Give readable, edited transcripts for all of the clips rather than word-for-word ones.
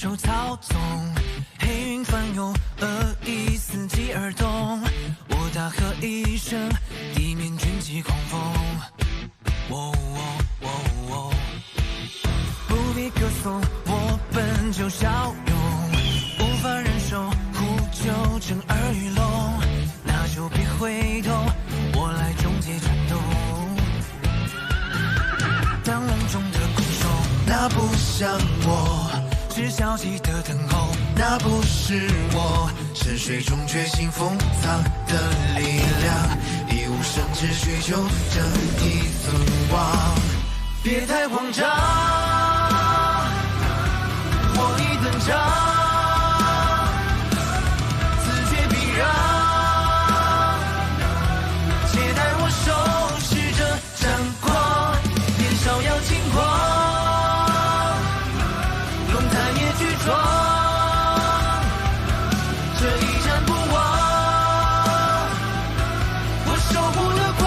手操纵，黑云翻涌，恶意伺机而动。我大喝一声，地面卷起狂风。不必歌颂，我本就骁勇，无法忍受呼救震耳欲聋，那就别回头，我来终结战斗。当笼中的困兽，那不像我，是消极的等候，那不是我，深水中觉醒封藏的力量，一无生之需求正义存亡。别太慌张，我已登场，自觉避让，且待我收拾这战况，年少要轻狂，龙潭也去闯，这一战不忘，我守护的光。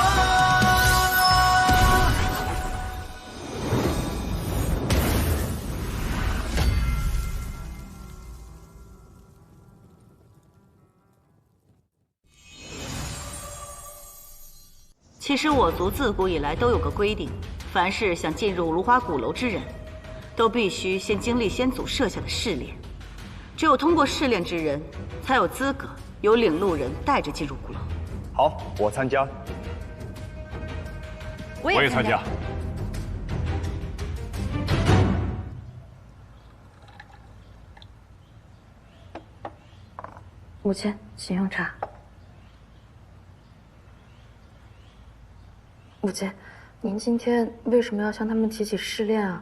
其实我族自古以来都有个规定，凡是想进入芦花鼓楼之人，都必须先经历先祖设下的试炼。只有通过试炼之人，才有资格由领路人带着进入鼓楼。好，我参加。我也参加。母亲，请用茶。母亲，您今天为什么要向他们提起试炼啊？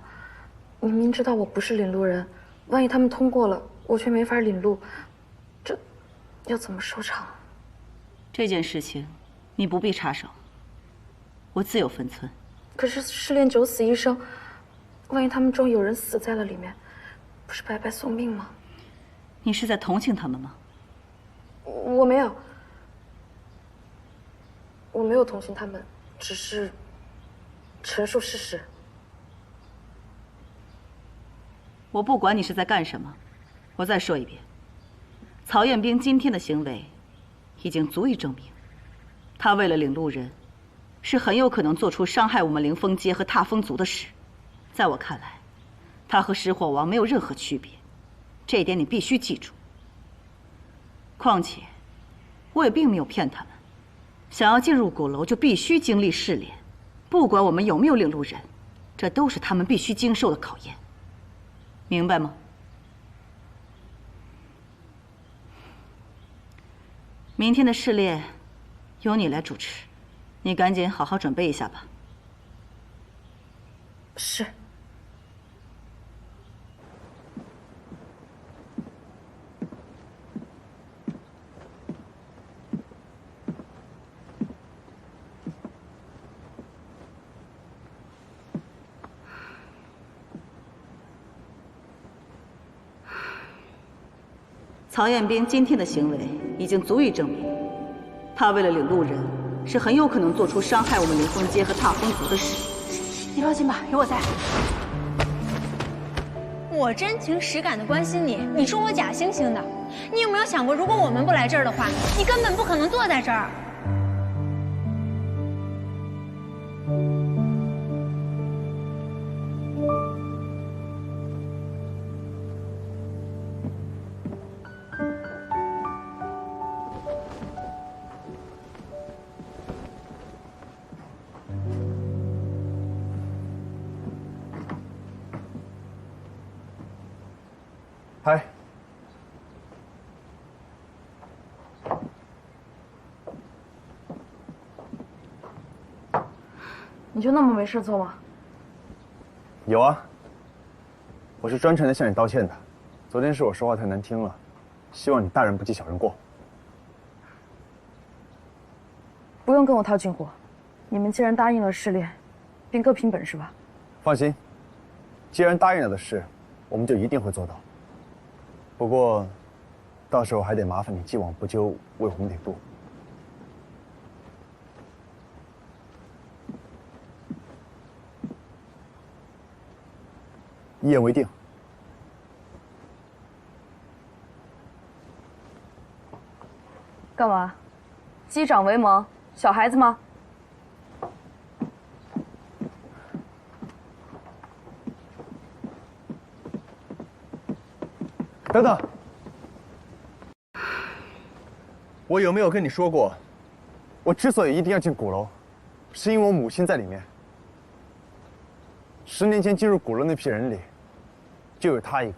您明知道我不是领路人，万一他们通过了，我却没法领路，这要怎么收场？这件事情，你不必插手，我自有分寸。可是试炼九死一生，万一他们中有人死在了里面，不是白白送命吗？你是在同情他们吗？我没有，我没有同情他们。只是陈述事实。我不管你是在干什么，我再说一遍，曹彦兵今天的行为已经足以证明，他为了领路人，是很有可能做出伤害我们凌风街和踏风族的事。在我看来，他和石火王没有任何区别，这一点你必须记住。况且，我也并没有骗他们。想要进入鼓楼，就必须经历试炼，不管我们有没有领路人，这都是他们必须经受的考验，明白吗？明天的试炼由你来主持，你赶紧好好准备一下吧。是。曹彦兵今天的行为已经足以证明，他为了领路人，是很有可能做出伤害我们凌风街和踏风族的事。你放心吧，有我在。我真情实感的关心你，你说我假惺惺的。你有没有想过，如果我们不来这儿的话，你根本不可能坐在这儿。嗨，你就那么没事做吗？有啊，我是专程来向你道歉的。昨天是我说话太难听了，希望你大人不计小人过。不用跟我套近乎，你们既然答应了试炼，便各凭本事吧。放心，既然答应了的事，我们就一定会做到。不过，到时候还得麻烦你既往不咎，为我们领路。一言为定。干嘛？击掌为盟，小孩子吗？等等，我有没有跟你说过，我之所以一定要进鼓楼，是因为我母亲在里面。10年前进入鼓楼那批人里，就有她一个。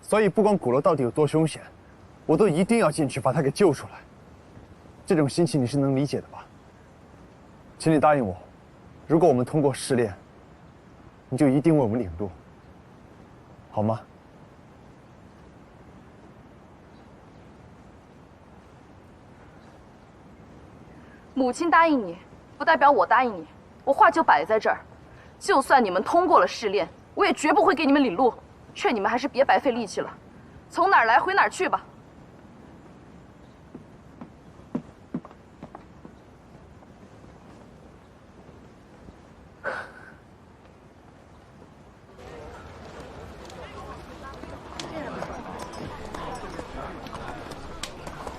所以不管鼓楼到底有多凶险，我都一定要进去把她给救出来。这种心情你是能理解的吧？请你答应我，如果我们通过试炼，你就一定为我们领路，好吗？母亲答应你，不代表我答应你。我话就摆在这儿，就算你们通过了试炼，我也绝不会给你们领路。劝你们还是别白费力气了，从哪儿来回哪儿去吧。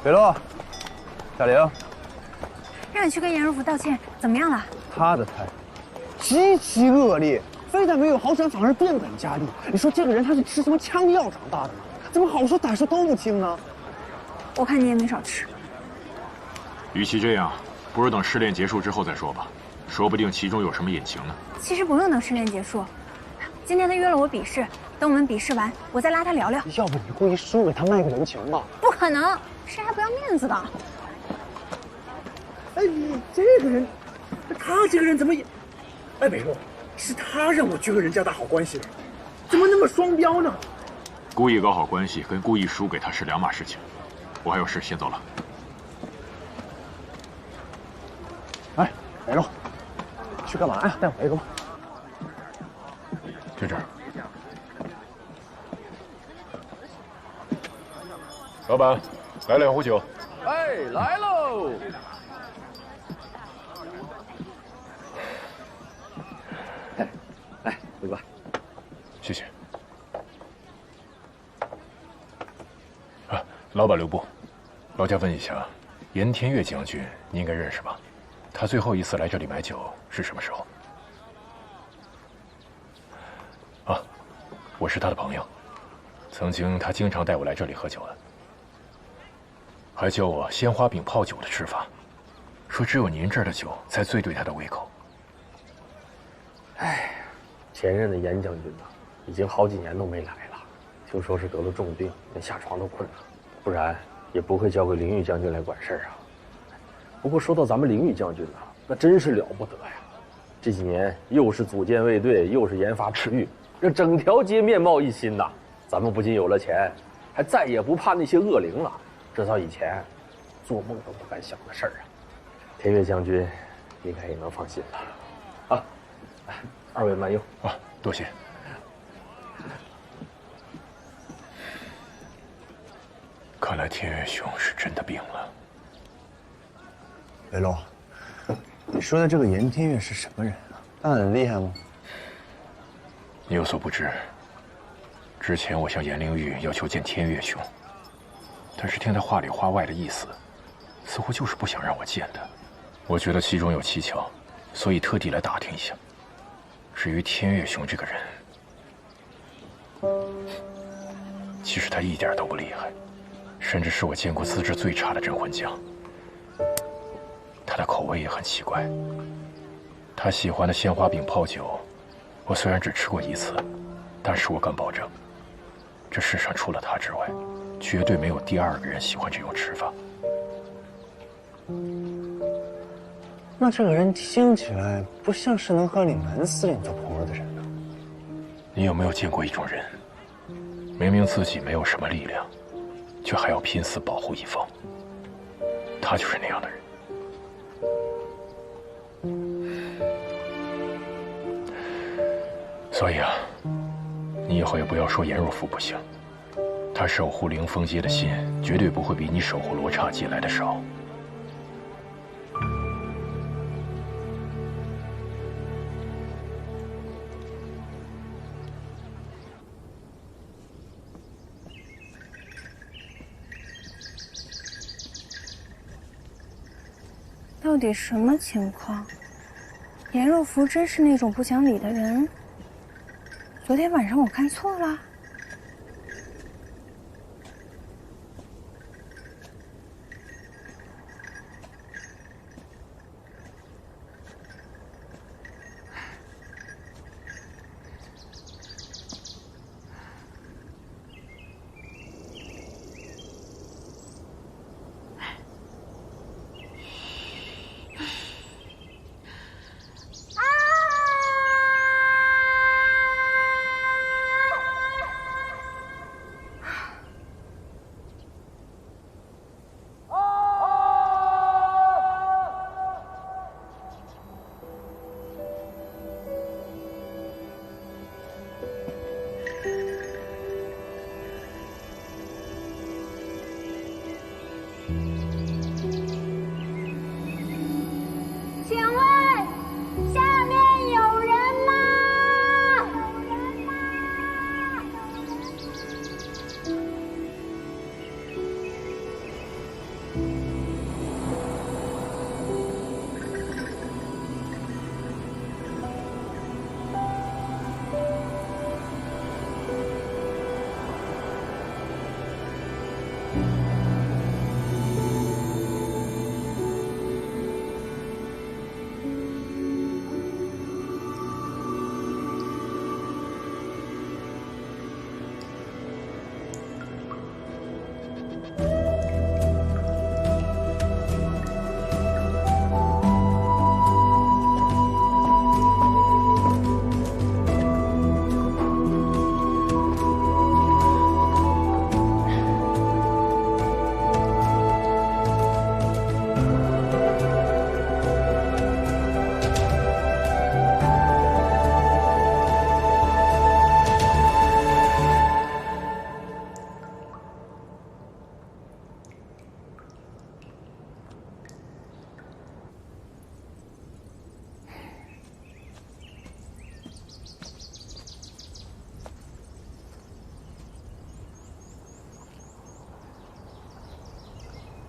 北洛，小玲，让你去跟严如福道歉，怎么样了？他的态度极其恶劣，非但没有好转，反而变本加厉。你说这个人他是吃什么枪药长大的吗？怎么好说歹说都不听呢？我看你也没少吃。与其这样，不如等试炼结束之后再说吧，说不定其中有什么隐情呢。其实不用等试炼结束，今天他约了我比试，等我们比试完，我再拉他聊聊。要不你故意输给他卖个人情吧？不可能，谁还不要面子的？哎，你这个人，他这个人怎么也……哎，北洛，是他让我去和人家打好关系的，怎么那么双标呢？故意搞好关系跟故意输给他是两码事情。我还有事，先走了。哎，北洛，去干嘛呀？带我一个吧。就这儿。老板，来2壶酒。哎，来喽！来，回吧。谢谢。啊，老板刘部，劳驾问一下，严天岳将军你应该认识吧？他最后一次来这里买酒是什么时候？啊，我是他的朋友，曾经他经常带我来这里喝酒的，还教我鲜花饼泡酒的吃法，说只有您这儿的酒才最对他的胃口。哎，前任的严将军呢，已经好几年都没来了，听说是得了重病，连下床都困难，不然也不会交给林玉将军来管事儿啊。不过说到咱们林玉将军呢，那真是了不得呀！这几年又是组建卫队，又是研发赤玉，这整条街面貌一新呐。咱们不仅有了钱，还再也不怕那些恶灵了。这早以前做梦都不敢想的事儿啊！天岳将军应该也能放心了。啊，二位慢用啊，多谢。看来天岳兄是真的病了。北洛，你说的这个严天岳是什么人啊？他很厉害吗？你有所不知，之前我向严灵玉要求见天岳兄，但是听他话里话外的意思，似乎就是不想让我见他。我觉得其中有蹊跷，所以特地来打听一下。至于天岳兄这个人，其实他一点都不厉害，甚至是我见过资质最差的镇魂将。他的口味也很奇怪，他喜欢的鲜花饼泡酒，我虽然只吃过一次，但是我敢保证，这世上除了他之外，绝对没有第二个人喜欢这种吃法。那这个人听起来不像是能和岭南司令做朋友的人呢。你有没有见过一种人，明明自己没有什么力量，却还要拼死保护一方？他就是那样的人。所以啊，你以后也不要说严若甫不行，他守护灵峰街的心，绝对不会比你守护罗刹街来的少。到底什么情况？颜若芙真是那种不讲理的人？昨天晚上我看错了？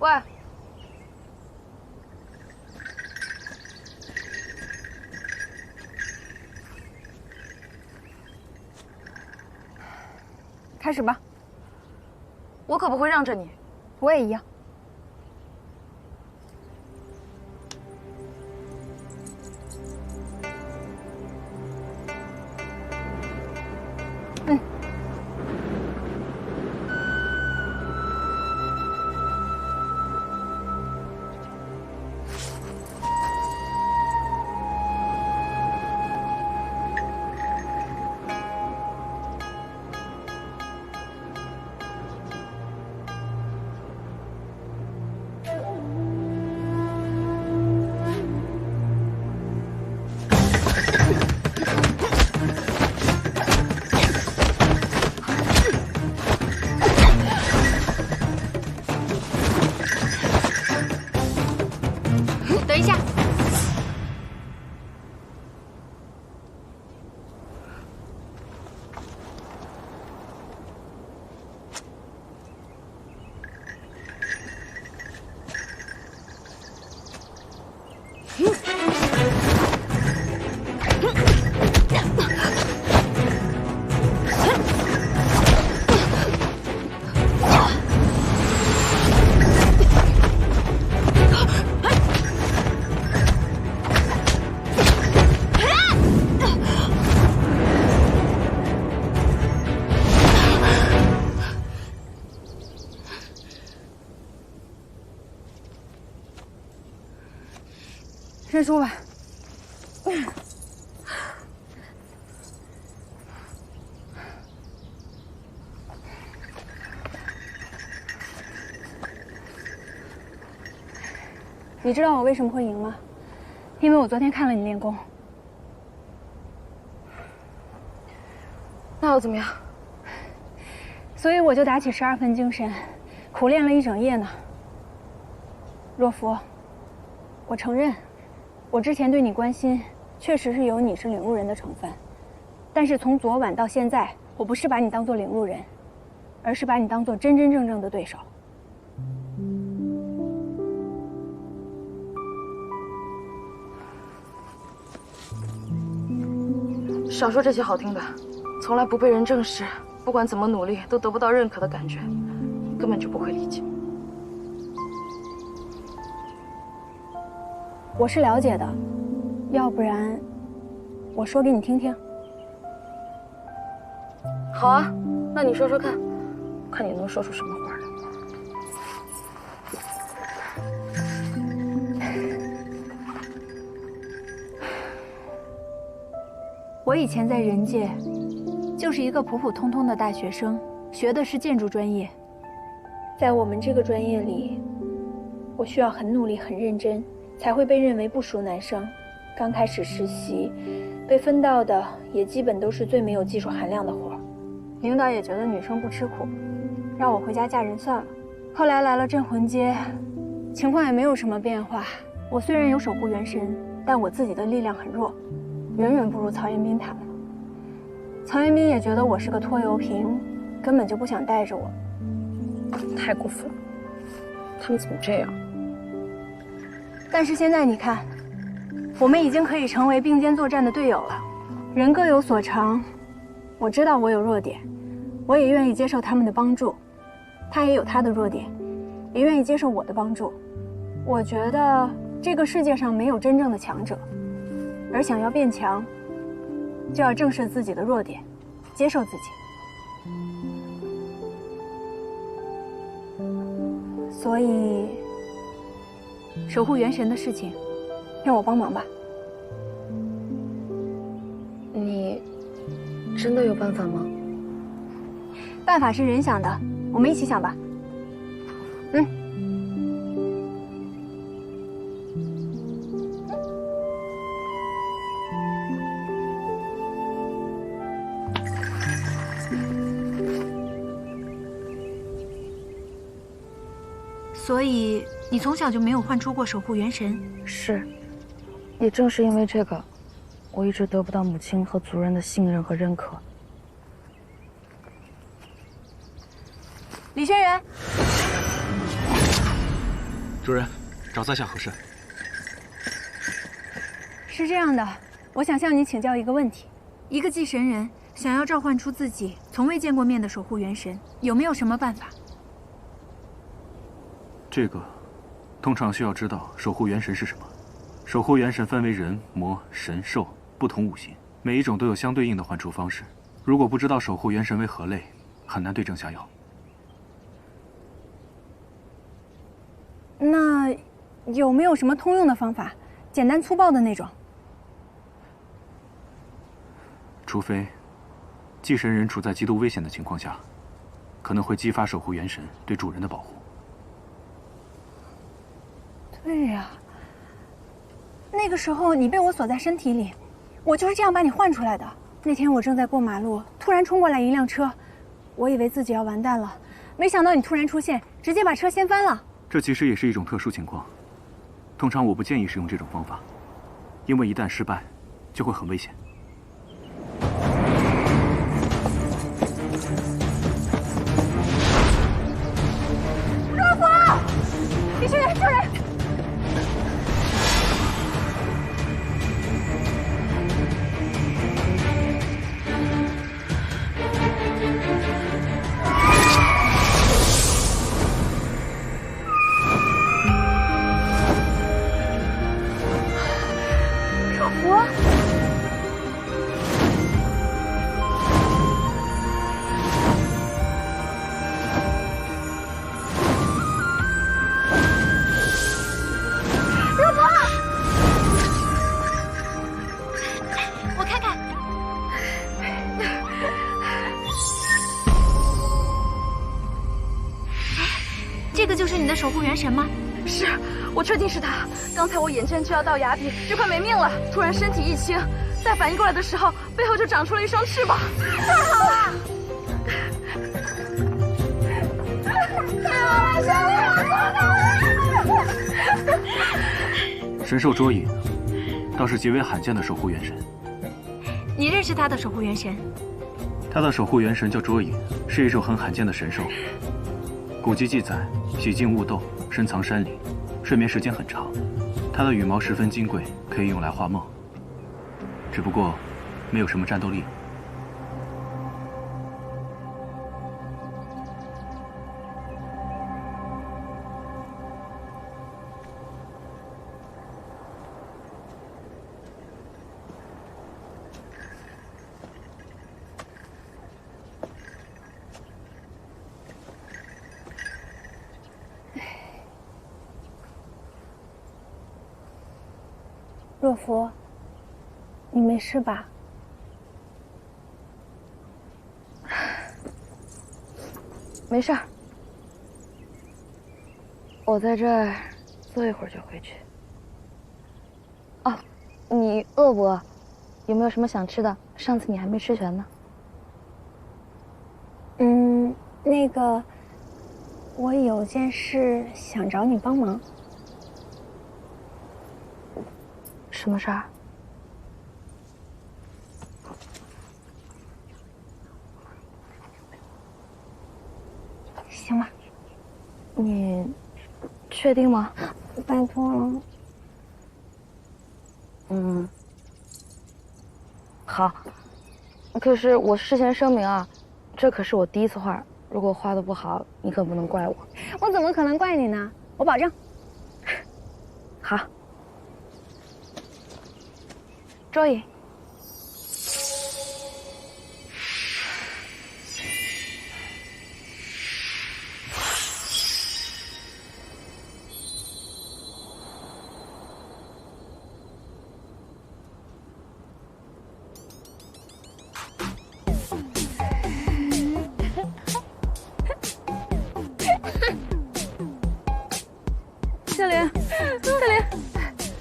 喂，开始吧。我可不会让着你。我也一样。等一下，认输吧。你知道我为什么会赢吗？因为我昨天看了你练功。那又怎么样？所以我就打起12分精神，苦练了一整夜呢。若芙，我承认，我之前对你关心，确实是有你是领路人的成分。但是从昨晚到现在，我不是把你当做领路人，而是把你当做真真正正的对手。少说这些好听的，从来不被人正视，不管怎么努力都得不到认可的感觉，根本就不会理解。我是了解的，要不然我说给你听听。好啊，那你说说看，看你能说出什么话来。我以前在人界，就是一个普普通通的大学生，学的是建筑专业。在我们这个专业里，我需要很努力、很认真，才会被认为不属男生。刚开始实习，被分到的也基本都是最没有技术含量的活。领导也觉得女生不吃苦，让我回家嫁人算了。后来来了镇魂街，情况也没有什么变化。我虽然有守护元神，但我自己的力量很弱。远远不如曹彦斌他们。曹彦斌也觉得我是个拖油瓶，根本就不想带着我。太过分了，他们怎么这样？但是现在你看，我们已经可以成为并肩作战的队友了。人各有所长，我知道我有弱点，我也愿意接受他们的帮助。他也有他的弱点，也愿意接受我的帮助。我觉得这个世界上没有真正的强者。而想要变强，就要正视自己的弱点，接受自己。所以，守护元神的事情，让我帮忙吧。你真的有办法吗？办法是人想的，我们一起想吧。所以你从小就没有唤出过守护元神？是，也正是因为这个，我一直得不到母亲和族人的信任和认可。李轩辕，主人，找在下何事？是这样的，我想向你请教一个问题：一个祭神人想要召唤出自己从未见过面的守护元神，有没有什么办法？这个，通常需要知道守护元神是什么。守护元神分为人、魔、神、兽不同五行，每一种都有相对应的唤出方式。如果不知道守护元神为何类，很难对症下药。那有没有什么通用的方法，简单粗暴的那种？除非祭神人处在极度危险的情况下，可能会激发守护元神对主人的保护。对呀，那个时候你被我锁在身体里，我就是这样把你唤出来的。那天我正在过马路，突然冲过来一辆车，我以为自己要完蛋了，没想到你突然出现，直接把车掀翻了。这其实也是一种特殊情况，通常我不建议使用这种方法，因为一旦失败，就会很危险。若佛，李轩辕，救人！这个就是你的守护元神吗？是，我确定是他。刚才我眼见就要到崖壁，就快没命了，突然身体一轻，再反应过来的时候，背后就长出了一双翅膀。太好了！太好了，兄弟，我做到了！神兽捉影，倒是极为罕见的守护元神。你认识他的守护元神？他的守护元神叫捉影，是一种很罕见的神兽。古籍记载，喜静雾斗，深藏山里，睡眠时间很长。它的羽毛十分金贵，可以用来画梦。只不过，没有什么战斗力。若弗，你没事吧？没事儿，我在这儿坐一会儿就回去。哦，你饿不饿？有没有什么想吃的？上次你还没吃全呢。那个，我有件事想找你帮忙。什么事儿？行吧。你确定吗？拜托了。好。可是我事先声明啊，这可是我第一次画，如果画的不好，你可不能怪我。我怎么可能怪你呢？我保证。好。周颖。夏琳，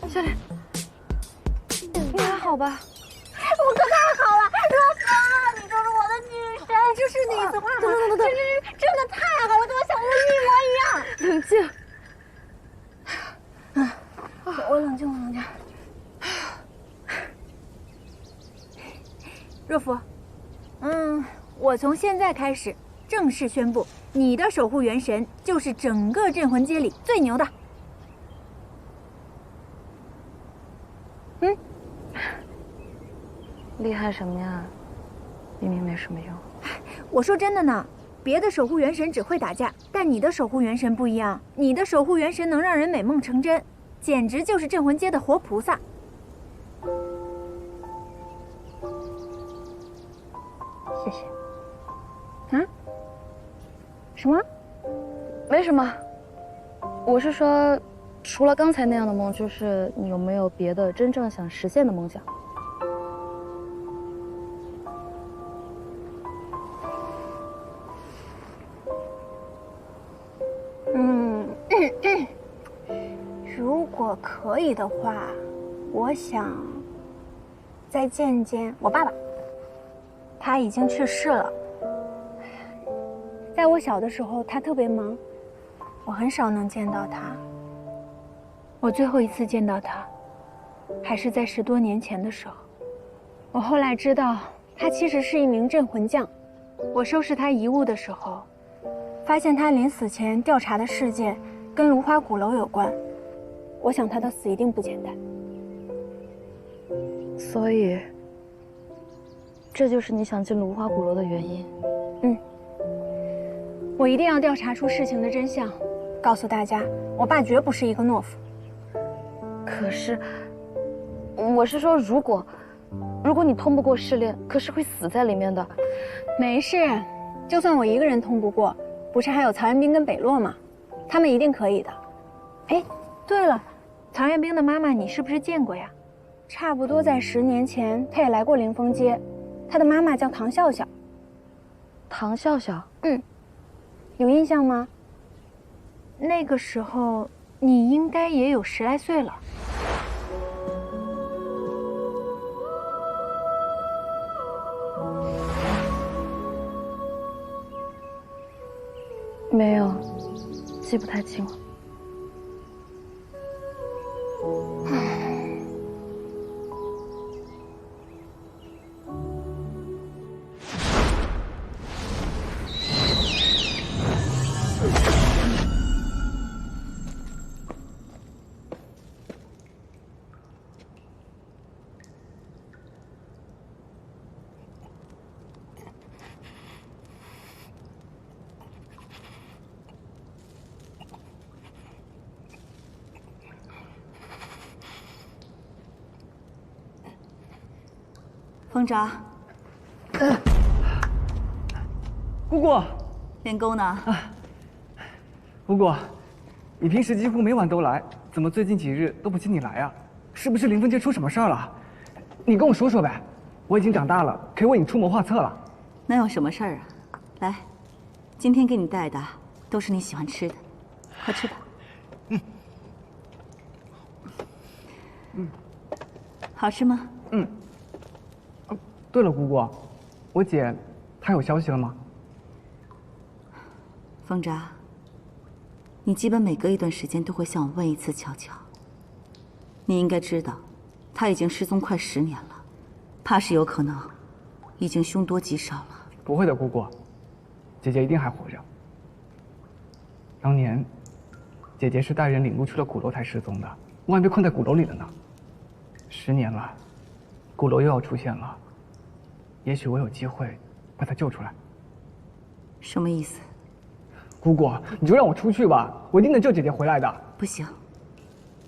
夏琳，你还好吧？我可太好了，若弗，你就是我的女神，就是那次画吗？真的太好了，跟我想的一模一样。冷静。我冷静。若弗，我从现在开始正式宣布，你的守护元神就是整个镇魂街里最牛的。厉害什么呀？明明没什么用。我说真的呢，别的守护元神只会打架，但你的守护元神不一样，你的守护元神能让人美梦成真，简直就是镇魂街的活菩萨。谢谢。啊？什么？没什么。我是说，除了刚才那样的梦，就是你有没有别的真正想实现的梦想？如果可以的话，我想再见见我爸爸。他已经去世了。在我小的时候，他特别忙，我很少能见到他。我最后一次见到他，还是在10多年前的时候。我后来知道，他其实是一名镇魂将。我收拾他遗物的时候，发现他临死前调查的事件跟芦花鼓楼有关。我想他的死一定不简单。所以，这就是你想进芦花鼓楼的原因。我一定要调查出事情的真相，告诉大家，我爸绝不是一个懦夫。可是，我是说，如果你通不过试炼，可是会死在里面的。没事，就算我一个人通不过，不是还有曹元斌跟北洛吗？他们一定可以的。哎，对了，曹元斌的妈妈你是不是见过呀？差不多在10年前，她也来过凌风街。她的妈妈叫唐笑笑。唐笑笑？有印象吗？那个时候你应该也有10来岁了。没有，记不太清了。风札，姑姑，练功呢？姑姑，你平时几乎每晚都来，怎么最近几日都不见你来啊？是不是林凤姐出什么事儿了？你跟我说说呗。我已经长大了，可以为你出谋划策了。能有什么事儿啊？来，今天给你带的都是你喜欢吃的，快吃吧。好吃吗？对了，姑姑，我姐她有消息了吗？风札，你基本每隔一段时间都会向我问一次乔乔。你应该知道，她已经失踪快10年了，怕是有可能已经凶多吉少了。不会的，姑姑，姐姐一定还活着。当年，姐姐是带人领路去了鼓楼才失踪的，我还被困在鼓楼里了呢。10年了，鼓楼又要出现了，也许我有机会把她救出来。什么意思？姑姑，你就让我出去吧，我一定能救姐姐回来的。不行，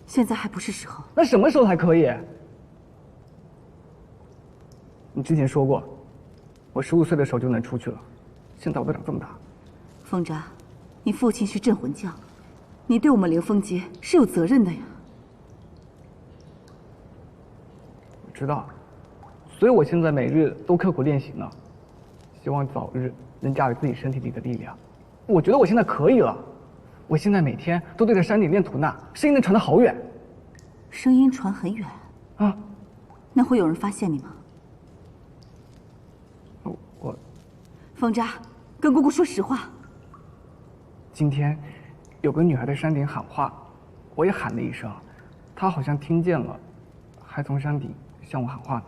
现在还不是时候。那什么时候才可以？你之前说过，我15岁的时候就能出去了，现在我都长这么大。风札，你父亲是镇魂将，你对我们凌风街是有责任的呀。我知道，所以我现在每日都刻苦练习呢，希望早日能驾驭自己身体里的力量。我觉得我现在可以了，我现在每天都对着山顶练吐纳，声音能传得好远。声音传很远啊？那会有人发现你吗？我，风札，跟姑姑说实话。今天有个女孩在山顶喊话，我也喊了一声，她好像听见了，还从山顶向我喊话呢。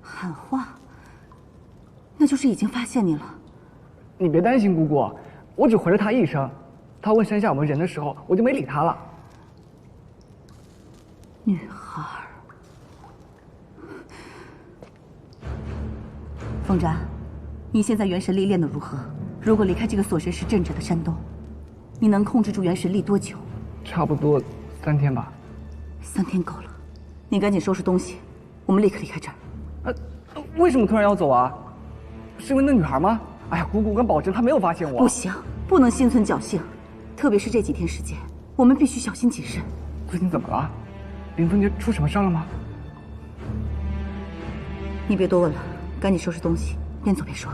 喊话？那就是已经发现你了。你别担心，姑姑，我只回了她一声。她问山下有没有人的时候，我就没理她了。女孩。风札，你现在元神力练得如何？如果离开这个锁神石镇着的山洞，你能控制住元神力多久？差不多3天吧。3天够了，你赶紧收拾东西，我们立刻离开这儿。为什么突然要走啊？是因为那女孩吗？哎呀，姑姑敢保证她没有发现我。不行，不能心存侥幸，特别是这几天时间，我们必须小心谨慎。最近怎么了？林凤姐出什么事了吗？你别多问了，赶紧收拾东西，边走边说。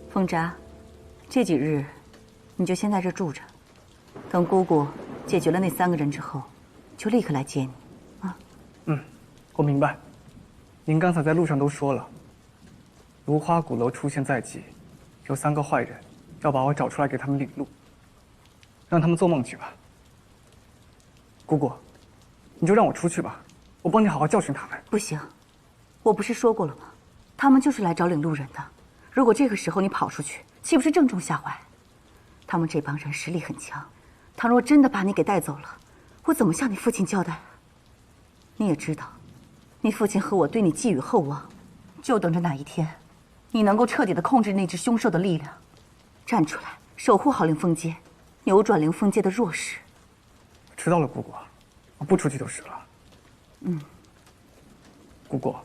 风札，这几日你就先在这住着，等姑姑解决了那3个人之后，就立刻来接你，啊？我明白。您刚才在路上都说了，如花鼓楼出现在即，有3个坏人要把我找出来给他们领路，让他们做梦去吧。姑姑，你就让我出去吧，我帮你好好教训他们。不行，我不是说过了吗？他们就是来找领路人的。如果这个时候你跑出去，岂不是正中下怀？他们这帮人实力很强，倘若真的把你给带走了，我怎么向你父亲交代？你也知道，你父亲和我对你寄予厚望，就等着哪一天，你能够彻底的控制那只凶兽的力量，站出来守护好凌风街，扭转凌风街的弱势。知道了，姑姑，我不出去就是了。姑姑，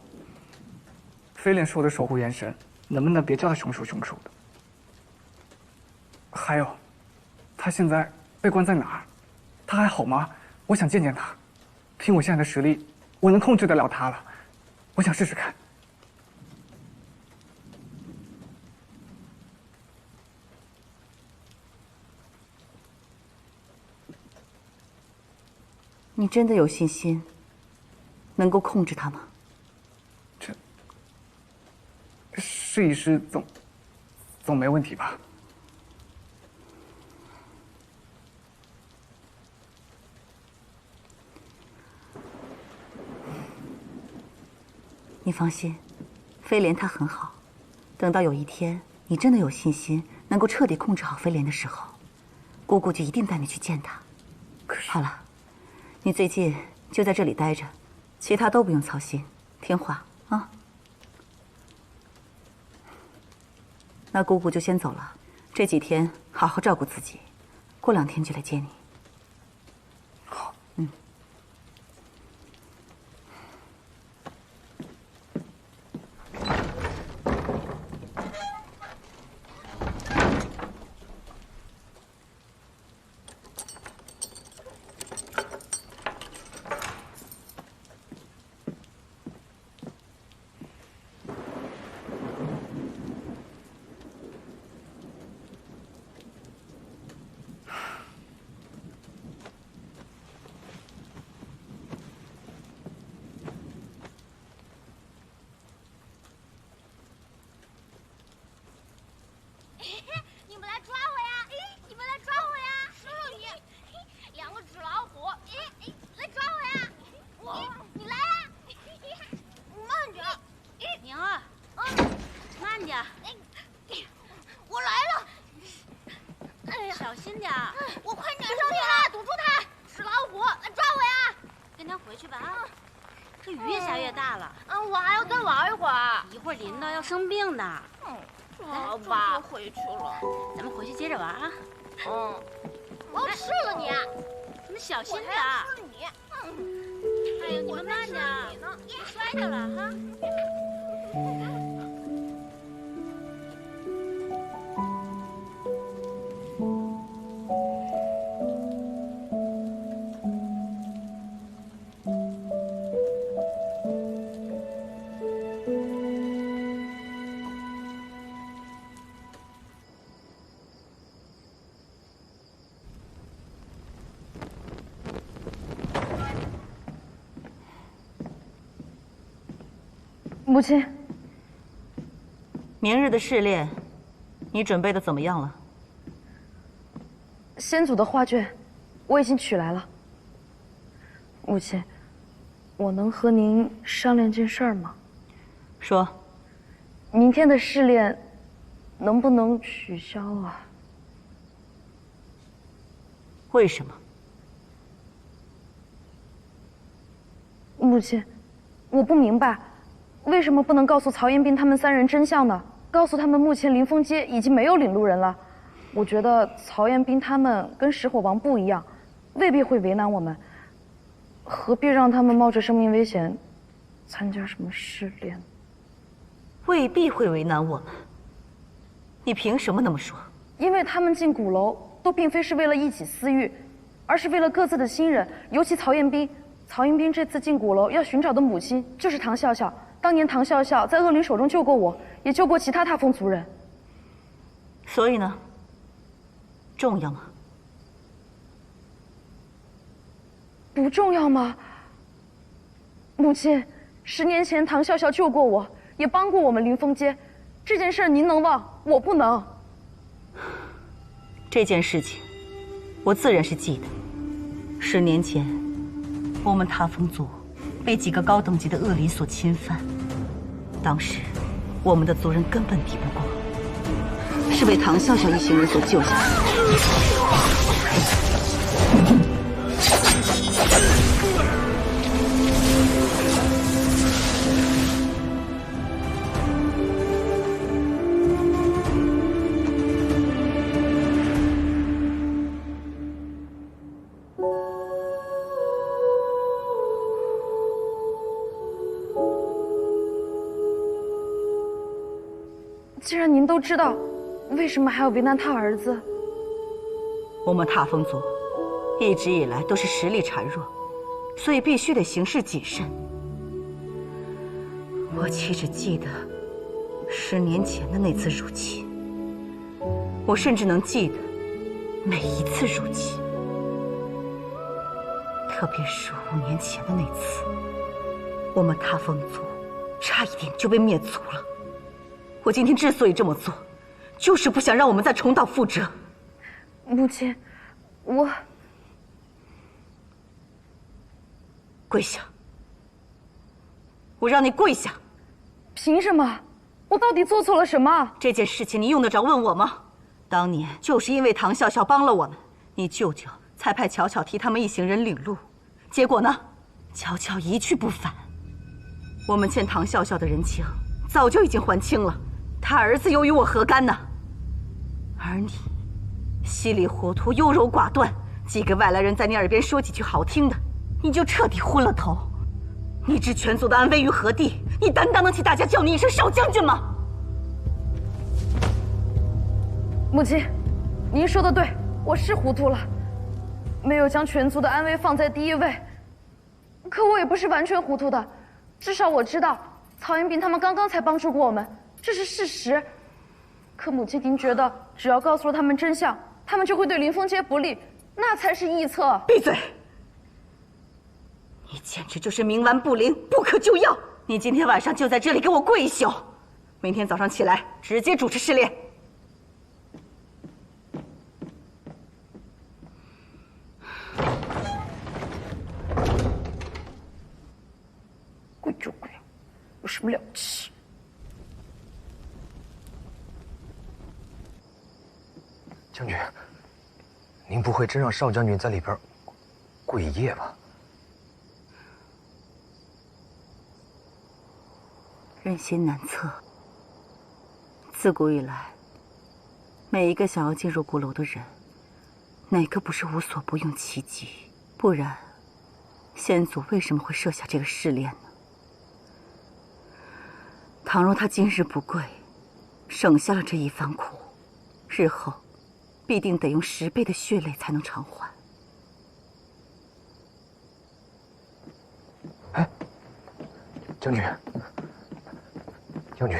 飞莲是我的守护元神，能不能别叫他凶手的？还有，他现在被关在哪儿？他还好吗？我想见见他。凭我现在的实力，我能控制得了他了。我想试试看。你真的有信心能够控制他吗？试一试，总没问题吧？你放心，飞莲她很好。等到有一天你真的有信心能够彻底控制好飞莲的时候，姑姑就一定带你去见她。好了，你最近就在这里待着，其他都不用操心，听话啊。那姑姑就先走了，这几天好好照顾自己，过2天就来接你。好，你们来抓我呀！你们来抓我呀！吃了你！2个纸老虎！来抓我呀！你来呀！慢点！宁儿，慢点！我来了！哎呀，小心点！我快撵上去了，堵住他！纸老虎，来抓我呀！跟他回去吧啊！这雨越下越大了。我还要再玩一会儿。一会儿淋到要生病的。好吧，回去了。咱们回去接着玩啊。我要吃了你！你们小心点！吃了你！哎呦，你们慢点，别摔着了哈。母亲，明日的试炼，你准备的怎么样了？先祖的画卷，我已经取来了。母亲，我能和您商量件事儿吗？说。明天的试炼，能不能取消啊？为什么？母亲，我不明白。为什么不能告诉曹彦斌他们3人真相呢？告诉他们目前临风街已经没有领路人了。我觉得曹彦斌他们跟石火王不一样，未必会为难我们。何必让他们冒着生命危险参加什么试炼？未必会为难我们。你凭什么那么说？因为他们进鼓楼都并非是为了一己私欲，而是为了各自的亲人，尤其曹彦斌。曹彦斌这次进鼓楼要寻找的母亲就是唐笑笑。当年唐笑笑在恶灵手中救过我，也救过其他踏风族人。所以呢？重要吗？不重要吗？母亲，10年前唐笑笑救过我，也帮过我们临风街，这件事您能忘，我不能。这件事情，我自然是记得。10年前，我们踏风族被几个高等级的恶灵所侵犯，当时我们的族人根本敌不过，是被唐笑笑一行人所救下来的。既然您都知道，为什么还要为难他儿子？我们踏风族一直以来都是实力孱弱，所以必须得行事谨慎。我岂只记得10年前的那次入侵，我甚至能记得每一次入侵，特别是5年前的那次，我们塌风族差一点就被灭族了。我今天之所以这么做，就是不想让我们再重蹈覆辙。母亲，我跪下！我让你跪下！凭什么？我到底做错了什么？这件事情你用得着问我吗？当年就是因为唐笑笑帮了我们，你舅舅才派巧巧替他们一行人领路，结果呢，巧巧一去不返。我们欠唐笑笑的人情早就已经还清了，他儿子又与我何干呢？而你稀里糊涂、优柔寡断，几个外来人在你耳边说几句好听的，你就彻底昏了头。你置全族的安危于何地？你担当得起大家叫你一声少将军吗？母亲，您说的对，我是糊涂了，没有将全族的安危放在第一位。可我也不是完全糊涂的，至少我知道曹延斌他们刚刚才帮助过我们，这是事实。可母亲，您觉得只要告诉了他们真相，他们就会对林峰街不利，那才是臆测。闭嘴！你简直就是冥顽不灵，不可救药！你今天晚上就在这里给我跪一宿，明天早上起来直接主持试炼。跪就跪，有什么了不起？将军，您不会真让少将军在里边跪一夜吧？人心难测。自古以来，每一个想要进入鼓楼的人，哪个不是无所不用其极？不然，先祖为什么会设下这个试炼呢？倘若他今日不跪，省下了这一番苦，日后必定得用10倍的血泪才能偿还。哎，将军，将军，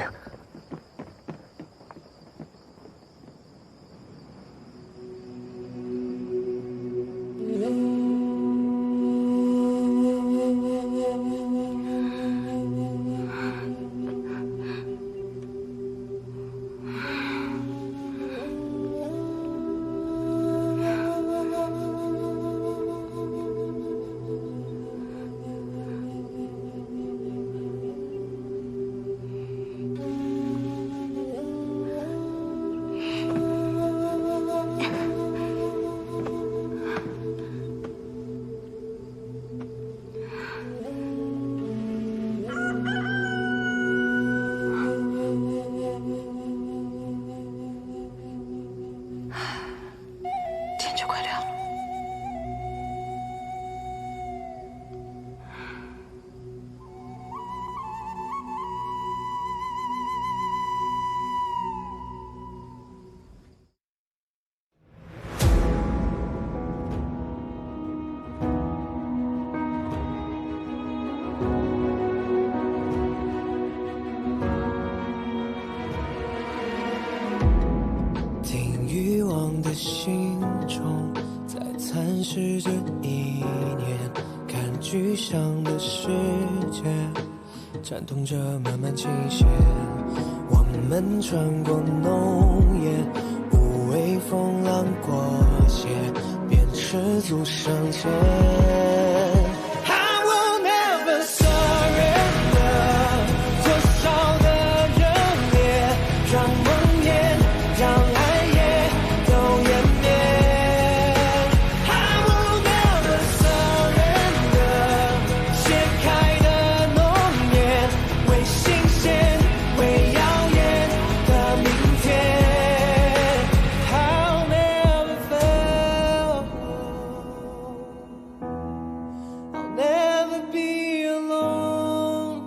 天就快亮了。听欲望的心中在蚕食着意念，看具象的世界颤动着慢慢倾斜。我们穿过浓烟，无畏风浪过界，便赤足上前。I will never surrender， 多少的热烈，让梦魇，让爱也都湮灭。I will never surrender， 揭开的浓烟，为新鲜，为耀眼的明天。I'll never fail， I'll never be alone。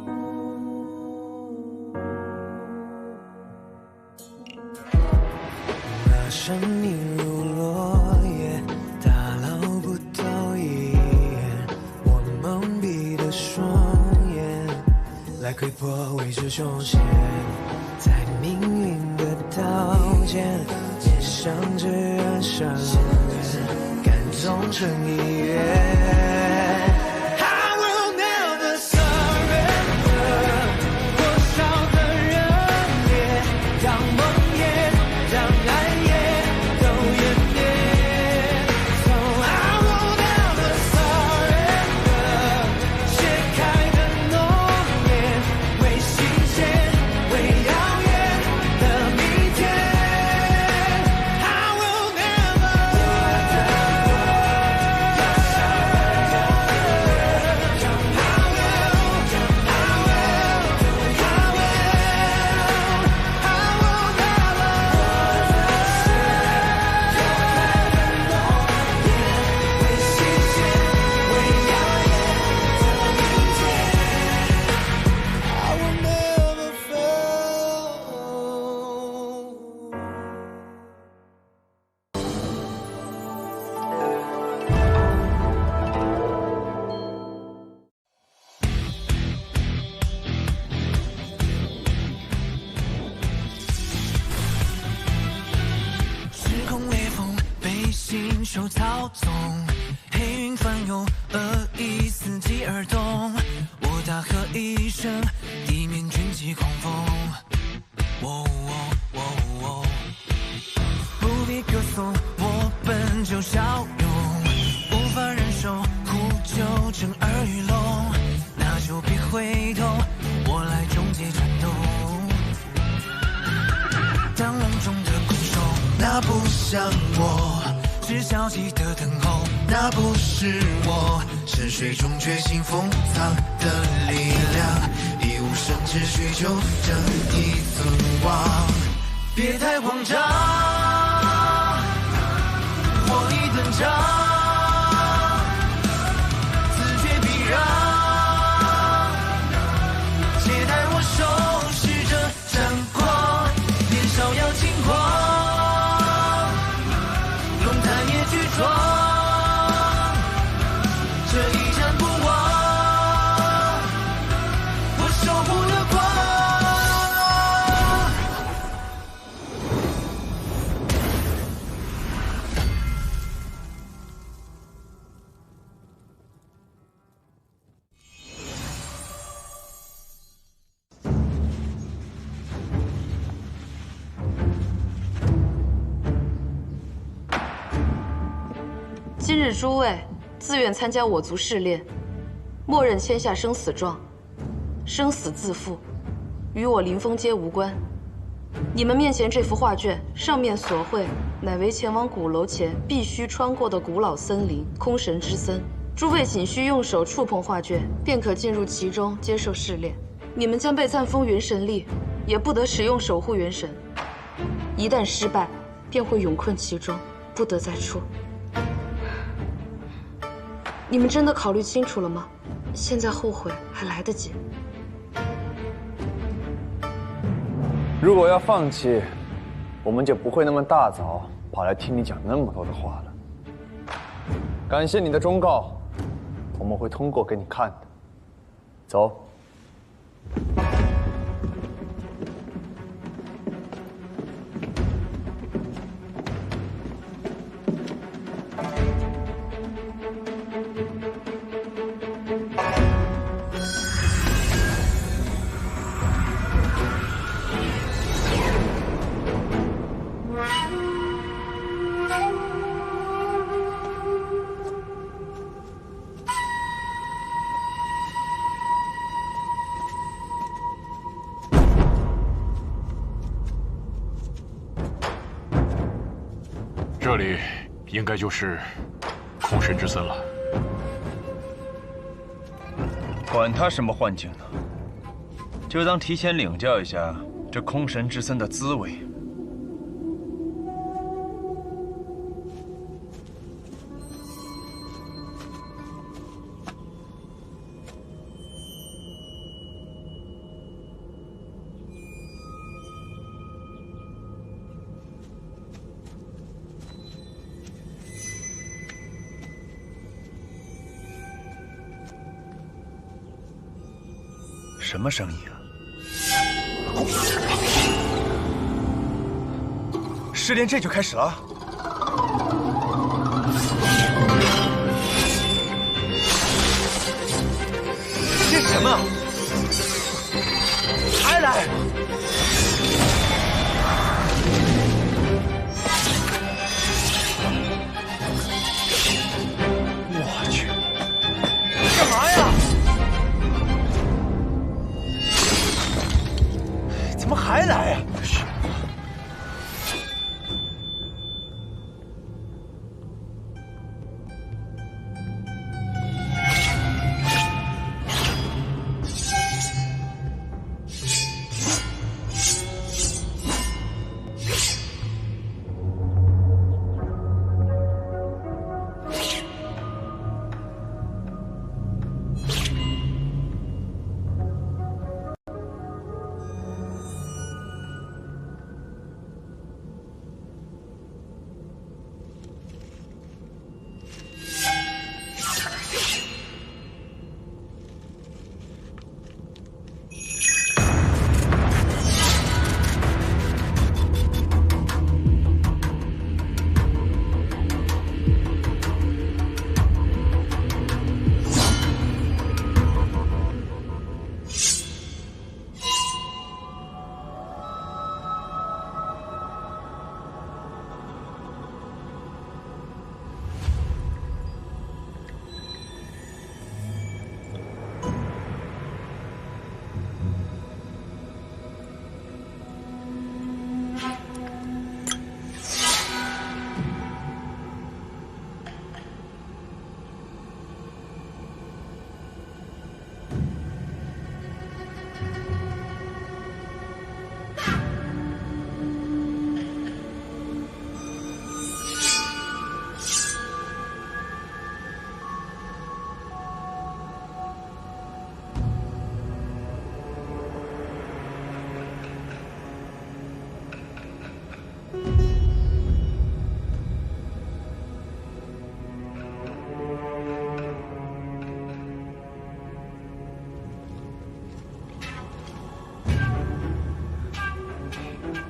那生命如落叶，打捞不到一眼。我窥破未知凶险，在命运的刀尖，接上炙热伤人，感动成一约。手操纵，黑云翻涌，恶意伺机而动。我大喝一声，地面卷起狂风。不必歌颂，我本就骁勇，无法忍受苦酒震耳欲聋，那就别回头，我来终结战斗。当笼中的困兽，那不像我。是消极的等候，那不是我。深水中觉醒封藏的力量，一无生之需就这一尊王。别太慌张，火一顿仗，自觉避让，且待我收拾这战光，年少要轻狂。这一战不忘，我守护的光。今日诸位自愿参加我族试炼，默认签下生死状，生死自负，与我林峰皆无关。你们面前这幅画卷上面所绘，乃为前往鼓楼前必须穿过的古老森林空神之森。诸位仅需用手触碰画卷，便可进入其中接受试炼。你们将被暂封元神力，也不得使用守护元神。一旦失败，便会永困其中，不得再出。你们真的考虑清楚了吗？现在后悔还来得及。如果要放弃，我们就不会那么大早跑来听你讲那么多的话了。感谢你的忠告，我们会通过给你看的。走。这里应该就是空神之森了。管他什么幻境呢，就当提前领教一下这空神之森的滋味。什么声音啊？试炼这就开始了？这是什么？还来！我去，干嘛呀？怎么还来呀？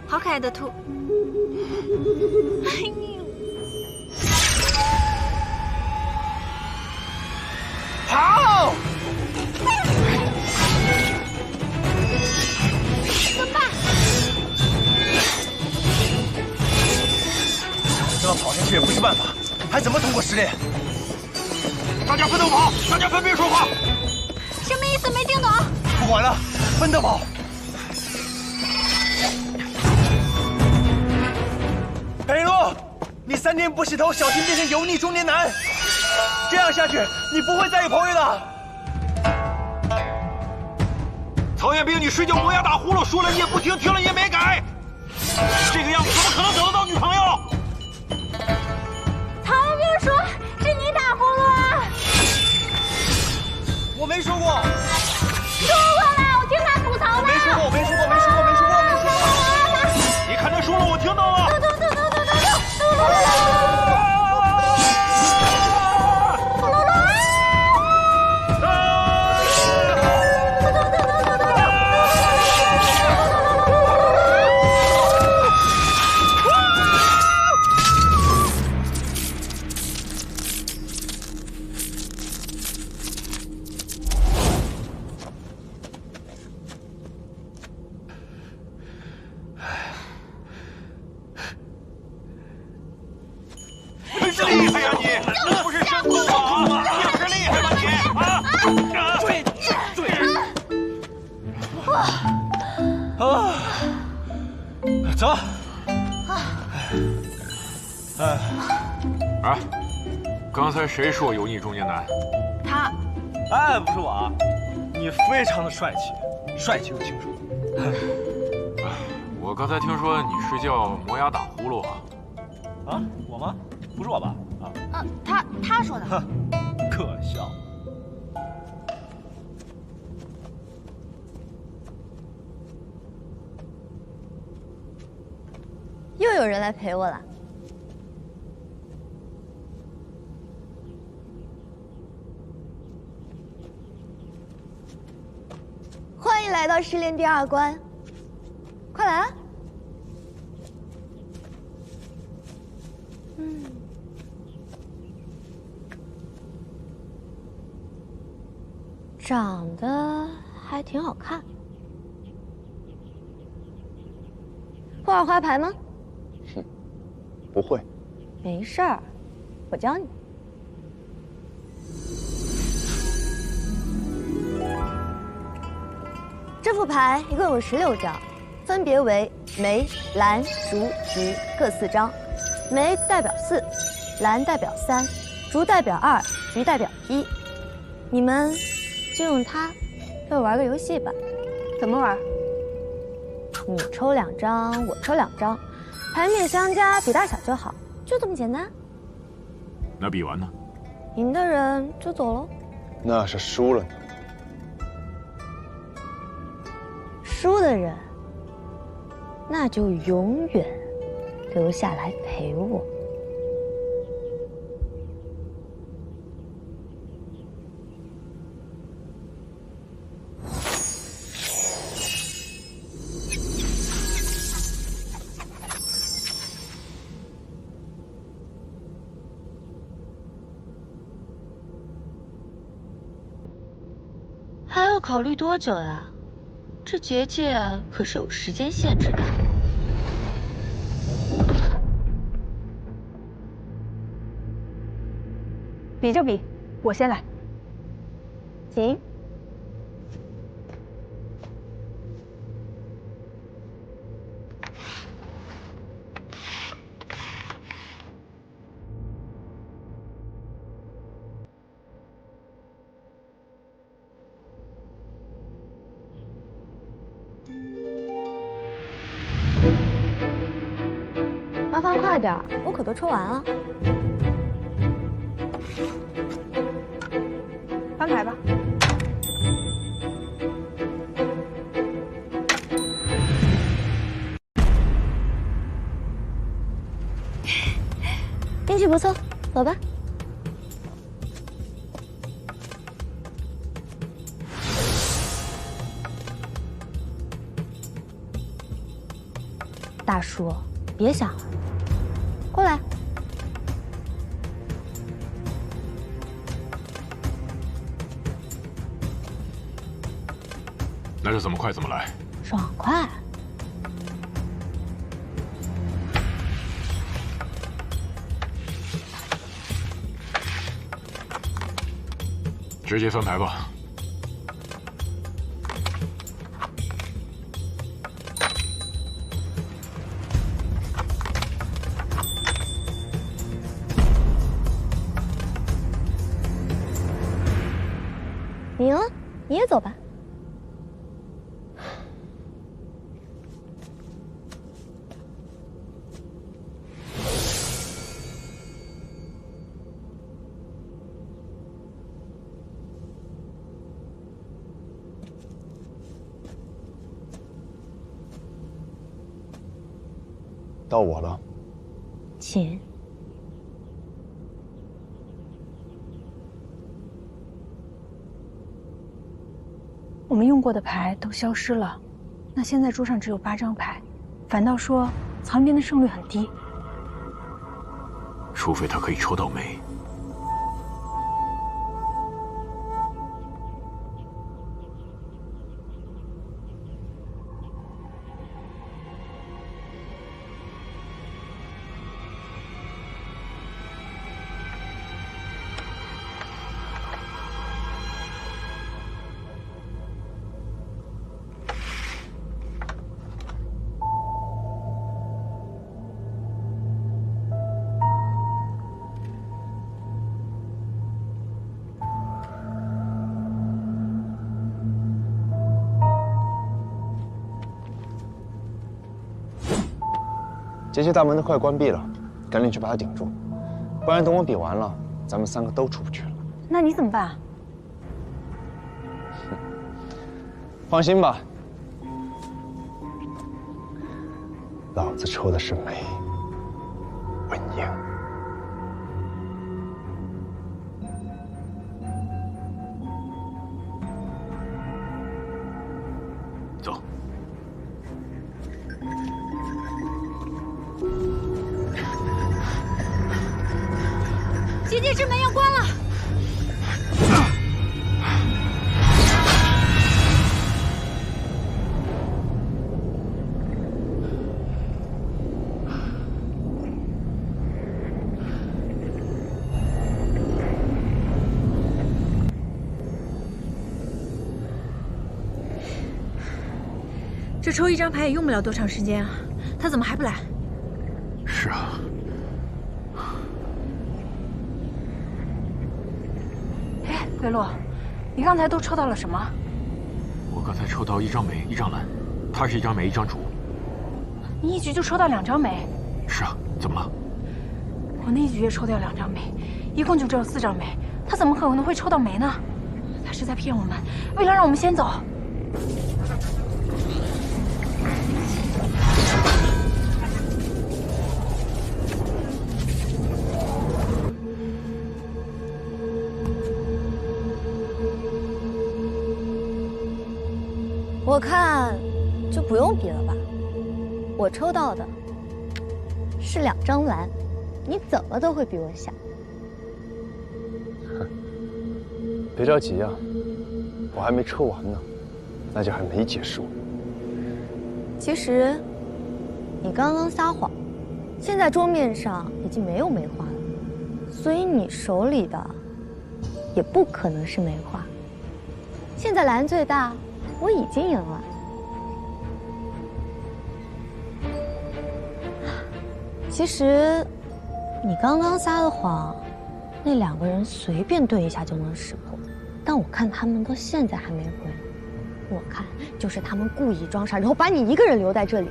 好可爱的兔。跑！怎么办？这么跑下去也不是办法，还怎么通过试炼？大家分头跑，大家分别说话。什么意思？没听懂。不管了，分头跑。裴洛，你3天不洗头，小心变成油腻中年男。这样下去，你不会再有朋友的。曹彦兵，你睡觉磨牙打呼噜，说了你也不听，听了你也没改，这个样子怎么可能找得到女朋友？曹彦兵说是你打呼噜啊。我没说过。说过了，我听他吐槽了。没说过，没说过，没说过，没说过，没说过。你看他说了，我听到了。走。哎，刚才谁说油腻中年男？他。哎，不是我啊，你非常的帅气，帅气又清楚。我刚才听说你睡觉磨牙打呼噜啊？啊，我吗？不是我吧？啊，他说的。哼，可笑。又有人来陪我了。欢迎来到失恋第2关，快来啊！长得还挺好看。会玩花牌吗？不会。没事儿，我教你。这副牌一共有16张，分别为梅、蓝、竹、菊各4张。梅代表4，蓝代表3，竹代表2，菊代表1。你们就用它陪我玩个游戏吧。怎么玩？你抽2张，我抽2张，牌面相加，比大小就好，就这么简单。那比完呢？赢的人就走喽。那是输了呢。输的人，那就永远留下来陪我。还要考虑多久呀？这结界可是有时间限制的。比就比，我先来。行。麻烦快点，我可都抽完了。翻牌吧。运气不错，走吧。大叔，别想了，过来。那就怎么快怎么来。爽快。直接翻牌吧。你赢了，你也走吧。到我了，请。我们用过的牌都消失了，那现在桌上只有8张牌，反倒说曹云边的胜率很低。除非他可以抽到梅。结界大门都快关闭了，赶紧去把它顶住，不然等我比完了，咱们3个都出不去了。那你怎么办？放心吧，老子抽的是梅，稳赢。走。结界之门要关了。这抽一张牌也用不了多长时间啊，他怎么还不来？是啊。哎，北洛，你刚才都抽到了什么？我刚才抽到1张梅，1张蓝，他是1张梅，1张竹。你一局就抽到2张梅？是啊，怎么了？我那一局也抽掉2张梅，一共就只有4张梅，他怎么可能会抽到梅呢？他是在骗我们，为了让我们先走。我看就不用比了吧，我抽到的是2张蓝，你怎么都会比我小。别着急啊，我还没抽完呢，那就还没结束。其实，你刚刚撒谎，现在桌面上已经没有梅花了，所以你手里的也不可能是梅花。现在蓝最大。我已经赢了。其实，你刚刚撒的谎，那2个人随便对一下就能识破，但我看他们到现在还没回，我看就是他们故意装傻，然后把你一个人留在这里。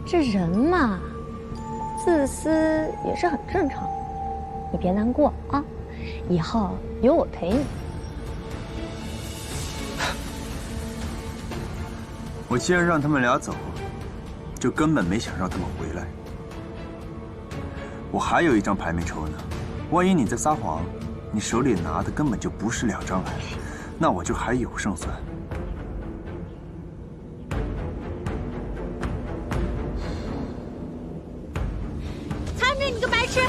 这人嘛，自私也是很正常的，你别难过啊，以后有我陪你。我既然让他们俩走，就根本没想让他们回来。我还有1张牌没抽呢，万一你在撒谎，你手里拿的根本就不是2张蓝，那我就还有胜算。残忍，你个白痴！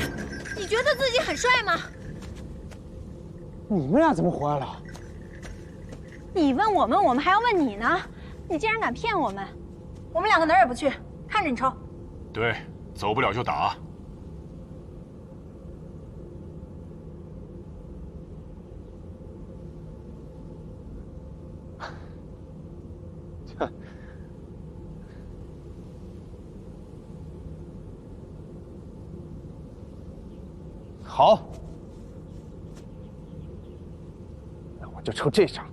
你觉得自己很帅吗？你们俩怎么回来了？你问我们，我们还要问你呢。你竟然敢骗我们！我们2个哪儿也不去，看着你抽。对，走不了就打。好，那我就抽这张。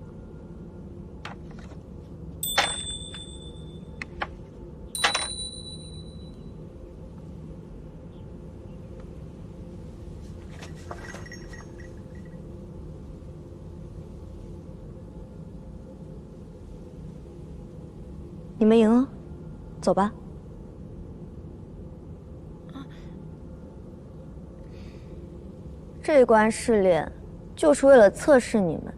你们赢了，走吧。这关试炼就是为了测试你们，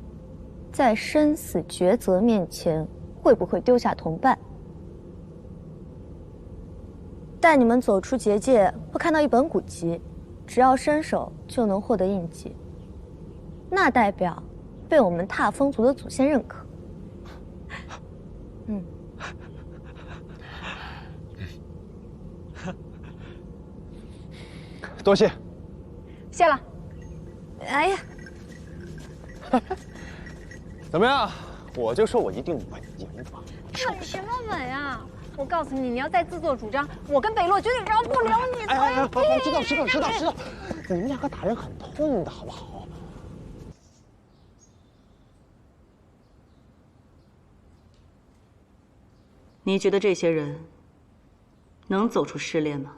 在生死抉择面前会不会丢下同伴。带你们走出结界，会看到一本古籍，只要伸手就能获得印记，那代表被我们踏风族的祖先认可。多谢。谢了。哎呀，怎么样？我就说我一定稳赢吧。稳什么稳啊！我告诉你，你要再自作主张，我跟北洛绝对饶不了你。好，知道。你们2个打人很痛的，好不好？你觉得这些人能走出试炼吗？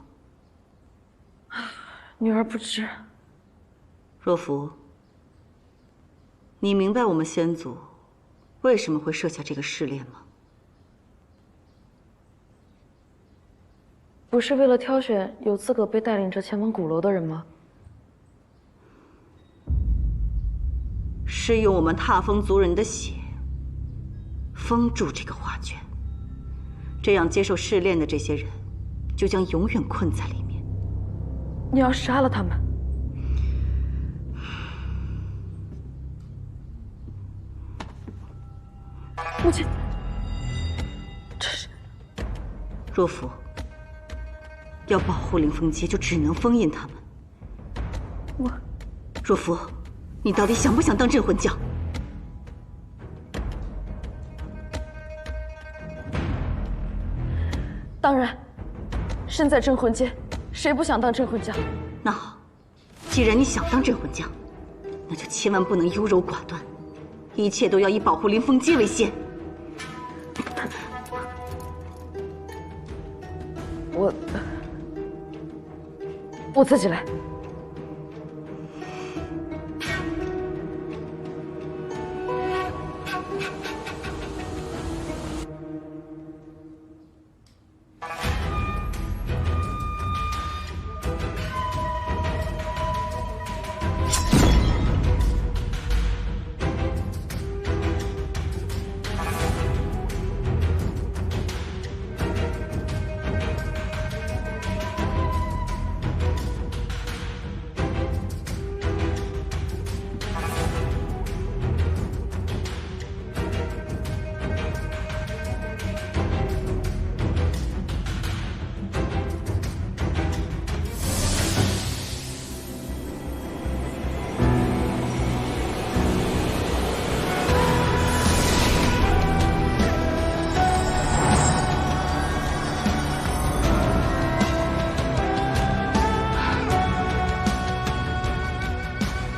女儿不知。若甫，你明白我们先祖为什么会设下这个试炼吗？不是为了挑选有资格被带领着前往鼓楼的人吗？是用我们踏风族人的血封住这个画卷，这样接受试炼的这些人就将永远困在里面。你要杀了他们？母亲，这是若甫，要保护凌风街，就只能封印他们。若甫，你到底想不想当镇魂将？当然，身在镇魂街，谁不想当镇魂将？那好，既然你想当镇魂将，那就千万不能优柔寡断，一切都要以保护凌风街为先。我自己来。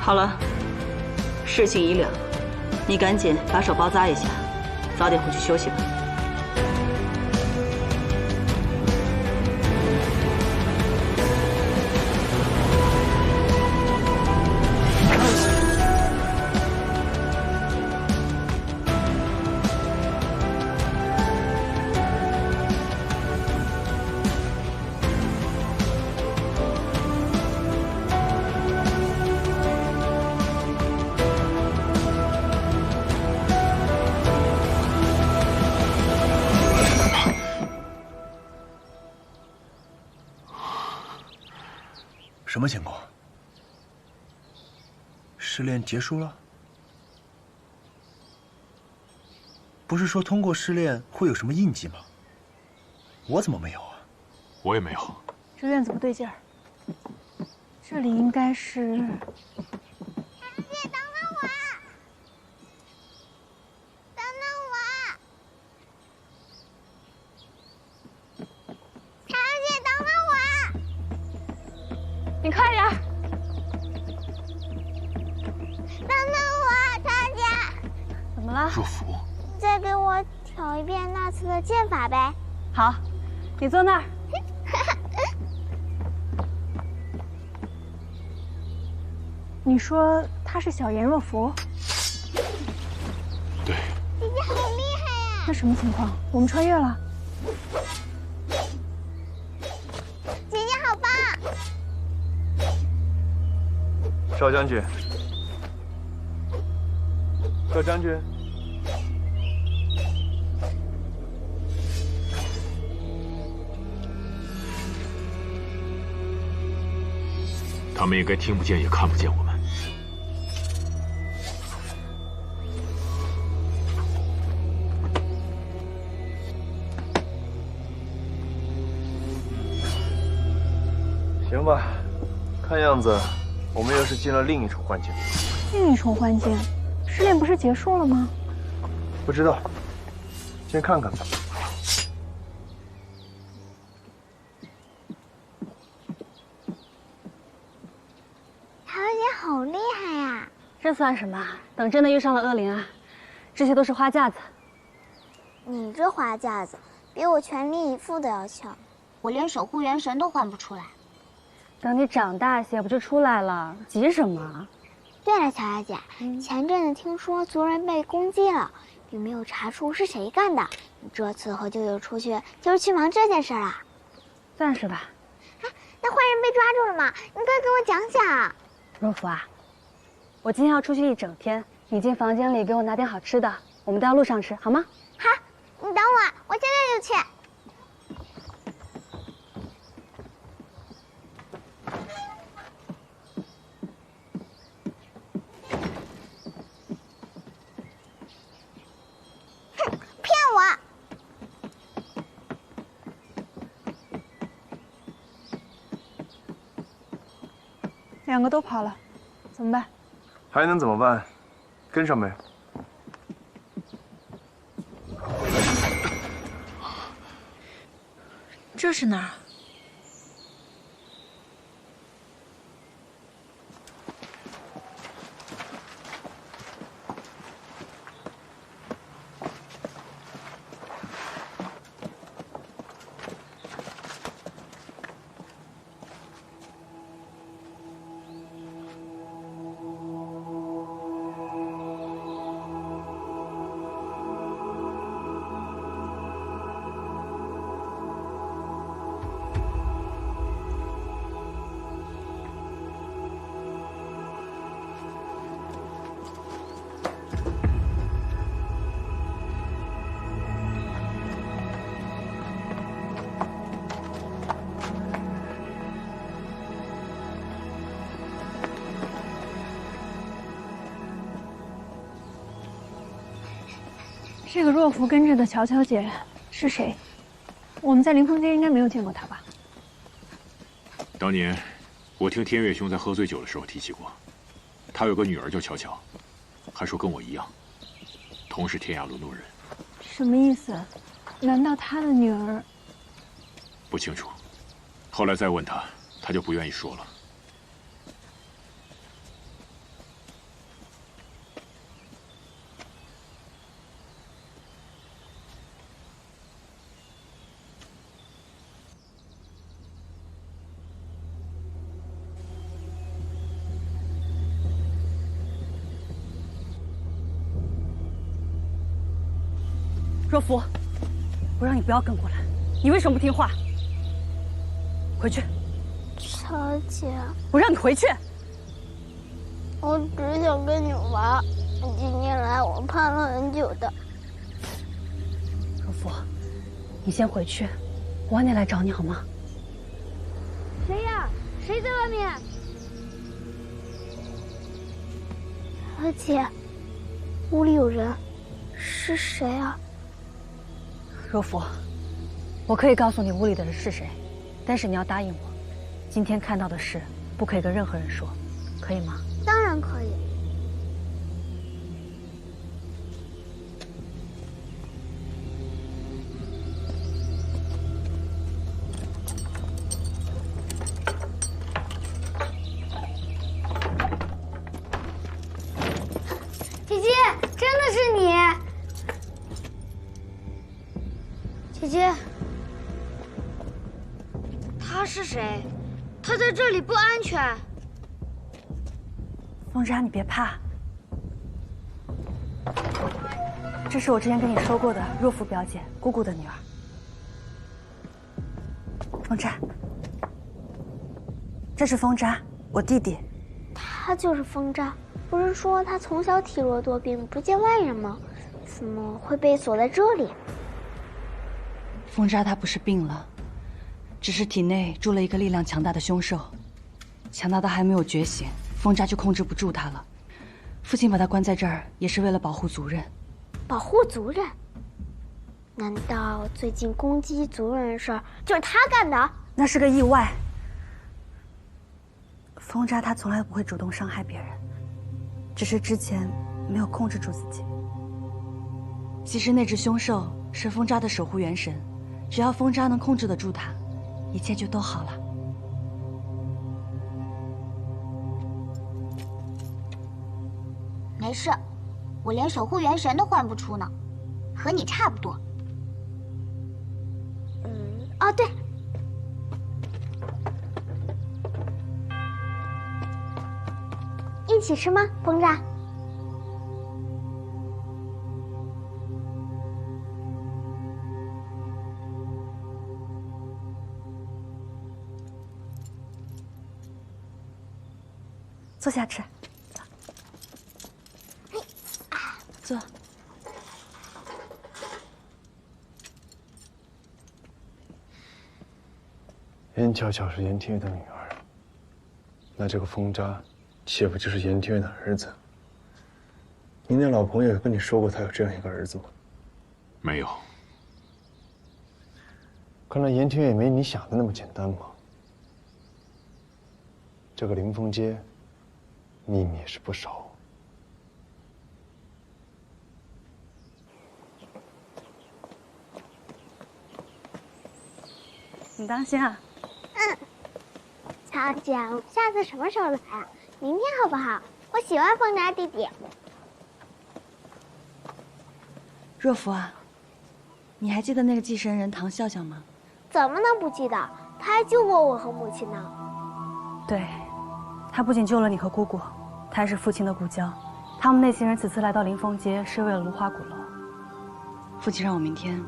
好了，事情已了，你赶紧把手包扎一下，早点回去休息吧。什么情况？试炼结束了？不是说通过试炼会有什么印记吗？我怎么没有啊？我也没有。这院怎么对劲儿？这里应该是……姐，等等我！等等我！彩儿姐，等等我！你快点！等等我，彩儿姐！怎么了？若甫，再给我挑一遍那次的剑法呗。好，你坐那儿。你说他是小颜若甫？对。姐姐好厉害呀！那什么情况？我们穿越了？姐姐好棒！少将军，少将军，他们应该听不见也看不见我们。行吧，看样子我们又是进了另一重幻境。另一重幻境，试炼不是结束了吗？不知道，先看看吧。桃姐好厉害呀！这算什么？等真的遇上了恶灵啊，这些都是花架子。你这花架子比我全力以赴都要强，我连守护元神都换不出来。等你长大些，不就出来了？急什么？对了，乔小姐，前阵子听说族人被攻击了，有没有查出是谁干的？你这次和舅舅出去就是去忙这件事啊？算是吧。那坏人被抓住了吗？你快给我讲讲。若甫啊，我今天要出去一整天，你进房间里给我拿点好吃的，我们到路上吃，好吗？好，你等我，我现在就去。哼，骗我！两个都跑了，怎么办？还能怎么办？跟上没？这是哪儿？这个若福跟着的乔乔姐是谁？我们在凌风街应该没有见过她吧？当年，我听天月兄在喝醉酒的时候提起过，他有个女儿叫乔乔，还说跟我一样，同是天涯沦落人。什么意思？难道他的女儿？不清楚，后来再问他，他就不愿意说了。若福，我让你不要跟过来，你为什么不听话？回去！乔姐，我让你回去！我只想跟你玩。今天来我盼了很久的。若福，你先回去，我晚点来找你好吗？谁呀？谁在外面？乔姐，屋里有人，是谁啊？若福，我可以告诉你屋里的人是谁，但是你要答应我，今天看到的事不可以跟任何人说，可以吗？当然可以。姐姐，真的是你！姐姐，他是谁？他在这里不安全。风渣，你别怕，这是我之前跟你说过的若福表姐姑姑的女儿。风渣，这是风渣，我弟弟。他就是风渣，不是说他从小体弱多病，不见外人吗？怎么会被锁在这里？风渣他不是病了，只是体内住了一个力量强大的凶兽，强大到还没有觉醒，风渣就控制不住他了。父亲把他关在这儿，也是为了保护族人。保护族人？难道最近攻击族人的事儿就是他干的？那是个意外。风渣他从来不会主动伤害别人，只是之前没有控制住自己。其实那只凶兽是风渣的守护元神，只要风渣能控制得住它，一切就都好了。没事，我连守护元神都换不出呢，和你差不多。哦对，一起吃吗，风渣？坐下吃。坐。严巧巧是严天月的女儿，那这个风渣，岂不就是严天月的儿子？你那老朋友有跟你说过他有这样一个儿子吗？没有。看来严天月也没你想的那么简单嘛。这个凌风街，秘密也是不少。你当心啊！乔姐，我们下次什么时候来啊？明天好不好？我喜欢风渣弟弟。若甫啊，你还记得那个寄生人唐笑笑吗？怎么能不记得？他还救过我和母亲呢。对，他不仅救了你和姑姑，他还是父亲的故交。他们那群人此次来到凌风街，是为了芦花鼓楼。父亲让我明天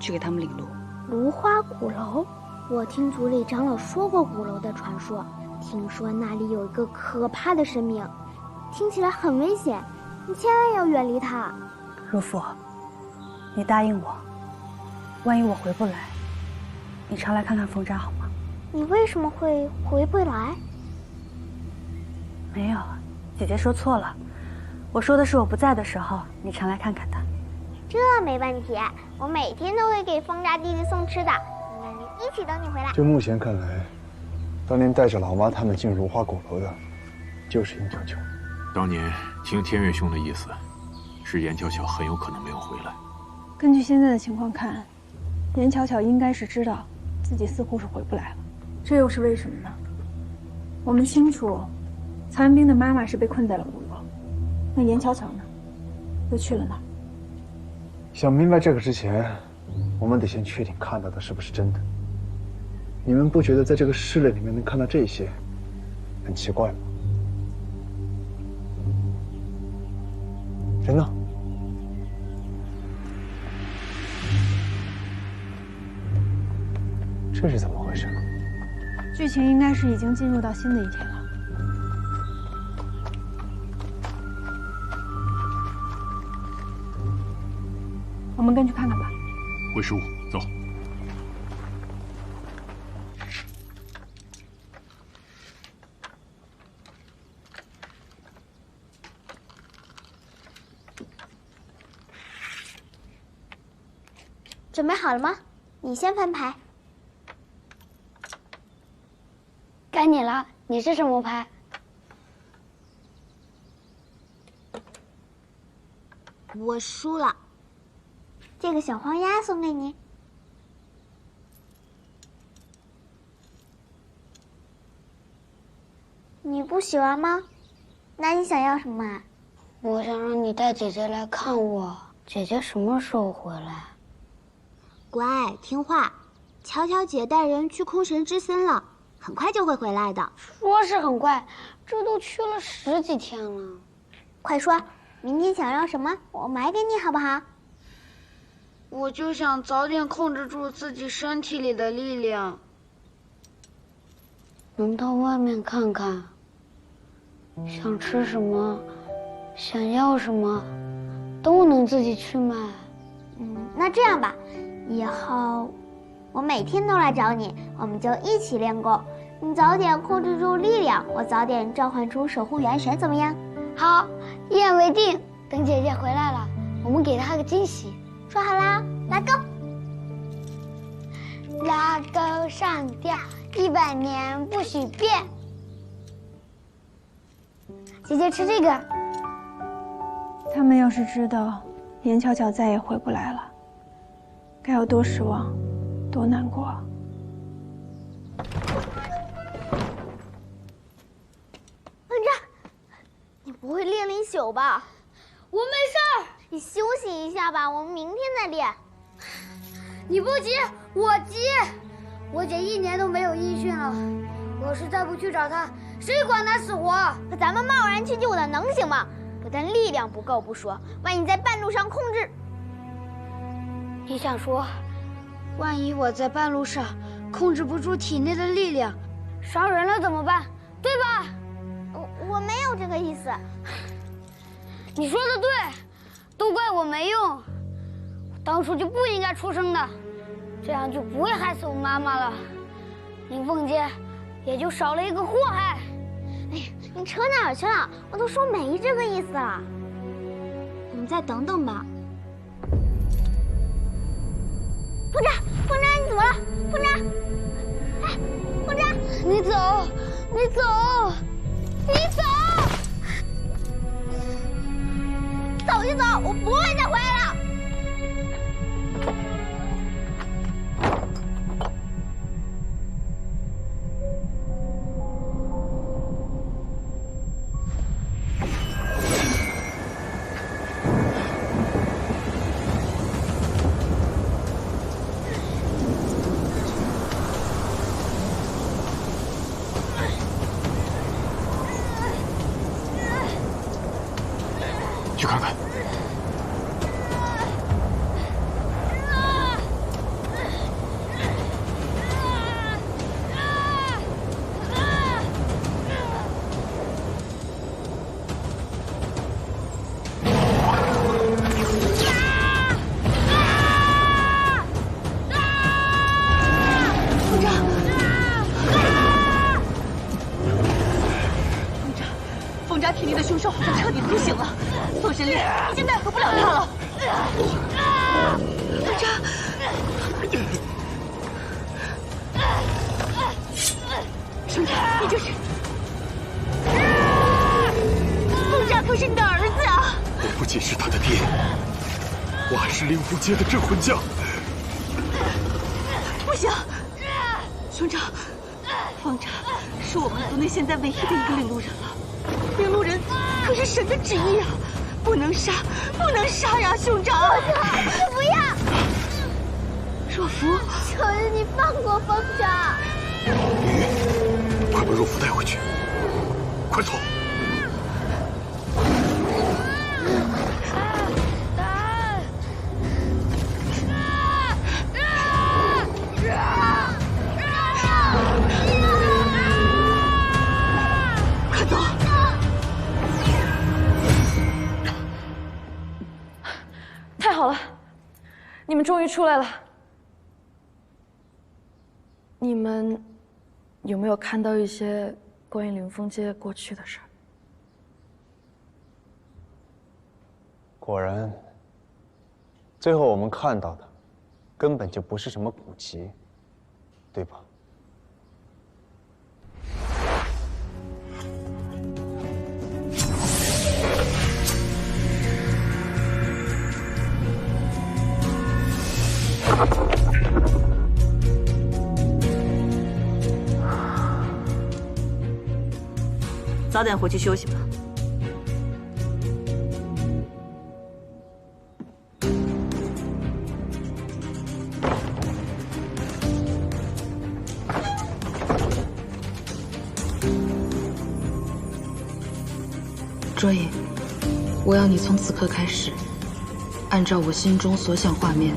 去给他们领路。芦花鼓楼，我听族里长老说过鼓楼的传说，听说那里有一个可怕的神明，听起来很危险，你千万要远离他。若甫，你答应我，万一我回不来，你常来看看风渣好吗？你为什么会回不来？没有，姐姐说错了，我说的是我不在的时候，你常来看看他。这没问题，我每天都会给风渣弟弟送吃的，我们一起等你回来。就目前看来，当年带着老妈他们进芦花鼓楼的，就是严巧巧。当年听天月兄的意思，是严巧巧很有可能没有回来。根据现在的情况看，严巧巧应该是知道自己似乎是回不来了，这又是为什么呢？我们清楚，曹元兵的妈妈是被困在了鼓楼，那严巧巧呢，又去了哪儿？想明白这个之前，我们得先确定看到的是不是真的。你们不觉得在这个试炼里面能看到这些，很奇怪吗？人呢？这是怎么回事？剧情应该是已经进入到新的一天了。我们跟去看看吧。魏师傅，走。准备好了吗？你先翻牌。该你了，你是什么牌？我输了。这个小黄鸭送给你。你不喜欢吗？那你想要什么啊？我想让你带姐姐来看我。姐姐什么时候回来？乖，听话。巧巧姐带人去空神之森了，很快就会回来的。说是很快，这都去了10几天了。快说，明天想要什么，我买给你好不好？我就想早点控制住自己身体里的力量，能到外面看看，想吃什么，想要什么，都能自己去买。那这样吧，以后我每天都来找你，我们就一起练功。你早点控制住力量，我早点召唤出守护元神，怎么样？好，一言为定。等姐姐回来了，我们给她个惊喜。说好啦，拉钩！拉钩上吊，100年不许变。姐姐吃这个。他们要是知道严巧巧再也回不来了，该有多失望，多难过啊！文章，你不会练了一宿吧？我没事儿。你休息一下吧，我们明天再练。你不急，我急。我姐1年都没有音讯了，我是再不去找她，谁管她死活？可咱们贸然去救她能行吗？不但力量不够不说，万一在半路上控制……你想说，万一我在半路上控制不住体内的力量，伤人了怎么办？对吧？我没有这个意思。你说的对，都怪我没用，我当初就不应该出生的，这样就不会害死我妈妈了。林凤姐也就少了一个祸害。哎呀，你扯哪儿去了？我都说没这个意思了。我们再等等吧。凤札，凤札，你怎么了？凤札，哎，凤札，你走，你走，你走，走就走，我不会再回来了。去看看。凤札体内的凶兽好像彻底苏醒了，凤神烈已经奈何不了他了。凤札，凤札，你这是？凤札可是你的儿子啊！我不仅是他的爹，我还是灵狐阶的镇魂将。不行，兄长，凤札是我们族内现在唯一的一个领路人了。领路人可是神的旨意啊，不能杀，不能杀呀，兄长！不要！若芙，求求你放过凤札！雨，快把若芙带回去，快走！快走！太好了，你们终于出来了。你们有没有看到一些关于凌风街过去的事儿？果然，最后我们看到的根本就不是什么古籍，对吧？早点回去休息吧。卓颖，我要你从此刻开始，按照我心中所想画面，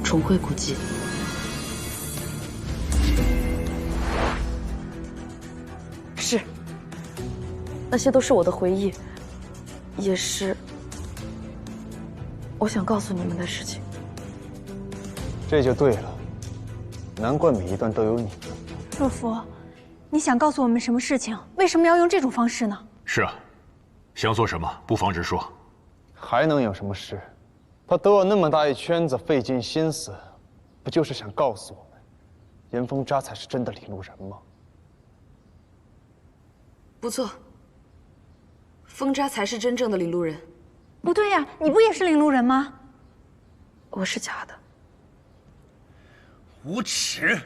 重绘古迹。是。那些都是我的回忆，也是我想告诉你们的事情。这就对了，难怪每一段都有你。若芙，你想告诉我们什么事情？为什么要用这种方式呢？是啊，想做什么不妨直说。还能有什么事？他兜了那么大一圈子，费尽心思，不就是想告诉我们，严风札才是真的领路人吗？不错。风札才是真正的领路人。不对呀，你不也是领路人吗？我是假的。无耻！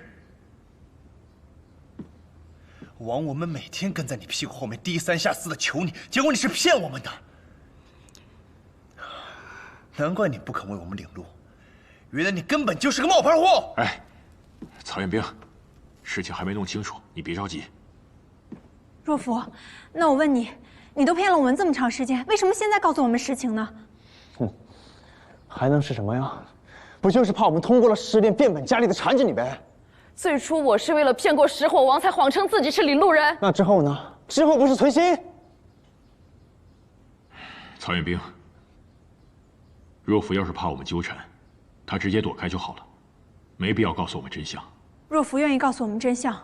枉我们每天跟在你屁股后面低三下四的求你，结果你是骗我们的。难怪你不肯为我们领路，原来你根本就是个冒牌货！哎，曹彦兵，事情还没弄清楚，你别着急。若芙，那我问你。你都骗了我们这么长时间，为什么现在告诉我们实情呢？哼，还能是什么呀？不就是怕我们通过了试炼，变本加厉的缠着你呗？最初我是为了骗过石火王，才谎称自己是领路人。那之后呢？之后不是存心？曹彦兵，若芙要是怕我们纠缠，她直接躲开就好了，没必要告诉我们真相。若芙愿意告诉我们真相，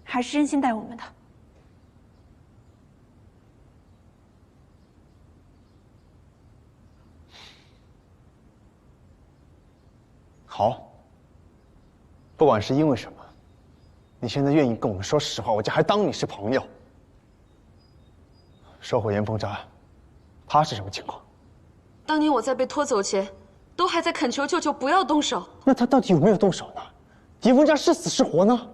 还是真心待我们的。好，不管是因为什么，你现在愿意跟我们说实话，我就还当你是朋友。说回严凤斋，他是什么情况？当年我在被拖走前，都还在恳求舅舅不要动手。那他到底有没有动手呢？严凤斋是死是活呢？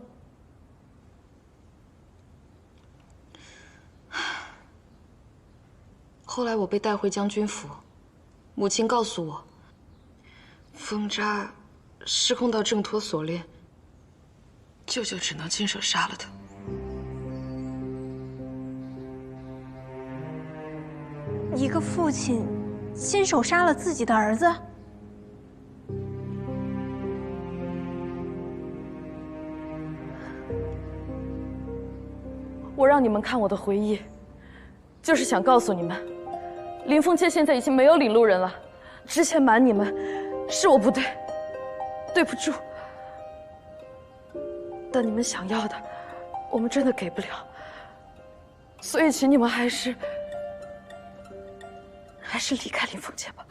后来我被带回将军府，母亲告诉我，凤斋失控到挣脱锁链，舅舅只能亲手杀了他。一个父亲亲手杀了自己的儿子？我让你们看我的回忆，就是想告诉你们，林凤妾现在已经没有领路人了。之前瞒你们，是我不对，对不住。但你们想要的，我们真的给不了，所以请你们还是离开林凤妾吧。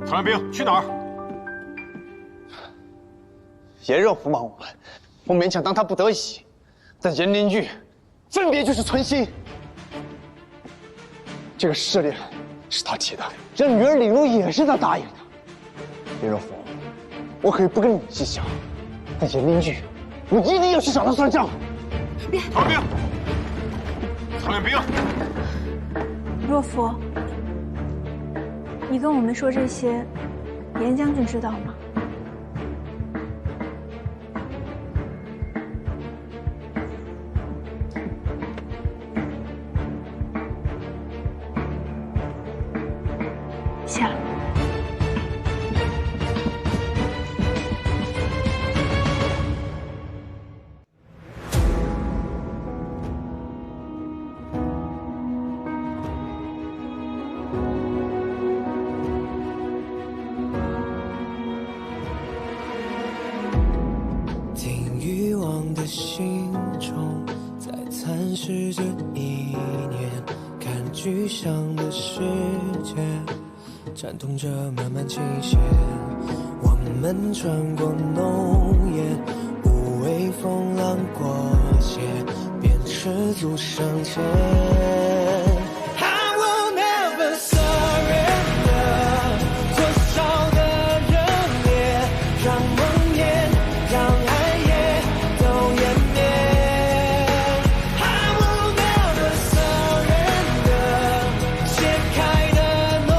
曹元兵去哪儿？严若夫瞒我们，我勉强当他不得已，但严灵玉分别就是存心。这个试炼是他提的，让女儿领路也是他答应的。严若夫，我可以不跟你计较，但严灵玉，我一定要去找他算账。别，曹元兵，曹元兵，若夫，你跟我们说这些，严将军知道吗？下来。听欲望的心中，在蚕食着一念，看具象的世界，颤动着慢慢倾斜。我们穿过浓烟，不畏风浪过界，便赤足上前。I will never surrender， 多少的热烈，让梦魇，让爱也都湮灭。I will never surrender， 解开的浓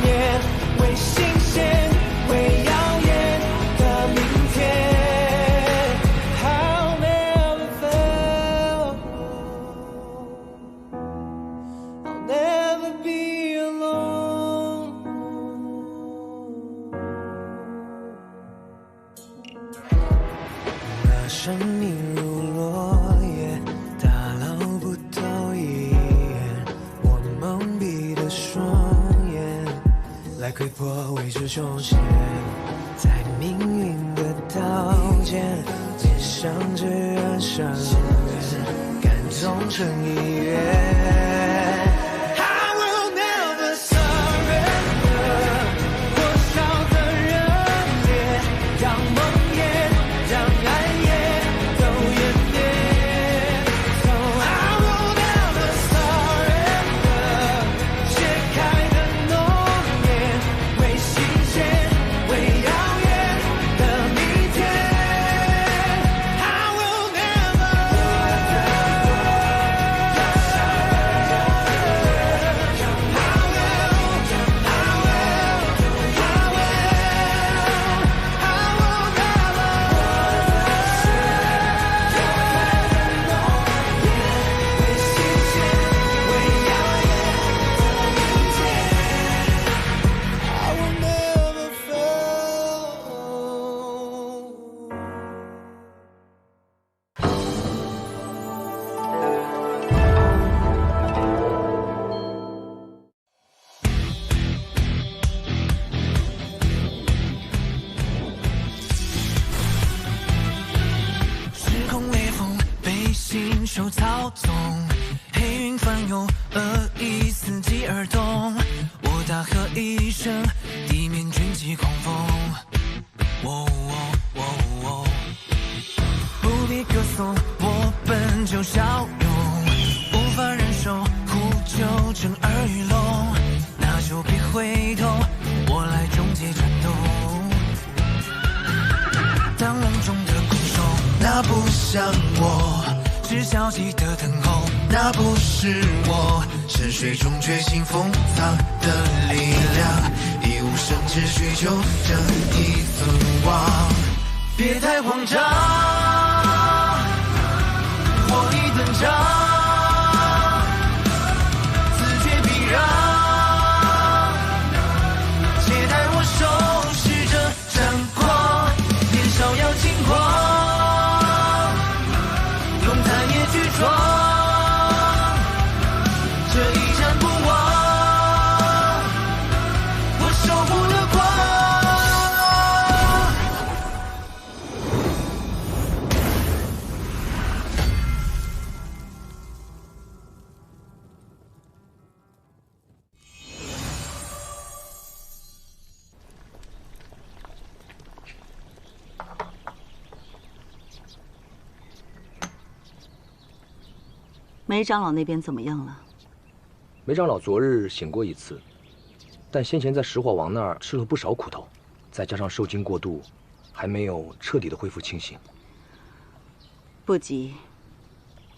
烟，为新鲜，为耀眼的明天。I'll never fail， I'll never be alone。那生命如落叶，打捞不到一眼，我蒙蔽的双眼，来窥破未知凶险，在命运的刀尖，面向至暗伤源，感动成一愿。I will never surrender， 多少的热烈，让梦魇，让爱也都湮灭。So I will never surrender， 解开的浓烟，为新鲜，为耀眼的明天。I will never。手操纵，黑云翻涌，恶意伺机而动。我大喝一声，地面卷起狂风。不必歌颂，我本就骁勇，无法忍受呼救震耳欲聋，那就别回头，我来终结战斗。当笼中的空手，那不像我；是消极的等候，那不是我。深水中觉醒封藏的力量，一无生之需求这一存亡。别太慌张，火力登场，自觉避让，且待我收拾这战况，年少要轻狂，龙潭也去闯，这一战不忘，我守护的光。梅长老那边怎么样了？梅长老昨日醒过一次，但先前在石火王那儿吃了不少苦头，再加上受惊过度，还没有彻底的恢复清醒。不急，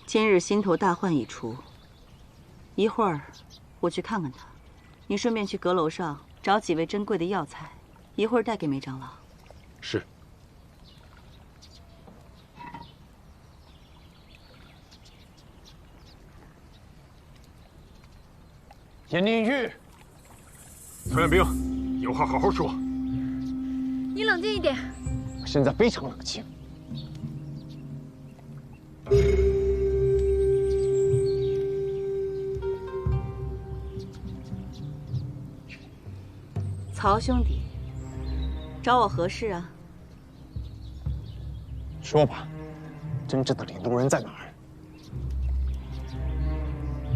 今日心头大患已除，一会儿我去看看他，你顺便去阁楼上找几味珍贵的药材，一会儿带给梅长老。是。严令玉，曹元兵，有话好好说。你冷静一点。我现在非常冷静。曹兄弟，找我何事啊？说吧，真正的领路人在哪儿？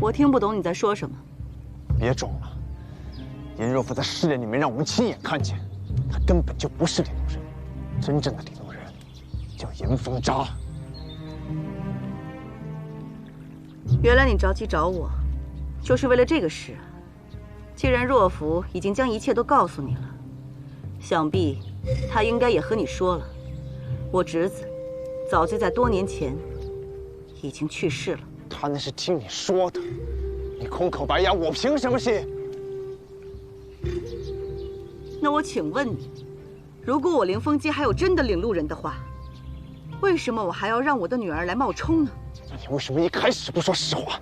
我听不懂你在说什么。别装了，严若甫在试炼里面让我们亲眼看见，他根本就不是领路人，真正的领路人叫严风札。原来你着急找我，就是为了这个事啊。既然若甫已经将一切都告诉你了，想必他应该也和你说了，我侄子早就在多年前已经去世了。他那是听你说的，你空口白牙，我凭什么信？那我请问你，如果我凌风街还有真的领路人的话，为什么我还要让我的女儿来冒充呢？那你为什么一开始不说实话？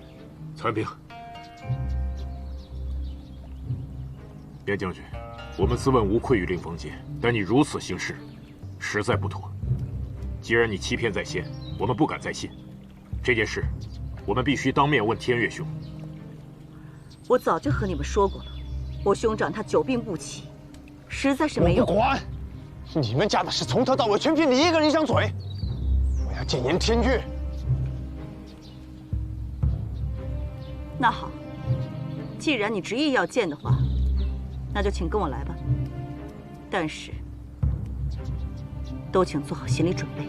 曹元兵，严将军，我们自问无愧于凌风街，但你如此行事，实在不妥。既然你欺骗在先，我们不敢再信。这件事，我们必须当面问天月兄。我早就和你们说过了，我兄长他久病不起，实在是没有。我不管，你们家的事从头到尾全凭你一个人一张嘴。我要见严天月。那好，既然你执意要见的话，那就请跟我来吧。但是，都请做好心理准备。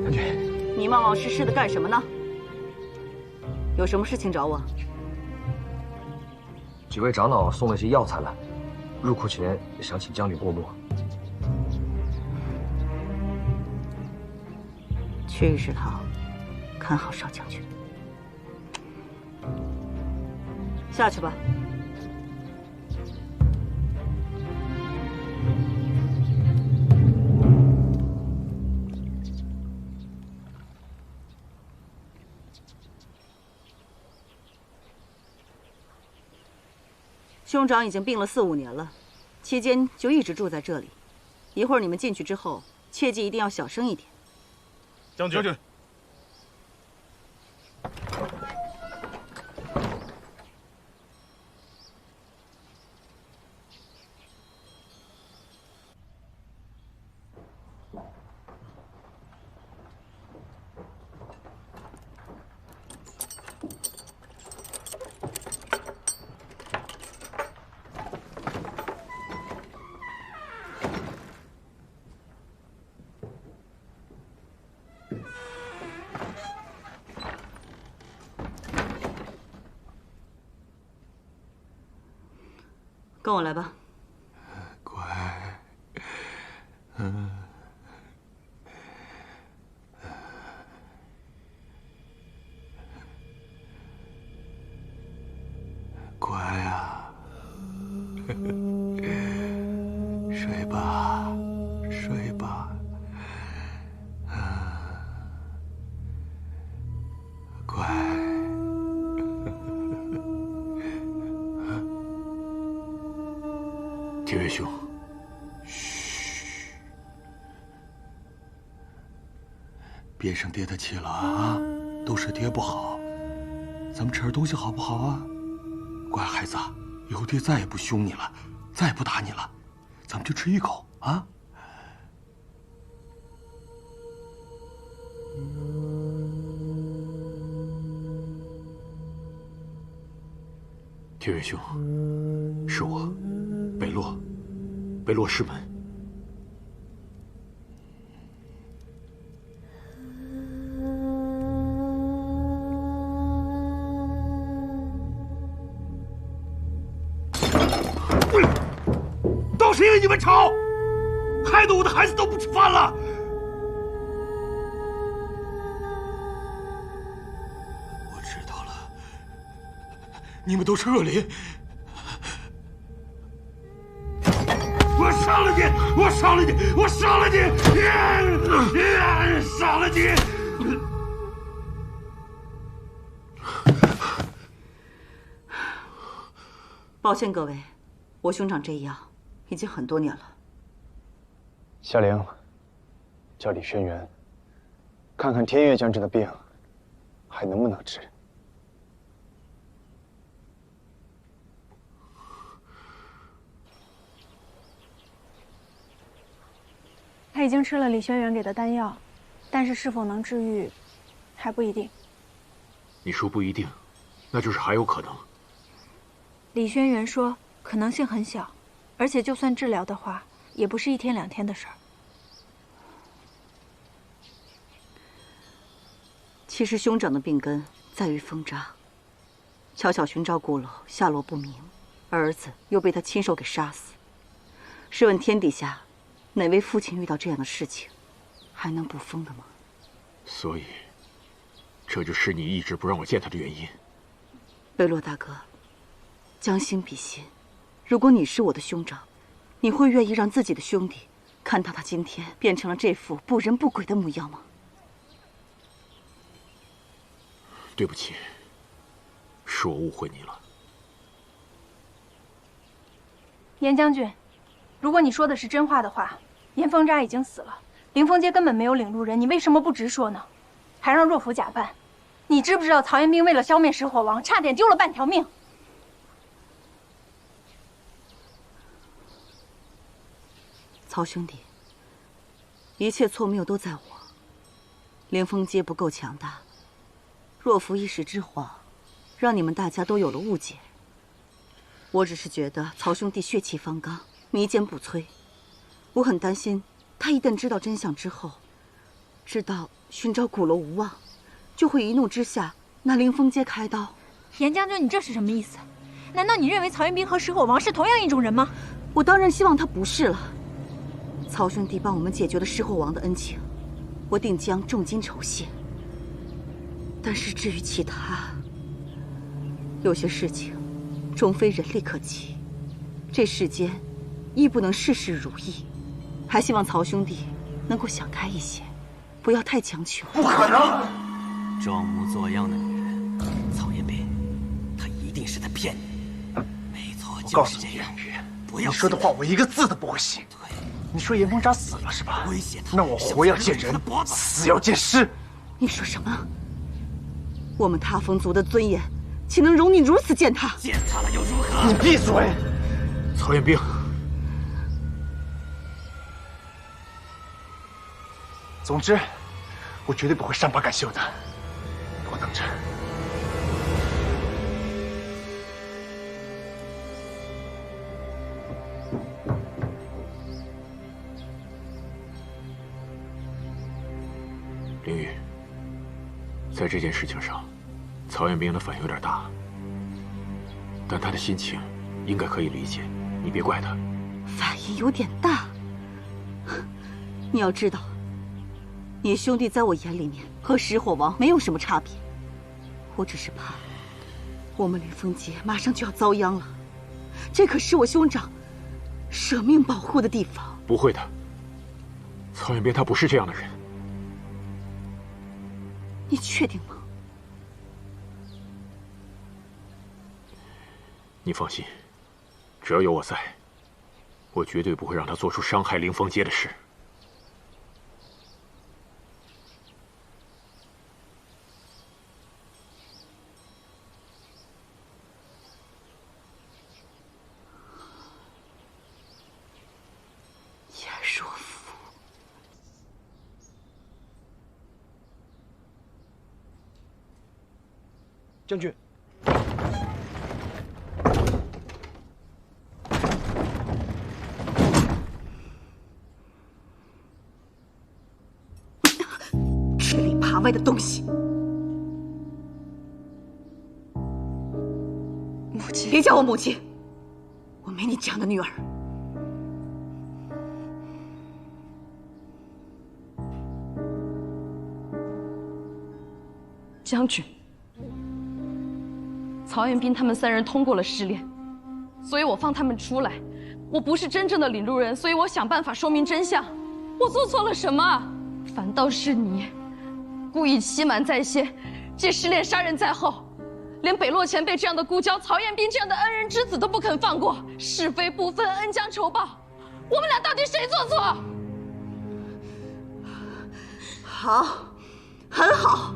将军，你冒冒失失的干什么呢？有什么事情找我？几位长老送了些药材来，入库前想请将军过目。去日石堂，看好少将军。下去吧。兄长已经病了4、5年了，期间就一直住在这里。一会儿你们进去之后，切记一定要小声一点。将军。跟我来吧。乖，乖啊，睡吧，睡吧，乖。天元兄，别生爹的气了啊！都是爹不好，咱们吃点东西好不好啊？乖孩子，以后爹再也不凶你了，再也不打你了，咱们就吃一口啊！天元兄，是我，北洛，北洛师门。都是因为你们吵，害得我的孩子都不吃饭了。我知道了，你们都是恶灵。我杀了你！我杀了你！我杀了你！杀了你！抱歉各位，我兄长这样已经很多年了。夏灵，叫李轩辕，看看天月将军的病还能不能治。他已经吃了李轩辕给的丹药，但是是否能治愈，还不一定。你说不一定，那就是还有可能。李轩辕说可能性很小，而且就算治疗的话，也不是1天2天的事儿。其实兄长的病根在于封扎，巧巧寻找鼓楼，下落不明，儿子又被他亲手给杀死。试问天底下，哪位父亲遇到这样的事情，还能不疯的吗？所以，这就是你一直不让我见他的原因。北洛大哥，将心比心，如果你是我的兄长，你会愿意让自己的兄弟看到他今天变成了这副不人不鬼的模样吗？对不起，是我误会你了。严将军，如果你说的是真话的话，严凤扎已经死了，凌风街根本没有领路人，你为什么不直说呢？还让若甫假扮？你知不知道曹延兵为了消灭石火王，差点丢了半条命？曹兄弟，一切错谬都在我。凌风街不够强大，若甫一时之慌，让你们大家都有了误解。我只是觉得曹兄弟血气方刚，弥坚不摧。我很担心他一旦知道真相之后，知道寻找鼓楼无望，就会一怒之下拿凌风街开刀。严将军，你这是什么意思？难道你认为曹延兵和石火王是同样一种人吗？我当然希望他不是了。曹兄弟帮我们解决了石火王的恩情，我定将重金酬谢。但是至于其他，有些事情终非人力可及，这世间亦不能事事如意。还希望曹兄弟能够想开一些，不要太强求。不可能！装模作样的女人，曹延兵，他一定是在骗你。没错，就是这样。不要你说的话我一个字都不会信。你说严凤扎死了是吧？那我活要见人，死要见尸。你说什么？我们踏风族的尊严，岂能容你如此践踏？践踏了又如何？你闭嘴！曹延兵，总之，我绝对不会善罢甘休的。我等着。凌玉，在这件事情上，曹延兵的反应有点大，但他的心情应该可以理解。你别怪他。反应有点大。你要知道，你兄弟在我眼里面和石火王没有什么差别。我只是怕我们林峰街马上就要遭殃了，这可是我兄长舍命保护的地方。不会的，曹远边他不是这样的人。你确定吗？你放心，只要有我在，我绝对不会让他做出伤害凌风街的事。将军，吃里扒外的东西！母亲，别叫我母亲，我没你这样的女儿。将军。曹彦斌他们3人通过了试炼，所以我放他们出来。我不是真正的领路人，所以我想办法说明真相。我做错了什么？反倒是你，故意欺瞒在先，借试炼杀人在后，连北洛前辈这样的故交，曹彦斌这样的恩人之子都不肯放过，是非不分，恩将仇报。我们俩到底谁做错？好，很好。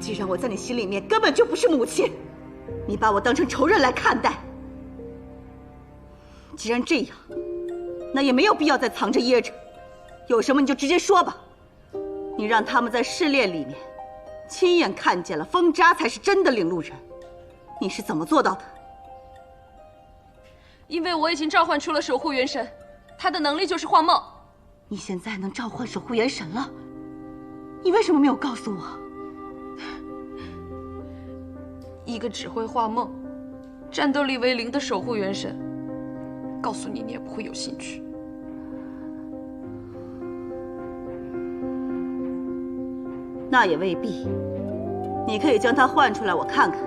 既然我在你心里面根本就不是母亲，你把我当成仇人来看待。既然这样，那也没有必要再藏着掖着，有什么你就直接说吧。你让他们在试炼里面亲眼看见了风渣才是真的领路人，你是怎么做到的？因为我已经召唤出了守护元神，他的能力就是幻梦。你现在能召唤守护元神了？你为什么没有告诉我？一个只会画梦、战斗力为0的守护元神，告诉你，你也不会有兴趣。那也未必，你可以将它唤出来，我看看。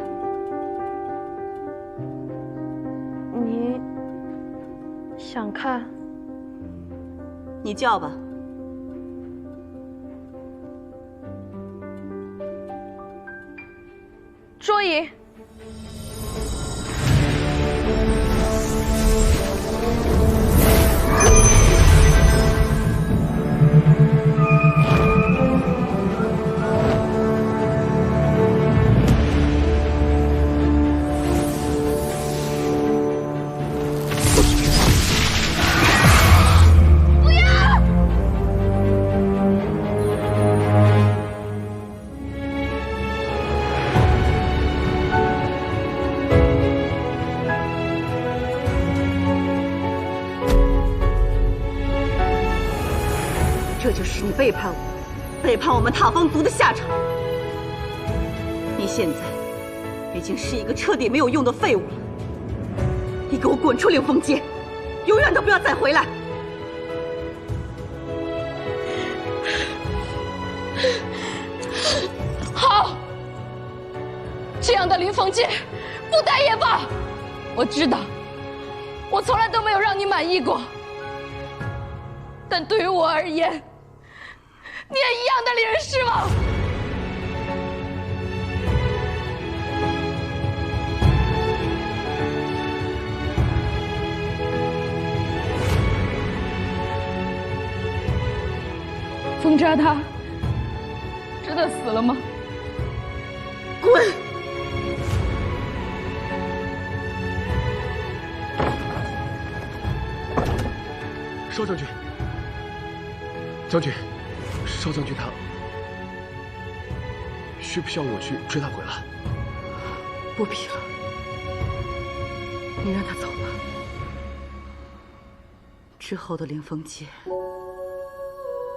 你想看？你叫吧。卓颖。这就是你背叛我，背叛我们塔方族的下场。你现在已经是一个彻底没有用的废物了。你给我滚出凌风街，永远都不要再回来！好，这样的凌风街不待也罢。我知道，我从来都没有让你满意过，但对于我而言，你也一样的令人失望。风渣他真的死了吗？滚！邵将军，将军，邵将军他需不需要我去追他回来？不必了，你让他走吧。之后的凌风街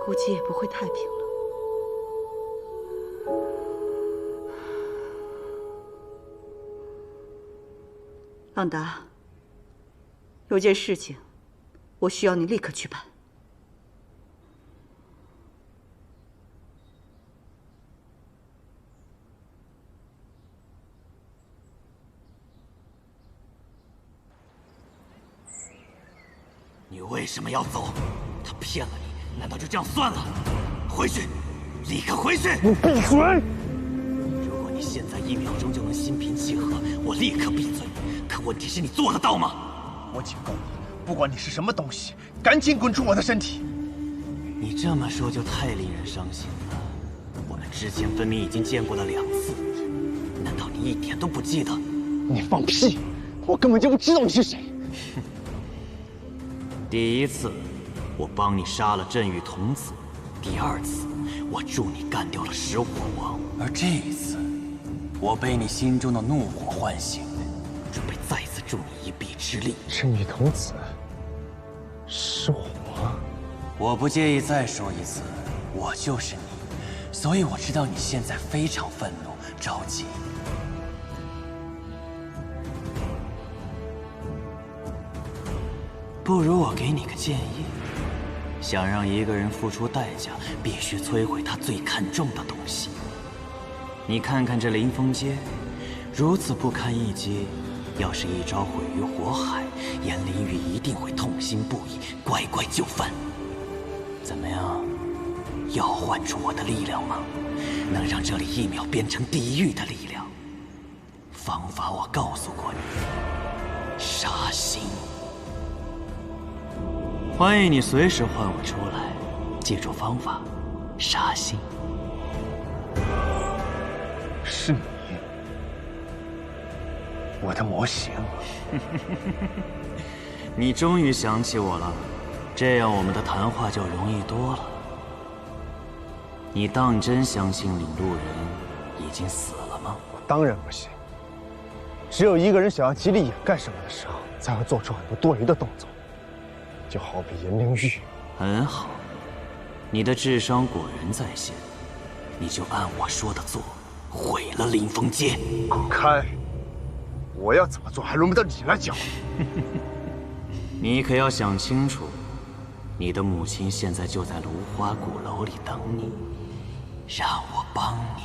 估计也不会太平了。朗达，有件事情，我需要你立刻去办。你为什么要走？他骗了你，难道就这样算了？回去，立刻回去！你闭嘴！如果你现在1秒钟就能心平气和，我立刻闭嘴。可问题是你做得到吗？我警告你，不管你是什么东西，赶紧滚出我的身体！你这么说就太令人伤心了。我们之前分明已经见过了2次，难道你一点都不记得？你放屁！我根本就不知道你是谁。第1次，我帮你杀了镇狱童子；第2次，我助你干掉了食火王；而这一次，我被你心中的怒火唤醒，准备再次助你一臂之力。镇狱童子，食火王，我不介意再说一次，我就是你，所以我知道你现在非常愤怒、着急。不如我给你个建议，想让一个人付出代价，必须摧毁他最看重的东西。你看看这临风街，如此不堪一击，要是一朝毁于火海，颜灵玉一定会痛心不已，乖乖就范。怎么样？要唤出我的力量吗？能让这里1秒变成地狱的力量？方法我告诉过你，杀心。欢迎你随时唤我出来，记住方法，杀心。是你，我的模型。你终于想起我了，这样我们的谈话就容易多了。你当真相信领路人已经死了吗？我当然不信。只有一个人想要极力掩盖什么的时候，才会做出很多多余的动作。就好比颜灵玉。很好，你的智商果然在线，你就按我说的做，毁了临风街。滚开！我要怎么做还轮不到你来教。你可要想清楚，你的母亲现在就在芦花鼓楼里等你，让我帮你，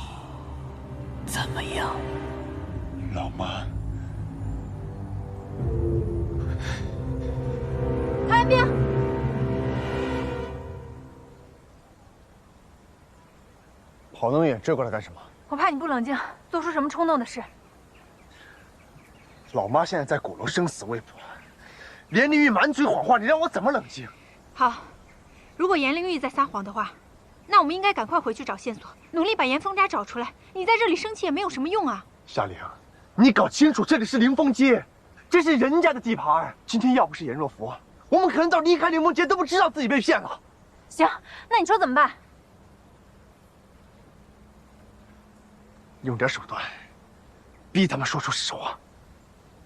怎么样？老妈。陶元兵，跑那么远追过来干什么？我怕你不冷静，做出什么冲动的事。老妈现在在鼓楼生死未卜，颜灵玉满嘴谎话，你让我怎么冷静？好，如果颜灵玉在撒谎的话，那我们应该赶快回去找线索，努力把严风斋找出来。你在这里生气也没有什么用啊。夏玲，你搞清楚，这里是临风街，这是人家的地盘。今天要不是颜若芙，我们可能到离开临风街都不知道自己被骗了。行，那你说怎么办？用点手段，逼他们说出实话。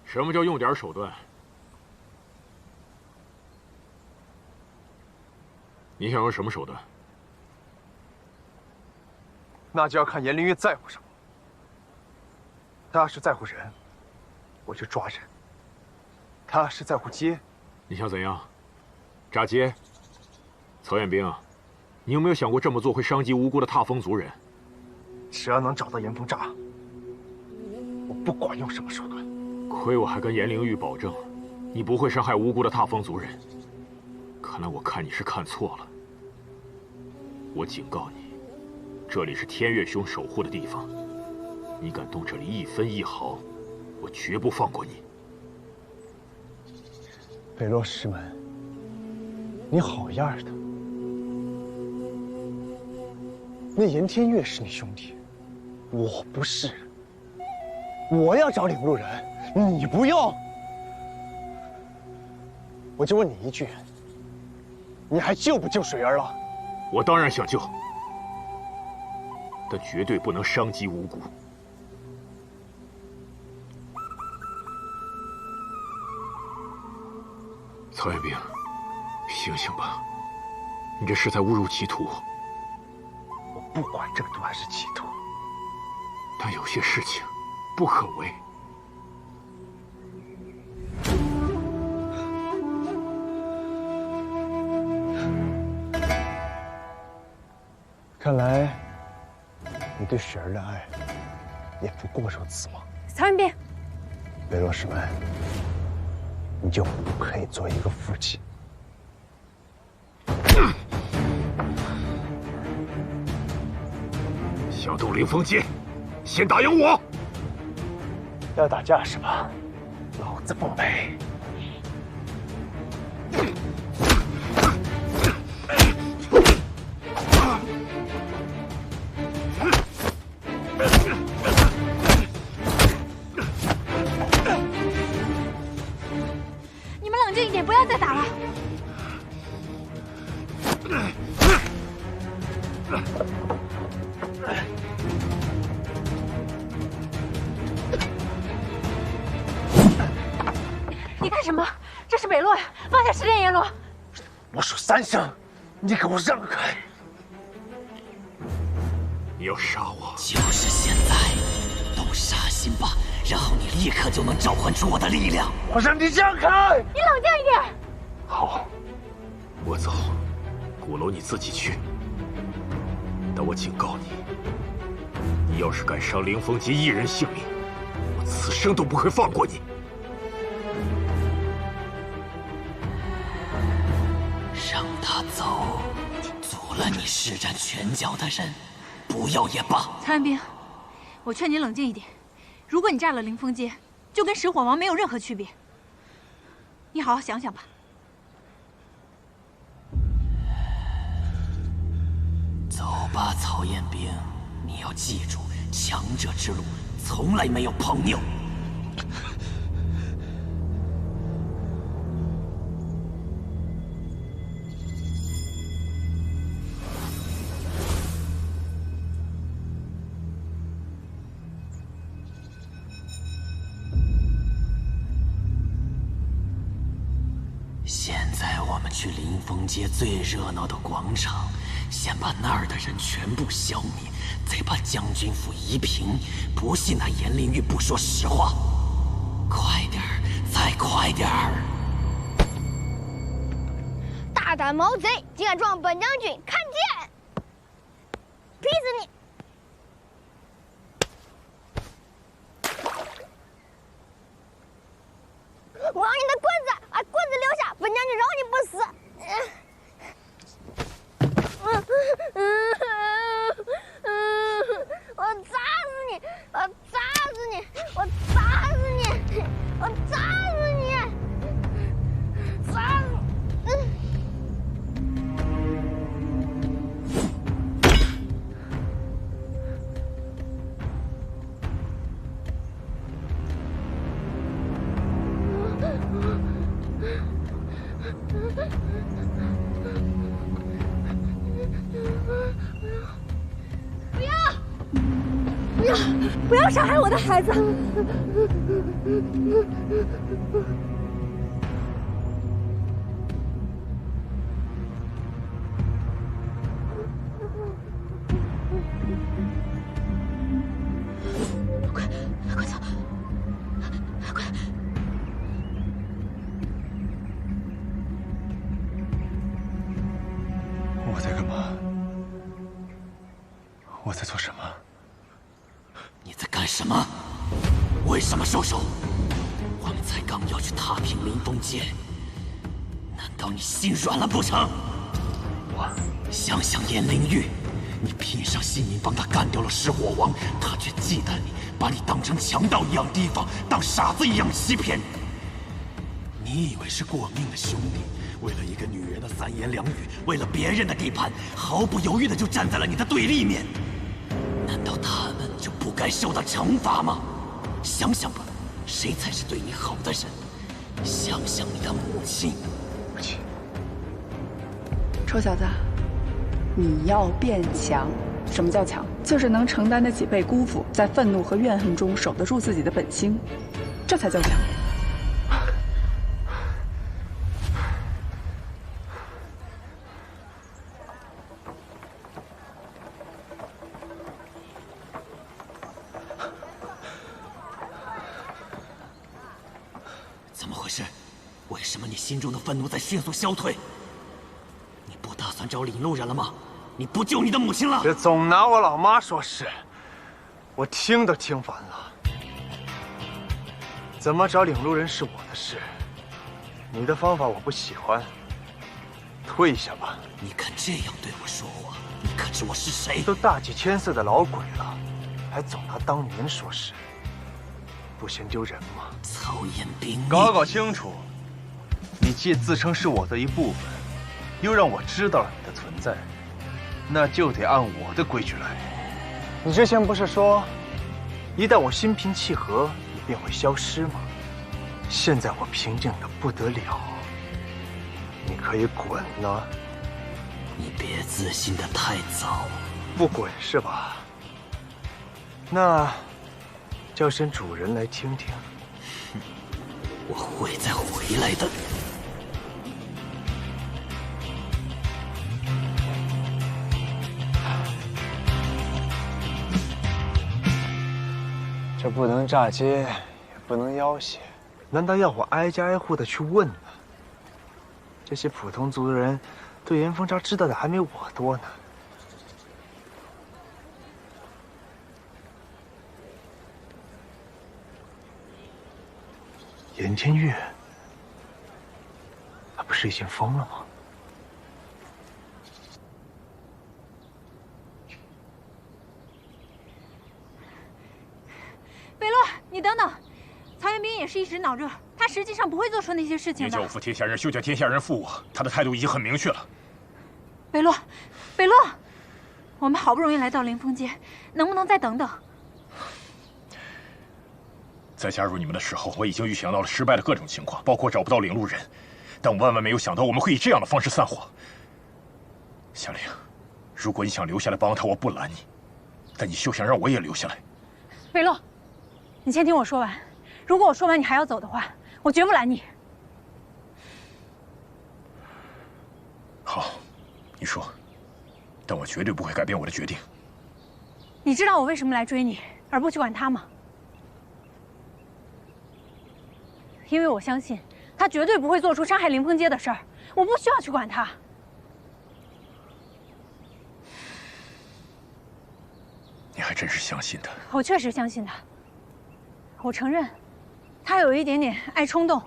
什么叫用点手段？你想用什么手段？那就要看颜灵玉在乎什么。他要是在乎人，我就抓人；他要是在乎街，你想怎样？炸街？曹彦兵，你有没有想过这么做会伤及无辜的踏风族人？只要能找到严风乍，我不管用什么手段。亏我还跟颜灵玉保证，你不会伤害无辜的踏风族人。看来我看你是看错了。我警告你，这里是天月兄守护的地方，你敢动这里1分1毫，我绝不放过你。北落师门，你好样的！那严天月是你兄弟，我不是。我要找领路人，你不用。我就问你一句，你还救不救水儿了？我当然想救，但绝对不能伤及无辜。曹彦兵，醒醒吧，你这是在误入歧途。我不管这都还是歧途，但有些事情不可为。你对雪儿的爱也不过如此吗？曹彦斌，北落师门，你就不配做一个父亲？想动凌风街，先答应我。要打架是吧？老子不配。你们冷静一点，不要再打了。你干什么？这是北洛呀！放下十殿阎罗！我数3声，你给我让开！你要杀我？就是现在，动杀心吧，然后你立刻就能召唤出我的力量。我让你让开！你冷静一点。好，我走，鼓楼你自己去。但我警告你，你要是敢伤凌风街一人性命，我此生都不会放过你。让他走，阻了你施展拳脚的人，不要也罢。曹彦斌，我劝你冷静一点。如果你炸了凌风街，就跟石火王没有任何区别。你好好想想吧。走吧，曹彦斌，你要记住，强者之路从来没有朋友。现在我们去凌风街最热闹的广场，先把那儿的人全部消灭，再把将军府夷平。不信那颜灵玉不说实话。快点儿，再快点儿！大胆毛贼，竟敢撞本将军！看剑！劈死你！我要你的棍子，把棍子留下，本将军饶你不死。我砸死你！我砸死你！我砸死你！我砸死你！砸死！不要杀害我的孩子！快走！快！我在干嘛？我在做什么？你在干什么？为什么收手？我们才刚要去踏平凌风街，难道你心软了不成？想想颜灵玉，你拼上性命帮他干掉了石火王，他却忌惮你，把你当成强盗一样提防，当傻子一样欺骗。你以为是过命的兄弟，为了一个女人的3言2语，为了别人的地盘，毫不犹豫的就站在了你的对立面。难道他们就不该受到惩罚吗？想想吧，谁才是对你好的人？想想你的母亲。母亲，臭小子，你要变强。什么叫强？就是能承担得起被辜负，在愤怒和怨恨中守得住自己的本心，这才叫强。怎么回事？为什么你心中的愤怒在迅速消退？你不打算找领路人了吗？你不救你的母亲了？别总拿我老妈说事，我听都听烦了。怎么找领路人是我的事，你的方法我不喜欢，退下吧。你敢这样对我说话？你可知我是谁？都大几千岁的老鬼了，还总拿当年说事，不嫌丢人吗？曹彦兵，搞清楚，你既自称是我的一部分，又让我知道了你的存在，那就得按我的规矩来。你之前不是说，一旦我心平气和，你便会消失吗？现在我平静的不得了，你可以滚了。你别自信的太早。不滚是吧？那叫声主人来听听。我会再回来的。这不能炸街，也不能要挟，难道要我挨家挨户的去问呢？这些普通族人对严风札知道的还没我多呢。严天月，他不是已经疯了吗？北洛，你等等，曹彦兵也是一时脑热，他实际上不会做出那些事情的。别叫我负天下人，休叫天下人负我。他的态度已经很明确了。北洛，北洛，我们好不容易来到凌风街，能不能再等等？在加入你们的时候，我已经预想到了失败的各种情况，包括找不到领路人，但我万万没有想到我们会以这样的方式散伙。夏玲，如果你想留下来帮他，我不拦你，但你休想让我也留下来。北洛，你先听我说完。如果我说完你还要走的话，我绝不拦你。好，你说，但我绝对不会改变我的决定。你知道我为什么来追你，而不去管他吗？因为我相信他绝对不会做出伤害凌风街的事儿，我不需要去管他。你还真是相信他？我确实相信他。我承认，他有一点点爱冲动，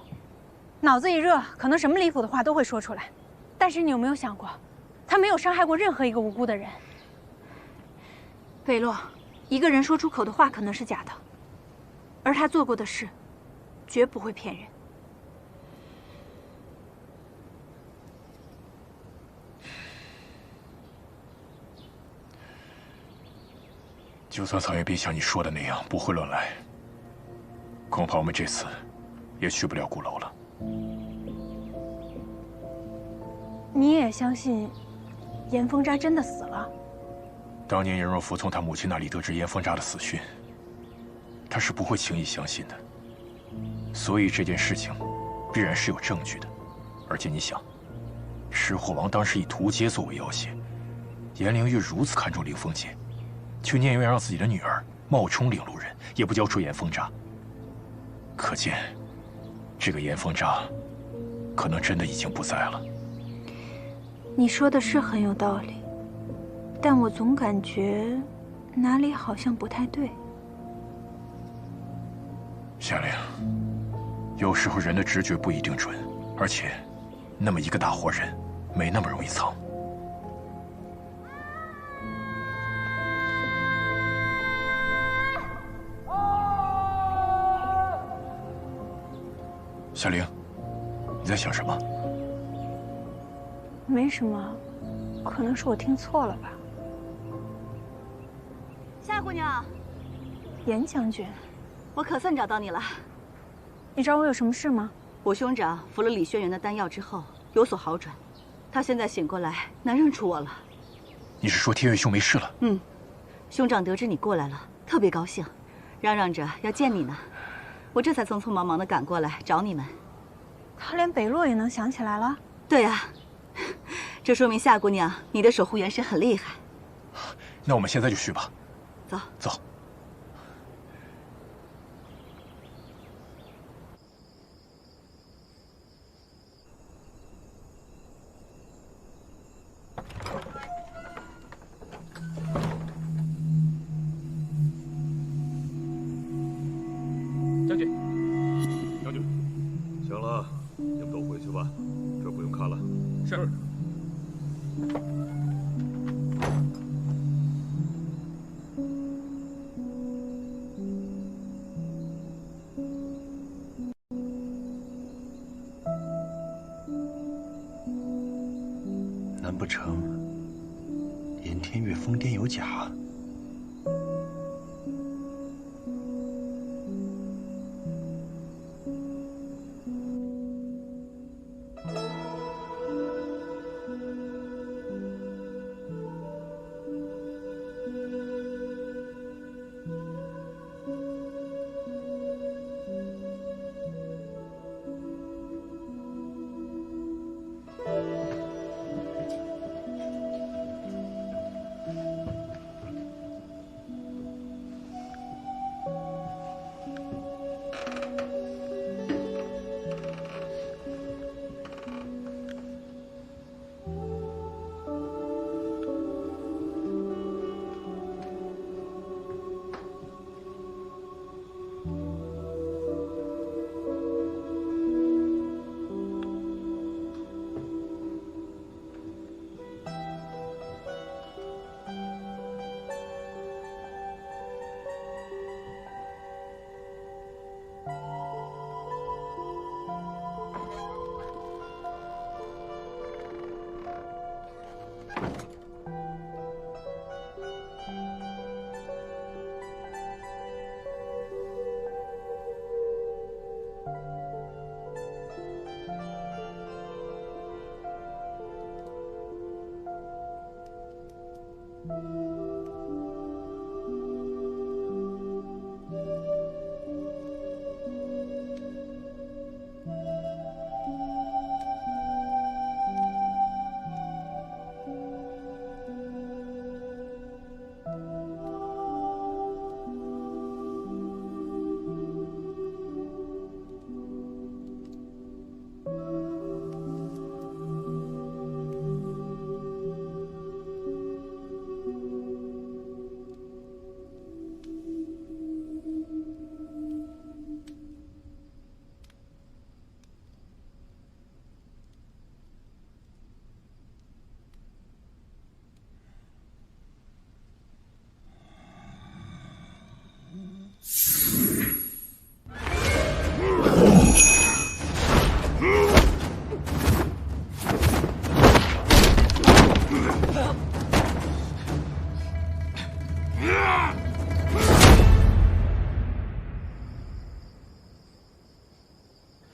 脑子一热，可能什么离谱的话都会说出来。但是你有没有想过，他没有伤害过任何一个无辜的人。北洛，一个人说出口的话可能是假的，而他做过的事绝不会骗人。就算曹彦斌像你说的那样不会乱来，恐怕我们这次也去不了鼓楼了。你也相信严风札真的死了？当年严若甫从他母亲那里得知严风札的死讯，他是不会轻易相信的。所以这件事情必然是有证据的。而且你想，吃货王当时以屠街作为要挟，严灵玉如此看重凌风街，却宁愿让自己的女儿冒充领路人，也不交出严风札。可见，这个严风札可能真的已经不在了。你说的是很有道理，但我总感觉哪里好像不太对。夏玲，有时候人的直觉不一定准，而且，那么一个大活人，没那么容易藏。夏玲，你在想什么？没什么，可能是我听错了吧。夏姑娘，严将军，我可算找到你了。你找我有什么事吗？我兄长服了李轩辕的丹药之后有所好转，他现在醒过来能认出我了。你是说天月兄没事了？嗯，兄长得知你过来了，特别高兴，嚷嚷着要见你呢。我这才匆匆忙忙的赶过来找你们。他连北洛也能想起来了？对呀，这说明夏姑娘你的守护元神很厉害。那我们现在就去吧。走。走。这不用看了。是。难不成严天月疯癫有假？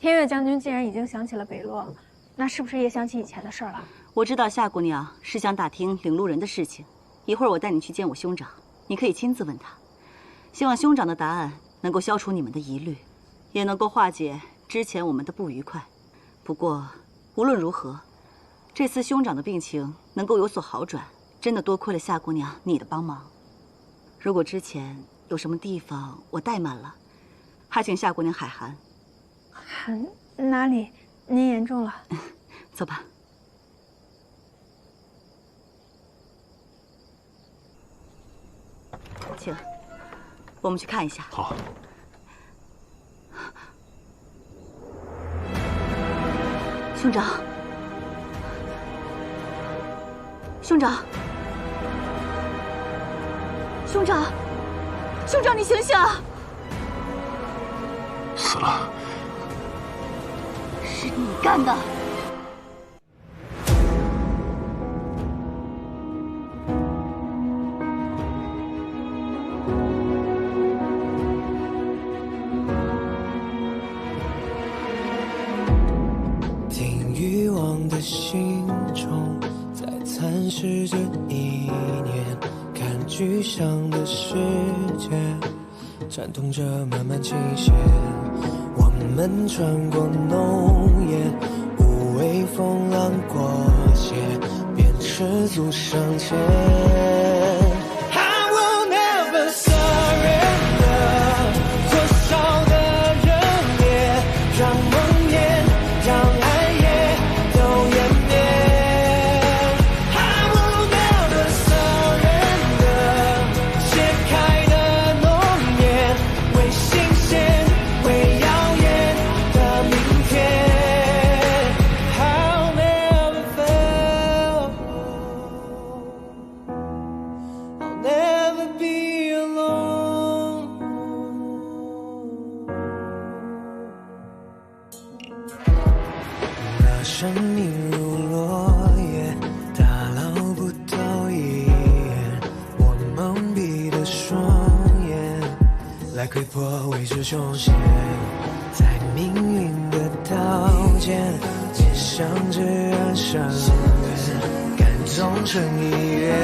天月将军既然已经想起了北洛，那是不是也想起以前的事儿了？我知道夏姑娘是想打听领路人的事情，一会儿我带你去见我兄长，你可以亲自问他。希望兄长的答案能够消除你们的疑虑，也能够化解之前我们的不愉快。不过无论如何，这次兄长的病情能够有所好转，真的多亏了夏姑娘你的帮忙。如果之前有什么地方我怠慢了，还请夏姑娘海涵。哪里？您言重了。走吧。请，我们去看一下。好。兄长，兄长，兄长，兄长，你醒醒！死了。是你干的！听欲望的心中，在蚕食着意念，看具象的世界，颤动着慢慢倾斜。我们穿过浓烟，无畏风浪过界，便赤足上前。I will never surrender， 多少的热烈，让梦魇，让爱也都湮灭。I will never surrender， 切开的浓烟，为新鲜，为耀眼的明天。是手写在命运的刀尖，街上只染上缘，感动成一约。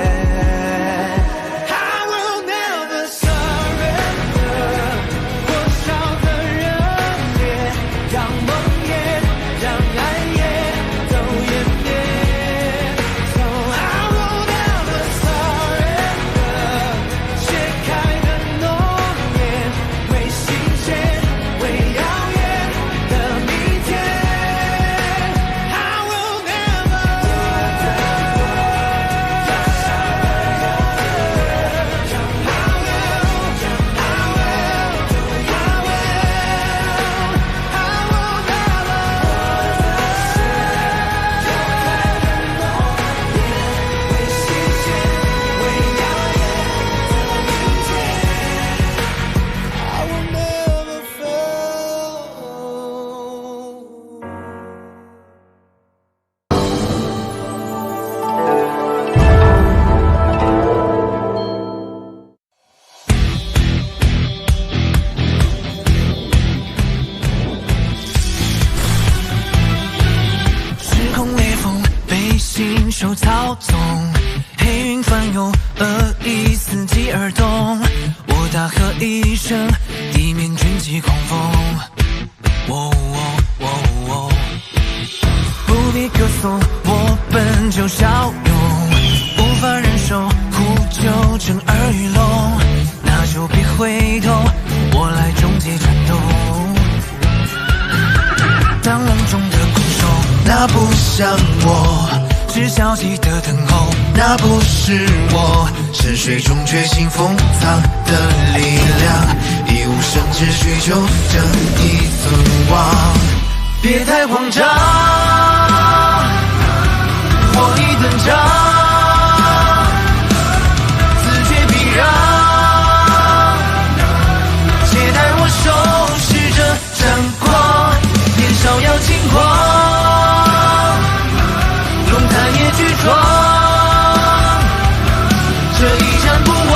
手操纵，黑云翻涌，恶意伺机而动。我大喝一声，地面卷起狂风。不必歌颂，我本就骁勇，无法忍受苦酒震耳欲聋。那就别回头，我来终结战斗。当笼中的困兽，那不像我。是消极的等候，那不是我，深水中觉醒封藏的力量，一无生之需就正义存亡。别太慌张，火力登场，自觉避让，且待我收拾这战况，年少要轻狂。龙潭也巨壮，这一战不忘，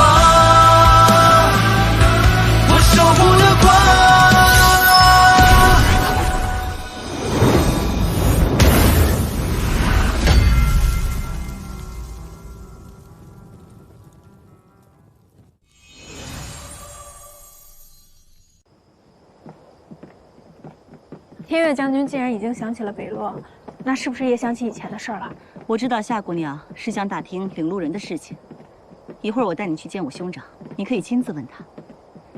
我守护了光。天越将军既然已经想起了北洛，那是不是也想起以前的事儿了？我知道夏姑娘是想打听领路人的事情，一会儿我带你去见我兄长，你可以亲自问他。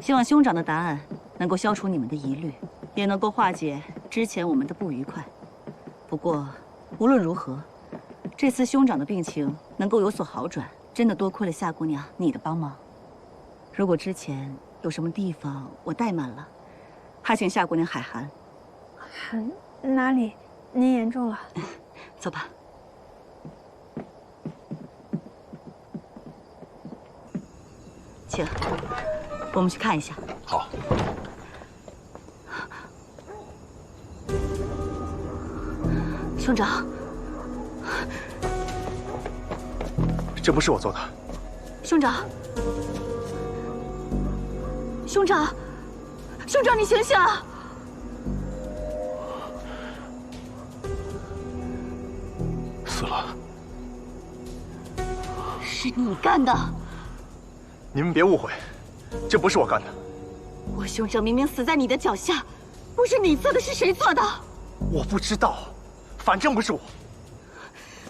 希望兄长的答案能够消除你们的疑虑，也能够化解之前我们的不愉快。不过，无论如何，这次兄长的病情能够有所好转，真的多亏了夏姑娘你的帮忙。如果之前有什么地方我怠慢了，还请夏姑娘海涵。哪里？您言重了。走吧。请，我们去看一下。好。兄长，这不是我做的。兄长，兄长，兄长，你醒醒啊！死了。是你干的。你们别误会，这不是我干的。我兄长明明死在你的脚下，不是你做的，是谁做的？我不知道，反正不是我。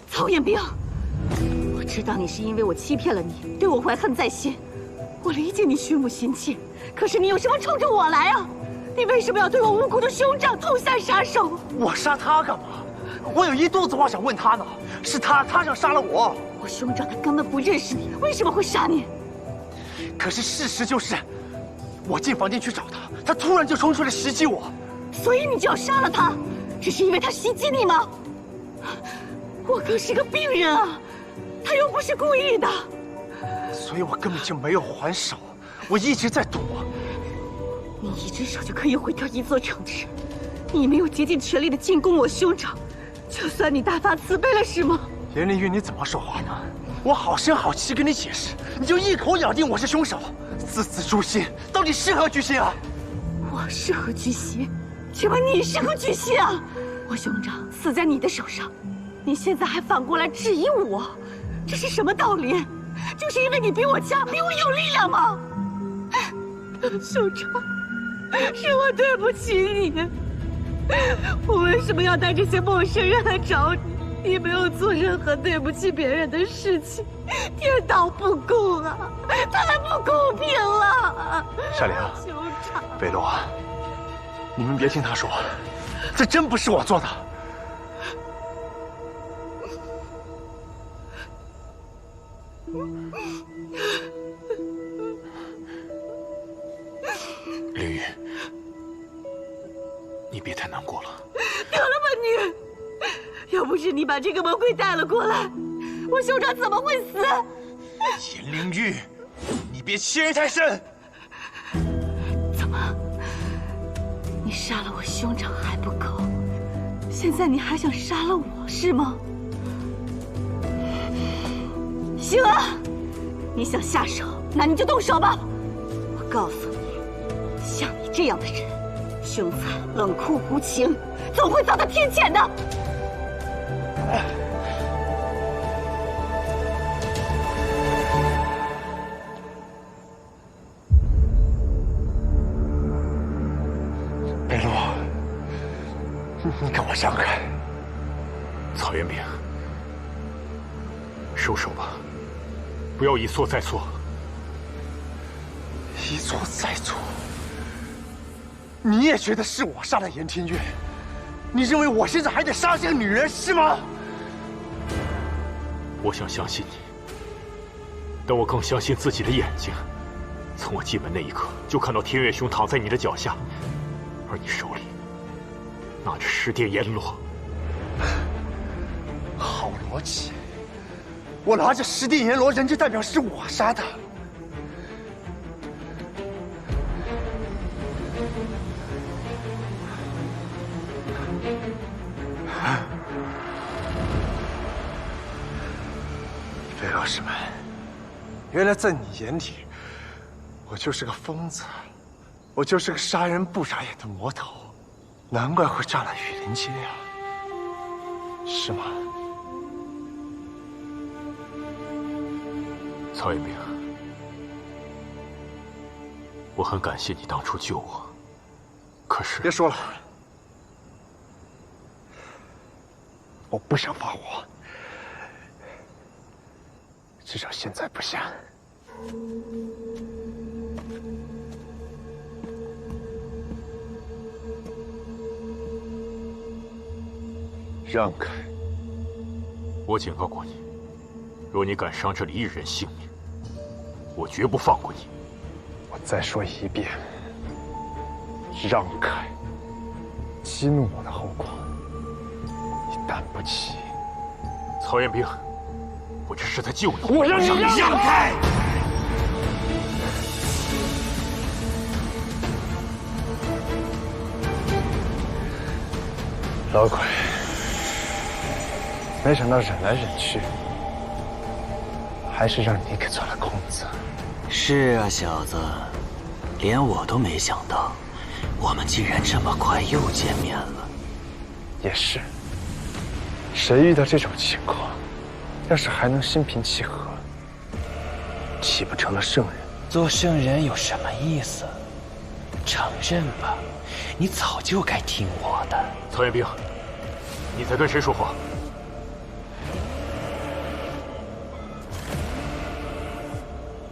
曹彦兵，我知道你是因为我欺骗了你，对我怀恨在心。我理解你虚母心切，可是你有什么冲着我来啊？你为什么要对我无辜的兄长痛下杀手？我杀他干嘛？我有一肚子话想问他呢。是他想杀了我。我兄长他根本不认识你，为什么会杀你？可是事实就是，我进房间去找他，他突然就冲出来袭击我。所以你就要杀了他，只是因为他袭击你吗？我哥是个病人啊，他又不是故意的。所以我根本就没有还手，我一直在躲。你一只手就可以毁掉一座城池，你没有竭尽全力的进攻我兄长，就算你大发慈悲了是吗？严凌玉，你怎么说话呢？我好声好气跟你解释，你就一口咬定我是凶手，字字诛心，到底是何居心啊？我适合居西，请问你适合居西啊？我兄长死在你的手上，你现在还反过来质疑我，这是什么道理？就是因为你比我强，比我有力量吗？兄长，是我对不起你。我为什么要带这些陌生人来找你？你没有做任何对不起别人的事情，天道不公啊，太不公平了！夏玲，兄长，北洛，你们别听他说，这真不是我做的。凌玉，你别太难过了。得了吧你！要不是你把这个魔鬼带了过来，我兄长怎么会死？颜灵玉，你别欺人太甚！怎么，你杀了我兄长还不够，现在你还想杀了我是吗？行啊，你想下手，那你就动手吧。我告诉你，像你这样的人，凶残、冷酷、无情，总会遭到天谴的。北洛，你跟我闪开！曹元炳，收手吧，不要一错再错。一错再错？你也觉得是我杀了颜天月？你认为我现在还得杀这个女人是吗？我想相信你，但我更相信自己的眼睛。从我进门那一刻，就看到天月兄躺在你的脚下，而你手里拿着十殿阎罗。好逻辑，我拿着十殿阎罗，人就代表是我杀的。裴老师们，原来在你眼里，我就是个疯子，我就是个杀人不眨眼的魔头，难怪会炸了雨林街呀，是吗？曹元炳，我很感谢你当初救我，可是别说了，我不想发火，至少现在不想。让开！我警告过你，若你敢伤这里一人性命，我绝不放过你。我再说一遍，让开！激怒我的后果，你担不起。曹元炳，我这是在救你。我让你让开！老鬼，没想到忍来忍去，还是让你给钻了空子。是啊，小子，连我都没想到，我们竟然这么快又见面了。也是，谁遇到这种情况，要是还能心平气和，岂不成了圣人？做圣人有什么意思？承认吧，你早就该听我的。曹元炳，你在跟谁说话？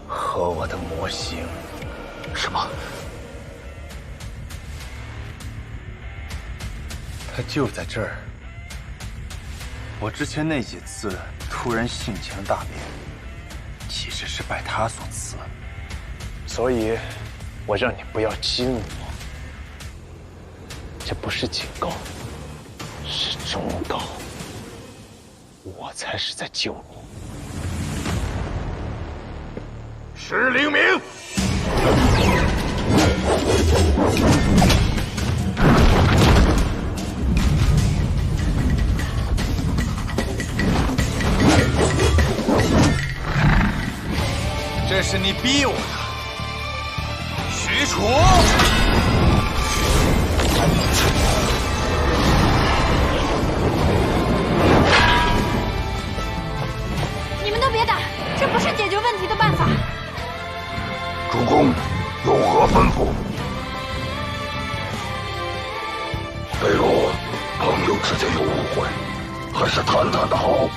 和我的魔形。什么？他就在这儿。我之前那几次突然性情大变，其实是拜他所赐。所以，我让你不要激怒我。这不是警告，是忠告。我才是在救你。石灵明，这是你逼我的，许褚。你们都别打，这不是解决问题的办法。主公有何吩咐？贝洛，朋友之间有误会，还是谈谈的好。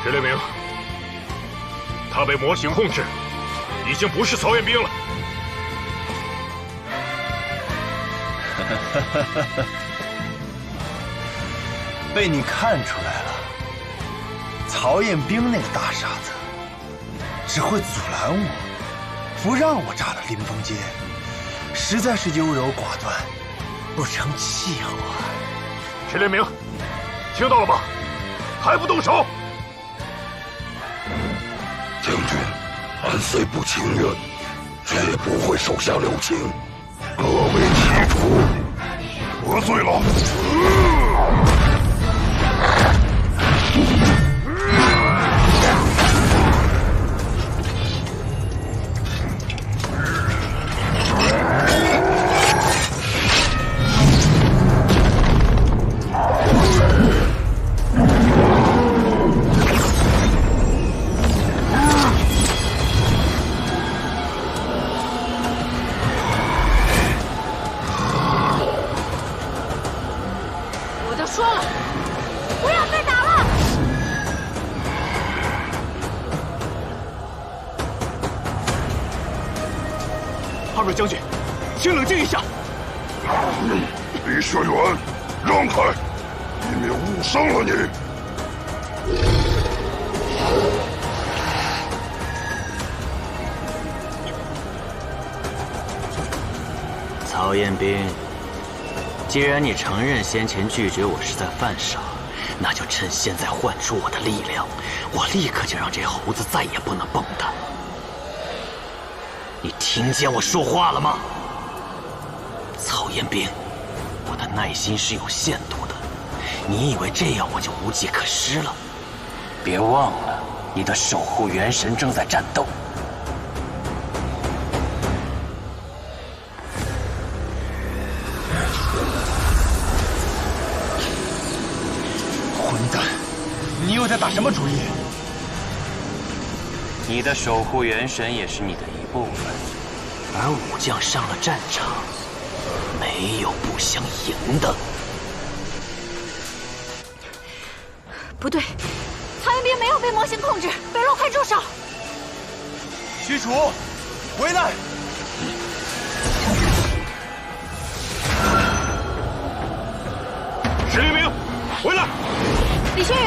石列明，他被魔形控制，已经不是曹彦兵了。被你看出来了，曹彦兵那个大傻子，只会阻拦我，不让我炸了临风街，实在是优柔寡断，不成气候啊！石列明，听到了吗？还不动手！将军，俺虽不情愿，却也不会手下留情。各为其主，得罪了。二位将军，请冷静一下。李学元，让开，以免误伤了你。曹彦兵，既然你承认先前拒绝我是在犯傻，那就趁现在唤出我的力量，我立刻就让这猴子再也不能蹦跶。你听见我说话了吗？曹彦兵，我的耐心是有限度的，你以为这样我就无计可施了？别忘了，你的守护元神正在战斗。混蛋，你又在打什么主意？你的守护元神也是你的一部分，而武将上了战场，没有不想赢的。不对，曹彦兵没有被魔形控制，北洛快住手！许褚，回来！石黎明，回来！李轩辕。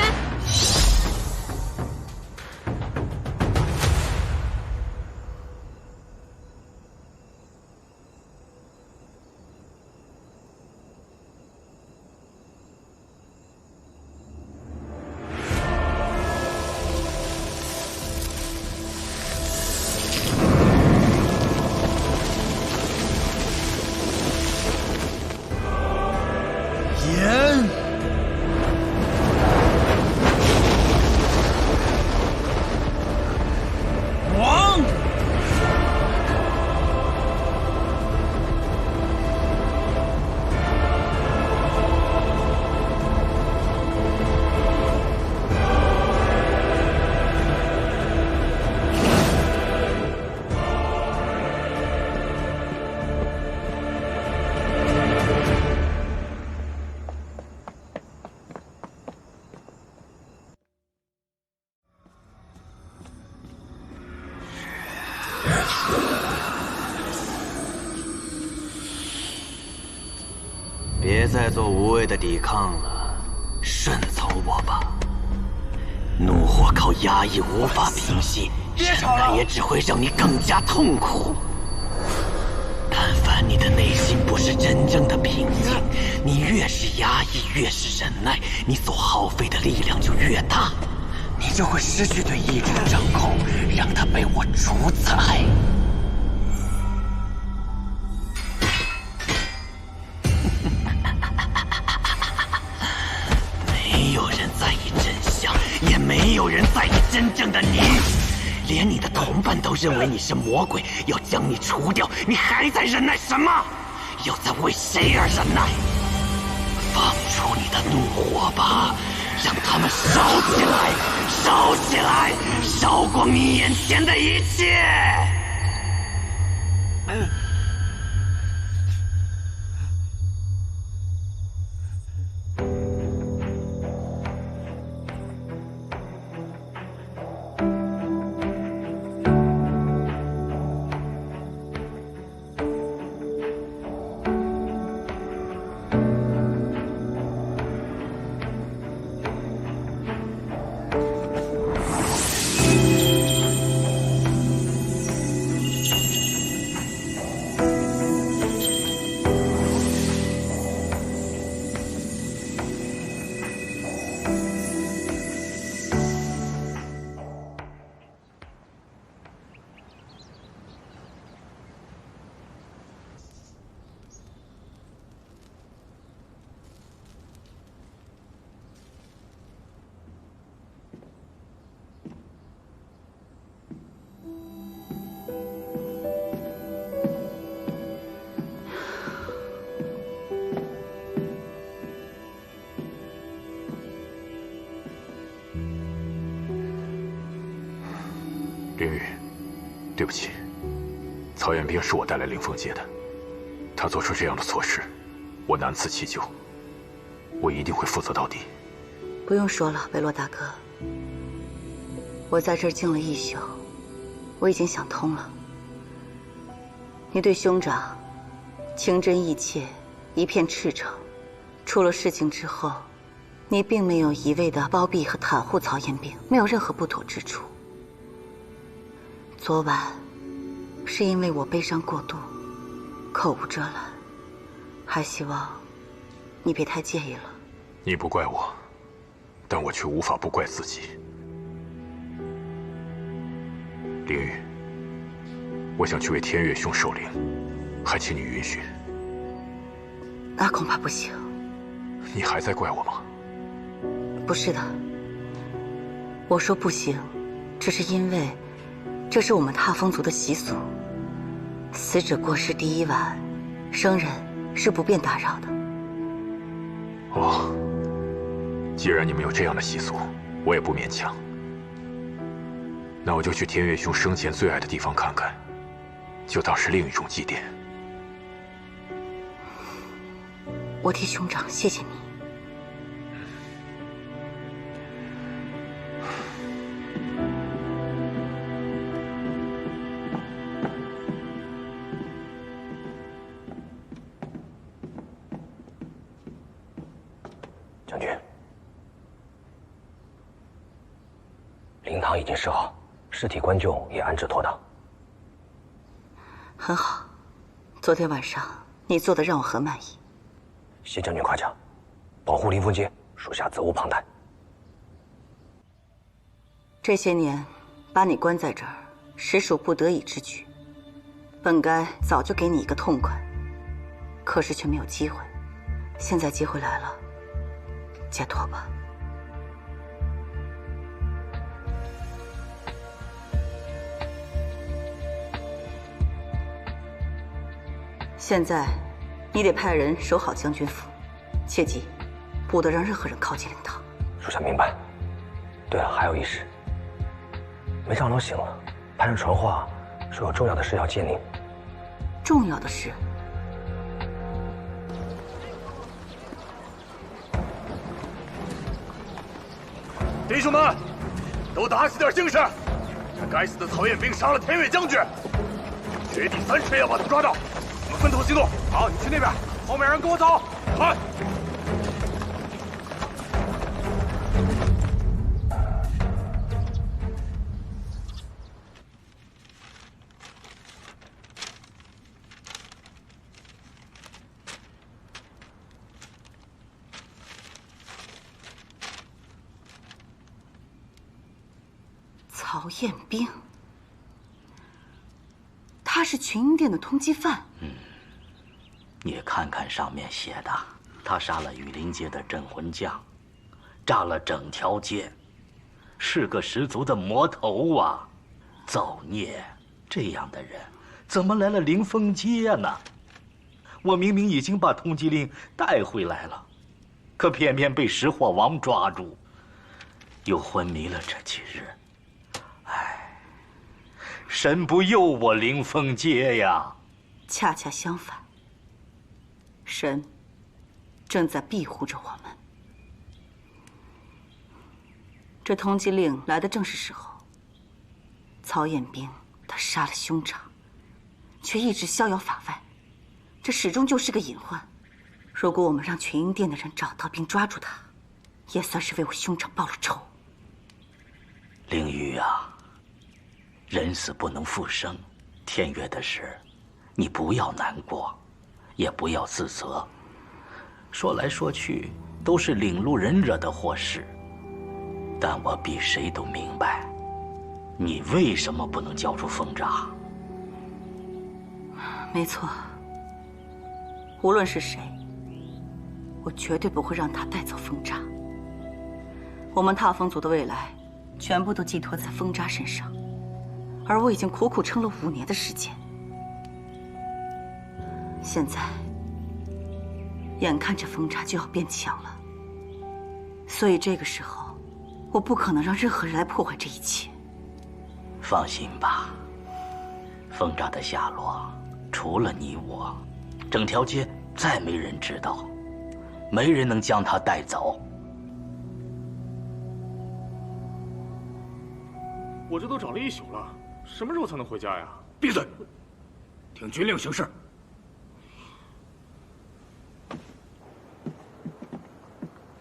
别再做无谓的抵抗了，顺从我吧。怒火靠压抑无法平息，忍耐也只会让你更加痛苦。但凡你的内心不是真正的平静，你越是压抑，越是忍耐，你所耗费的力量就越大，你就会失去对意志的掌控，让它被我主宰。没有人在意真相，也没有人在意真正的你。连你的同伴都认为你是魔鬼，要将你除掉，你还在忍耐什么？又在为谁而忍耐？放出你的怒火吧，让他们烧起来，烧起来，烧光你眼前的一切！林雨，对不起，曹彦兵是我带来灵凤街的，他做出这样的错事，我难辞其咎，我一定会负责到底。不用说了，维洛大哥，我在这儿静了一宿，我已经想通了。你对兄长情真意切，一片赤诚，出了事情之后，你并没有一味的包庇和袒护曹彦兵，没有任何不妥之处。昨晚是因为我悲伤过度，口无遮拦，还希望你别太介意了。你不怪我，但我却无法不怪自己。凌雨，我想去为天月兄守灵，还请你允许。那恐怕不行。你还在怪我吗？不是的，我说不行，只是因为这是我们踏风族的习俗。死者过世第一晚，生人是不便打扰的。哦，既然你们有这样的习俗，我也不勉强。那我就去天月兄生前最爱的地方看看，就当是另一种祭奠。我替兄长谢谢你。将军，灵堂已经设好，尸体棺柩也安置妥当。很好，昨天晚上你做的让我很满意。谢将军夸奖，保护灵凤街，属下责无旁贷。这些年把你关在这儿，实属不得已之举，本该早就给你一个痛快，可是却没有机会。现在机会来了，解脱吧。现在，你得派人守好将军府，切记，不得让任何人靠近灵堂。属下明白。对了，还有一事，梅长老醒了，派人传话说有重要的事要见您。重要的事？弟兄们，都打起点精神！那该死的曹彦兵杀了天岳将军，绝地3时要把他抓到。我们分头行动。好，你去那边，后面人跟我走。快！曹彦兵，他是群英殿的通缉犯。你看看上面写的，他杀了雨林街的镇魂将，炸了整条街，是个十足的魔头啊！造孽！这样的人怎么来了灵凤街呢？我明明已经把通缉令带回来了，可偏偏被识货王抓住，又昏迷了这几日。唉，神不佑我凌风街呀！恰恰相反，神正在庇护着我们。这通缉令来的正是时候。曹彦兵他杀了兄长，却一直逍遥法外，这始终就是个隐患。如果我们让群英殿的人找到并抓住他，也算是为我兄长报了仇。凌玉啊，人死不能复生，天月的事，你不要难过，也不要自责。说来说去，都是领路人惹的祸事。但我比谁都明白，你为什么不能交出风闸？没错，无论是谁，我绝对不会让他带走风闸。我们踏风族的未来，全部都寄托在风闸身上，而我已经苦苦撑了5年的时间。现在，眼看着风闸就要变强了，所以这个时候，我不可能让任何人来破坏这一切。放心吧，风闸的下落，除了你我，整条街再没人知道，没人能将它带走。我这都找了1宿了，什么时候才能回家呀？闭嘴，听军令行事。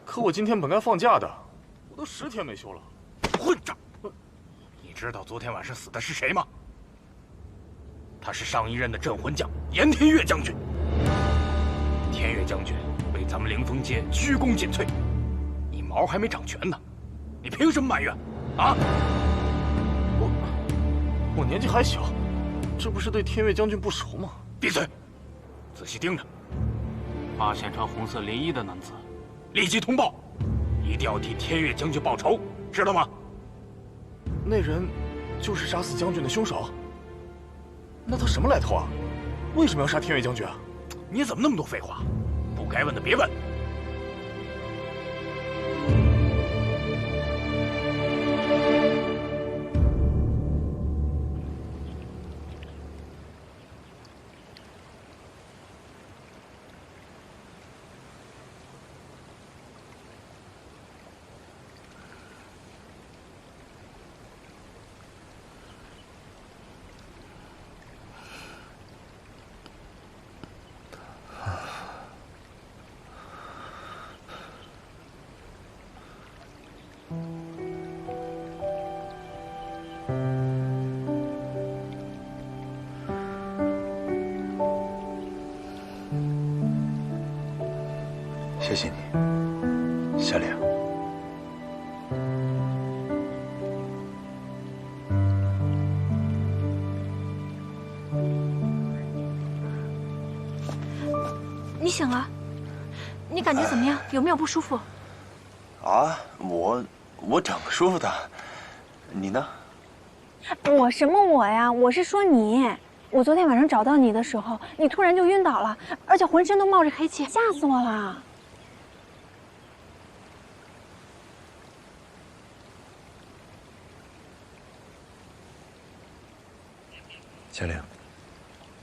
可我今天本该放假的，我都10天没休了。混账！你知道昨天晚上死的是谁吗？他是上一任的镇魂将严天岳将军。天岳将军为咱们凌风街鞠躬尽瘁，你毛还没长全呢，你凭什么埋怨？啊！我年纪还小，这不是对天岳将军不熟吗？闭嘴！仔细盯着，发现穿红色连衣的男子，立即通报，一定要替天岳将军报仇，知道吗？那人就是杀死将军的凶手？那他什么来头啊？为什么要杀天岳将军啊？你怎么那么多废话？不该问的别问。谢谢你，小玲。你醒了？你感觉怎么样？有没有不舒服？啊，我挺舒服的。你呢？我什么我呀？我是说你。我昨天晚上找到你的时候，你突然就晕倒了，而且浑身都冒着黑气，吓死我了。小玲，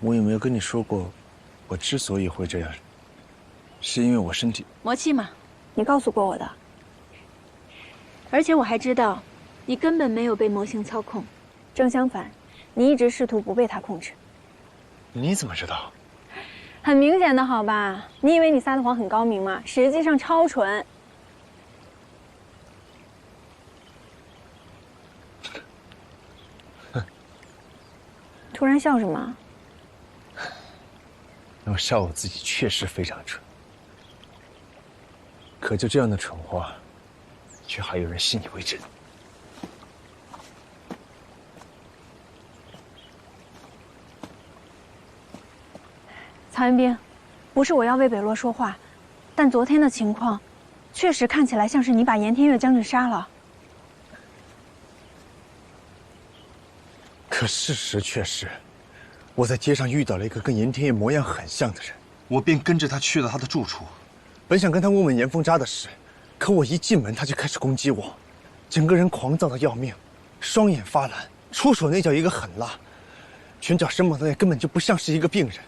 我有没有跟你说过，我之所以会这样，是因为我身体魔气嘛，你告诉过我的。而且我还知道，你根本没有被魔性操控，正相反，你一直试图不被它控制。你怎么知道？很明显的好吧？你以为你撒的谎很高明吗？实际上超蠢。突然笑什么？我笑我自己确实非常蠢，可就这样的蠢话，却还有人信以为真。曹元兵，不是我要为北洛说话，但昨天的情况，确实看起来像是你把严天岳将军杀了。可事实却是，我在街上遇到了一个跟严天岳模样很像的人，我便跟着他去了他的住处，本想跟他问问严凤扎的事，可我一进门他就开始攻击我，整个人狂躁的要命，双眼发蓝，出手那叫一个狠辣，拳脚生猛的根本就不像是一个病人。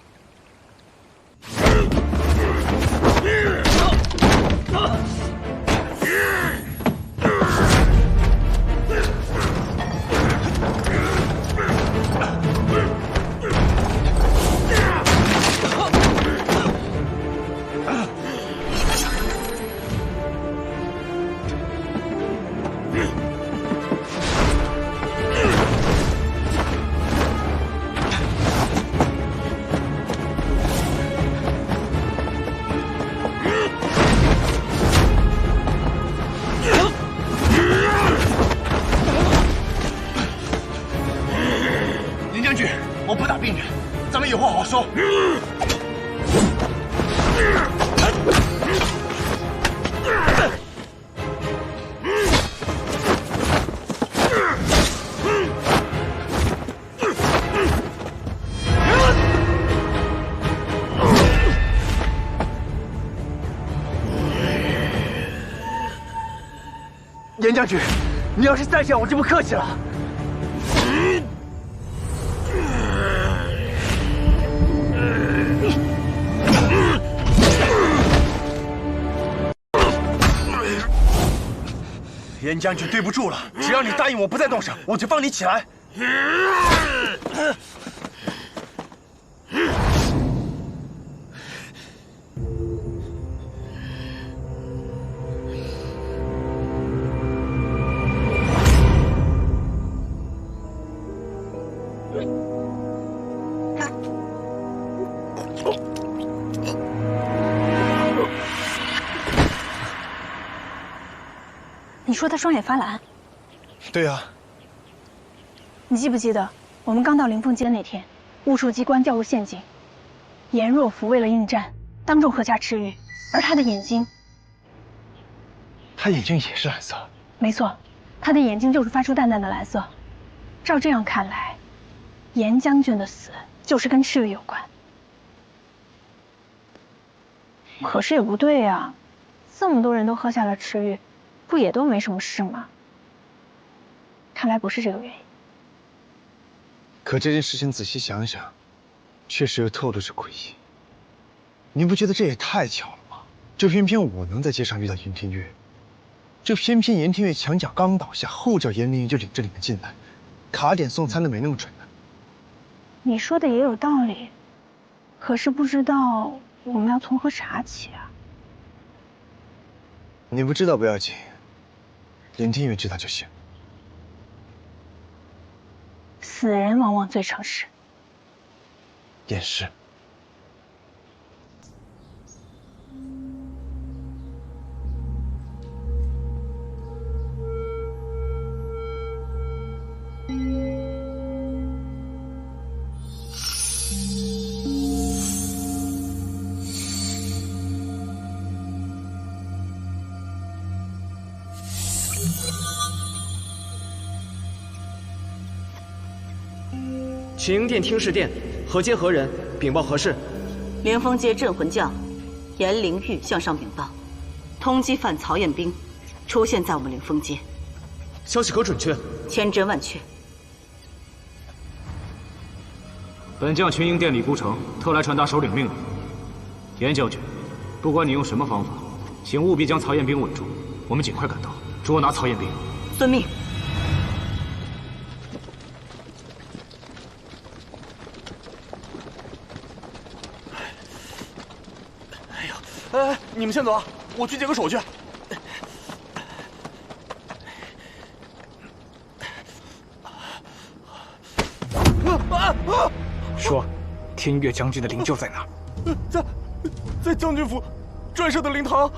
我不打病人，咱们有话好说。严将军，你要是再这样，我就不客气了。 严将军，对不住了。只要你答应我不再动手，我就放你起来。你说他双眼发蓝？对啊。你记不记得我们刚到灵凤街那天，巫术机关掉入陷阱，颜若甫为了应战，当众喝下赤玉，而他的眼睛，他眼睛也是蓝色。没错，他的眼睛就是发出淡淡的蓝色。照这样看来，严将军的死就是跟赤玉有关。可是也不对呀，这么多人都喝下了赤玉。 不也都没什么事吗？看来不是这个原因。可这件事情仔细想想，确实又透露着诡异。你不觉得这也太巧了吗？就偏偏我能在街上遇到严天月，这偏偏严天月墙角刚倒下，后脚严灵就领着你们进来，卡点送餐的没那么准呢。你说的也有道理，可是不知道我们要从何查起啊？你不知道不要紧。 严天月知道就行。死人往往最诚实。也是。群英殿听事殿，何接何人？禀报何事？灵峰街镇魂将严灵玉向上禀报，通缉犯曹彦兵出现在我们灵峰街。消息可准确？千真万确。本将群英殿李孤城特来传达首领命令。严将军，不管你用什么方法，请务必将曹彦兵稳住。我们尽快赶到，捉拿曹彦兵。遵命。 哎，你们先走啊，我去解个手去。说，天月将军的灵柩在哪儿？在将军府转设的灵堂。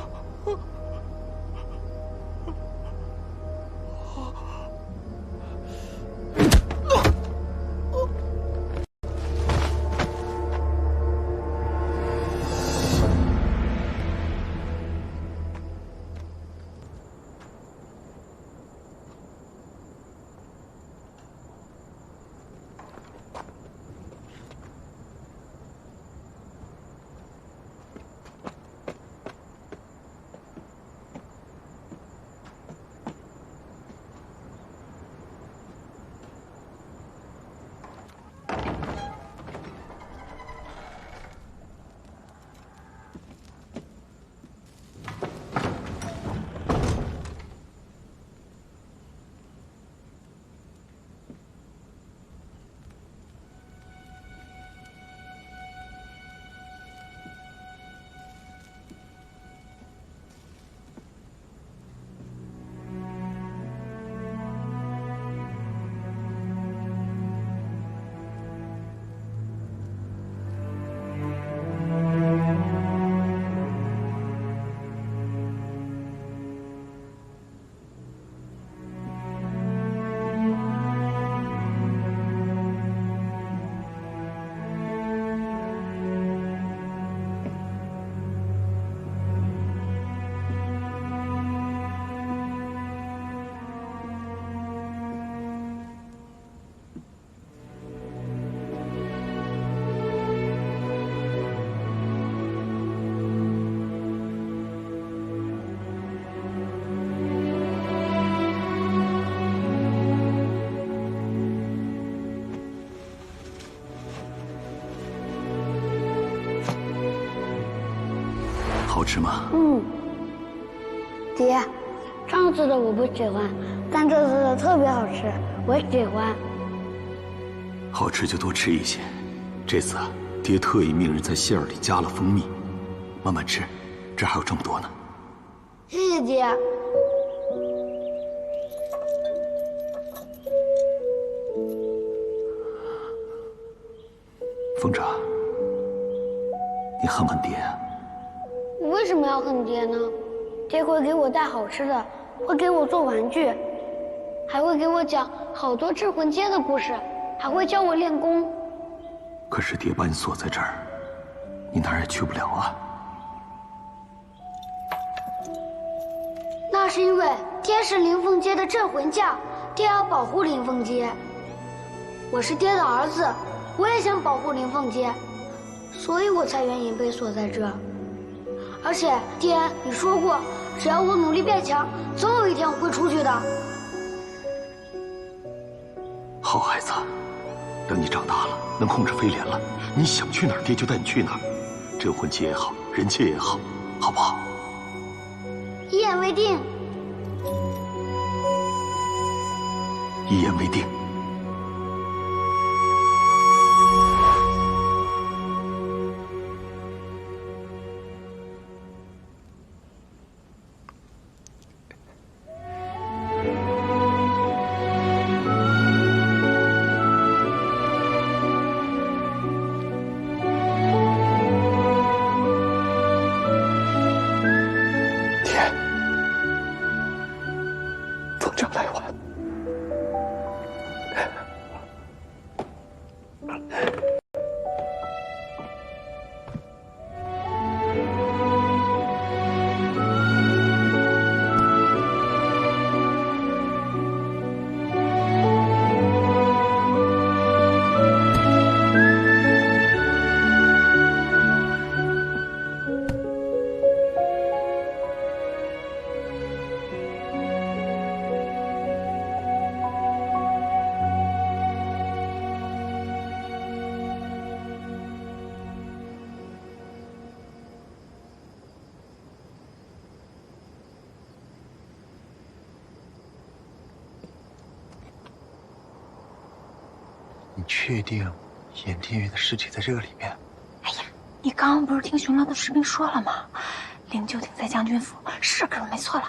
好吃吗？爹，上次的我不喜欢，但这次的特别好吃，我喜欢。好吃就多吃一些。这次啊，爹特意命人在馅儿里加了蜂蜜，慢慢吃，这还有这么多呢。谢谢爹。凤哲，你恨不恨爹啊？我为什么要恨爹呢？爹会给我带好吃的，会给我做玩具，还会给我讲好多镇魂街的故事，还会教我练功。可是爹把你锁在这儿，你哪儿也去不了啊。那是因为爹是灵凤街的镇魂将，爹要保护灵凤街。我是爹的儿子，我也想保护灵凤街，所以我才愿意被锁在这儿。而且，爹，你说过，只要我努力变强，总有一天我会出去的。好孩子，等你长大了，能控制飞廉了，你想去哪儿，爹就带你去哪儿。镇魂街也好，人界也好，好不好？一言为定。一言为定。你确定严天宇的尸体在这个里面？哎呀，你刚刚不是听熊老的士兵说了吗？灵柩艇在将军府，是可没错了。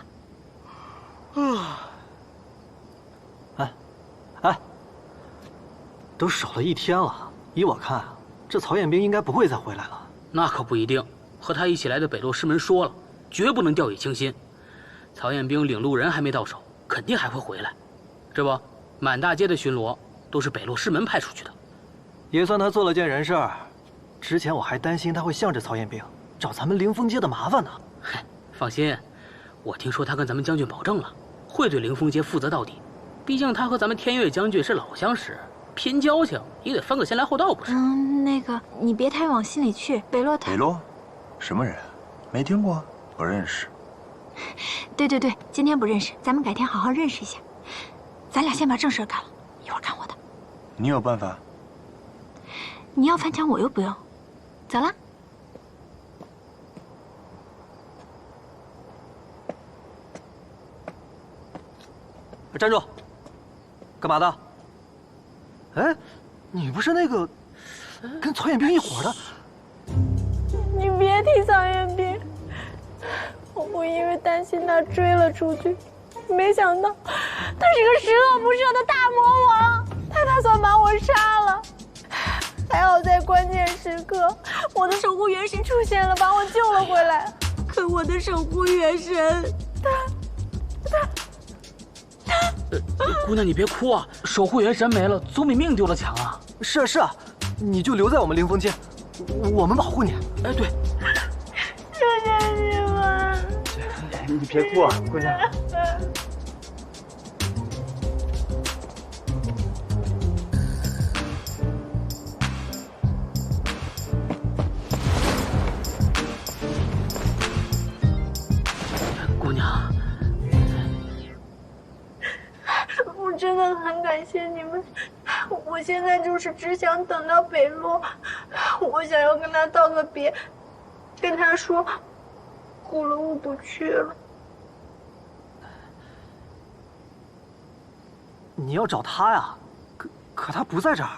都守了1天了，依我看，这曹彦兵应该不会再回来了。那可不一定，和他一起来的北洛师门说了，绝不能掉以轻心。曹彦兵领路人还没到手，肯定还会回来。这不，满大街的巡逻都是北洛师门派出去的。也算他做了件人事儿。之前我还担心他会向着曹彦兵，找咱们灵峰街的麻烦呢。放心，我听说他跟咱们将军保证了，会对灵峰街负责到底。毕竟他和咱们天越将军是老相识，拼交情也得分个先来后到，不是？那个你别太往心里去。北洛他……北洛，什么人？没听过，不认识。对，今天不认识，咱们改天好好认识一下。咱俩先把正事干了，一会儿看我的。你有办法？你要翻墙，我又不用。走了。站住！干嘛的？哎，你不是那个跟曹彦兵一伙的？你别提曹彦兵，我因为担心他追了出去，没想到他是个十恶不赦的大魔王，他打算把我杀了。还好在关键时刻，我的守护元神出现了，把我救了回来。可我的守护元神，他。姑娘，你别哭啊！守护元神没了，总比命丢了强啊！是啊，你就留在我们灵峰街，我们保护你。哎，对，谢谢你们。你别哭啊，姑娘。姑娘。我真的很感谢你们，我现在就是只想等到北洛，我想要跟他道个别，跟他说哭了，我不去了。你要找他呀？可他不在这儿。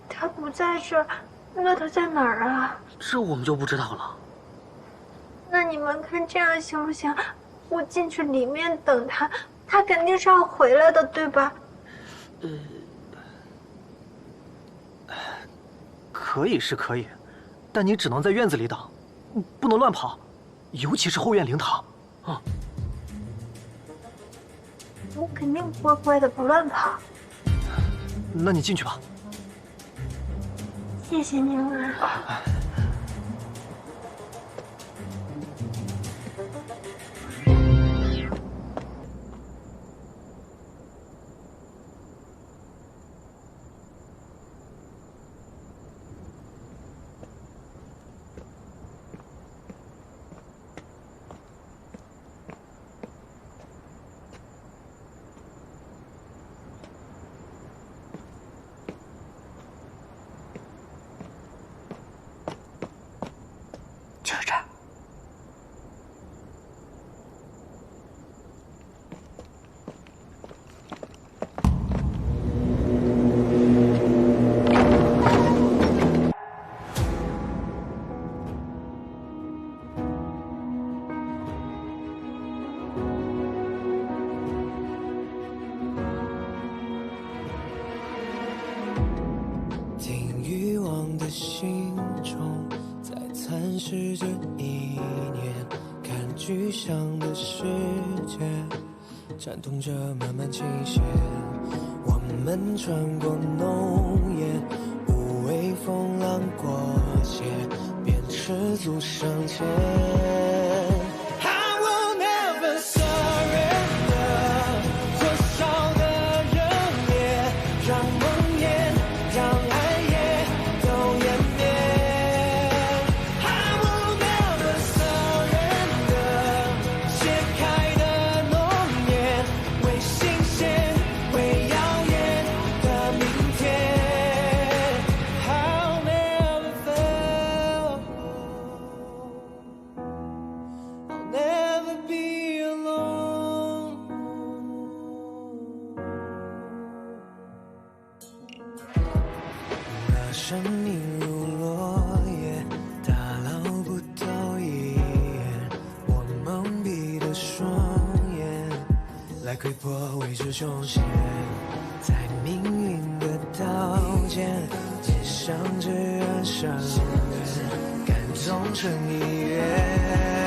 他不在这儿，那他在哪儿啊？这我们就不知道了。那你们看这样行不行？我进去里面等他，他肯定是要回来的，对吧？可以是可以，但你只能在院子里等，不能乱跑，尤其是后院灵堂。啊！我肯定乖乖的不乱跑。那你进去吧。谢谢你们。就是这儿。听欲望的心中在蚕食着意念，看具象的世界颤动着慢慢倾斜，我们穿过浓烟，无畏风浪过界，便赤足上前。I will never surrender， 多少的热烈让梦魇，让爱也都湮灭。I will never surrender， 解开的诺言，为新鲜，为耀眼的明天。I'll never fail， I'll never be alone。那生命如落叶，打捞不到一眼，我蒙蔽的双眼，来窥破未知凶险，在命运的刀尖，接上至暗伤人，感动成一缘。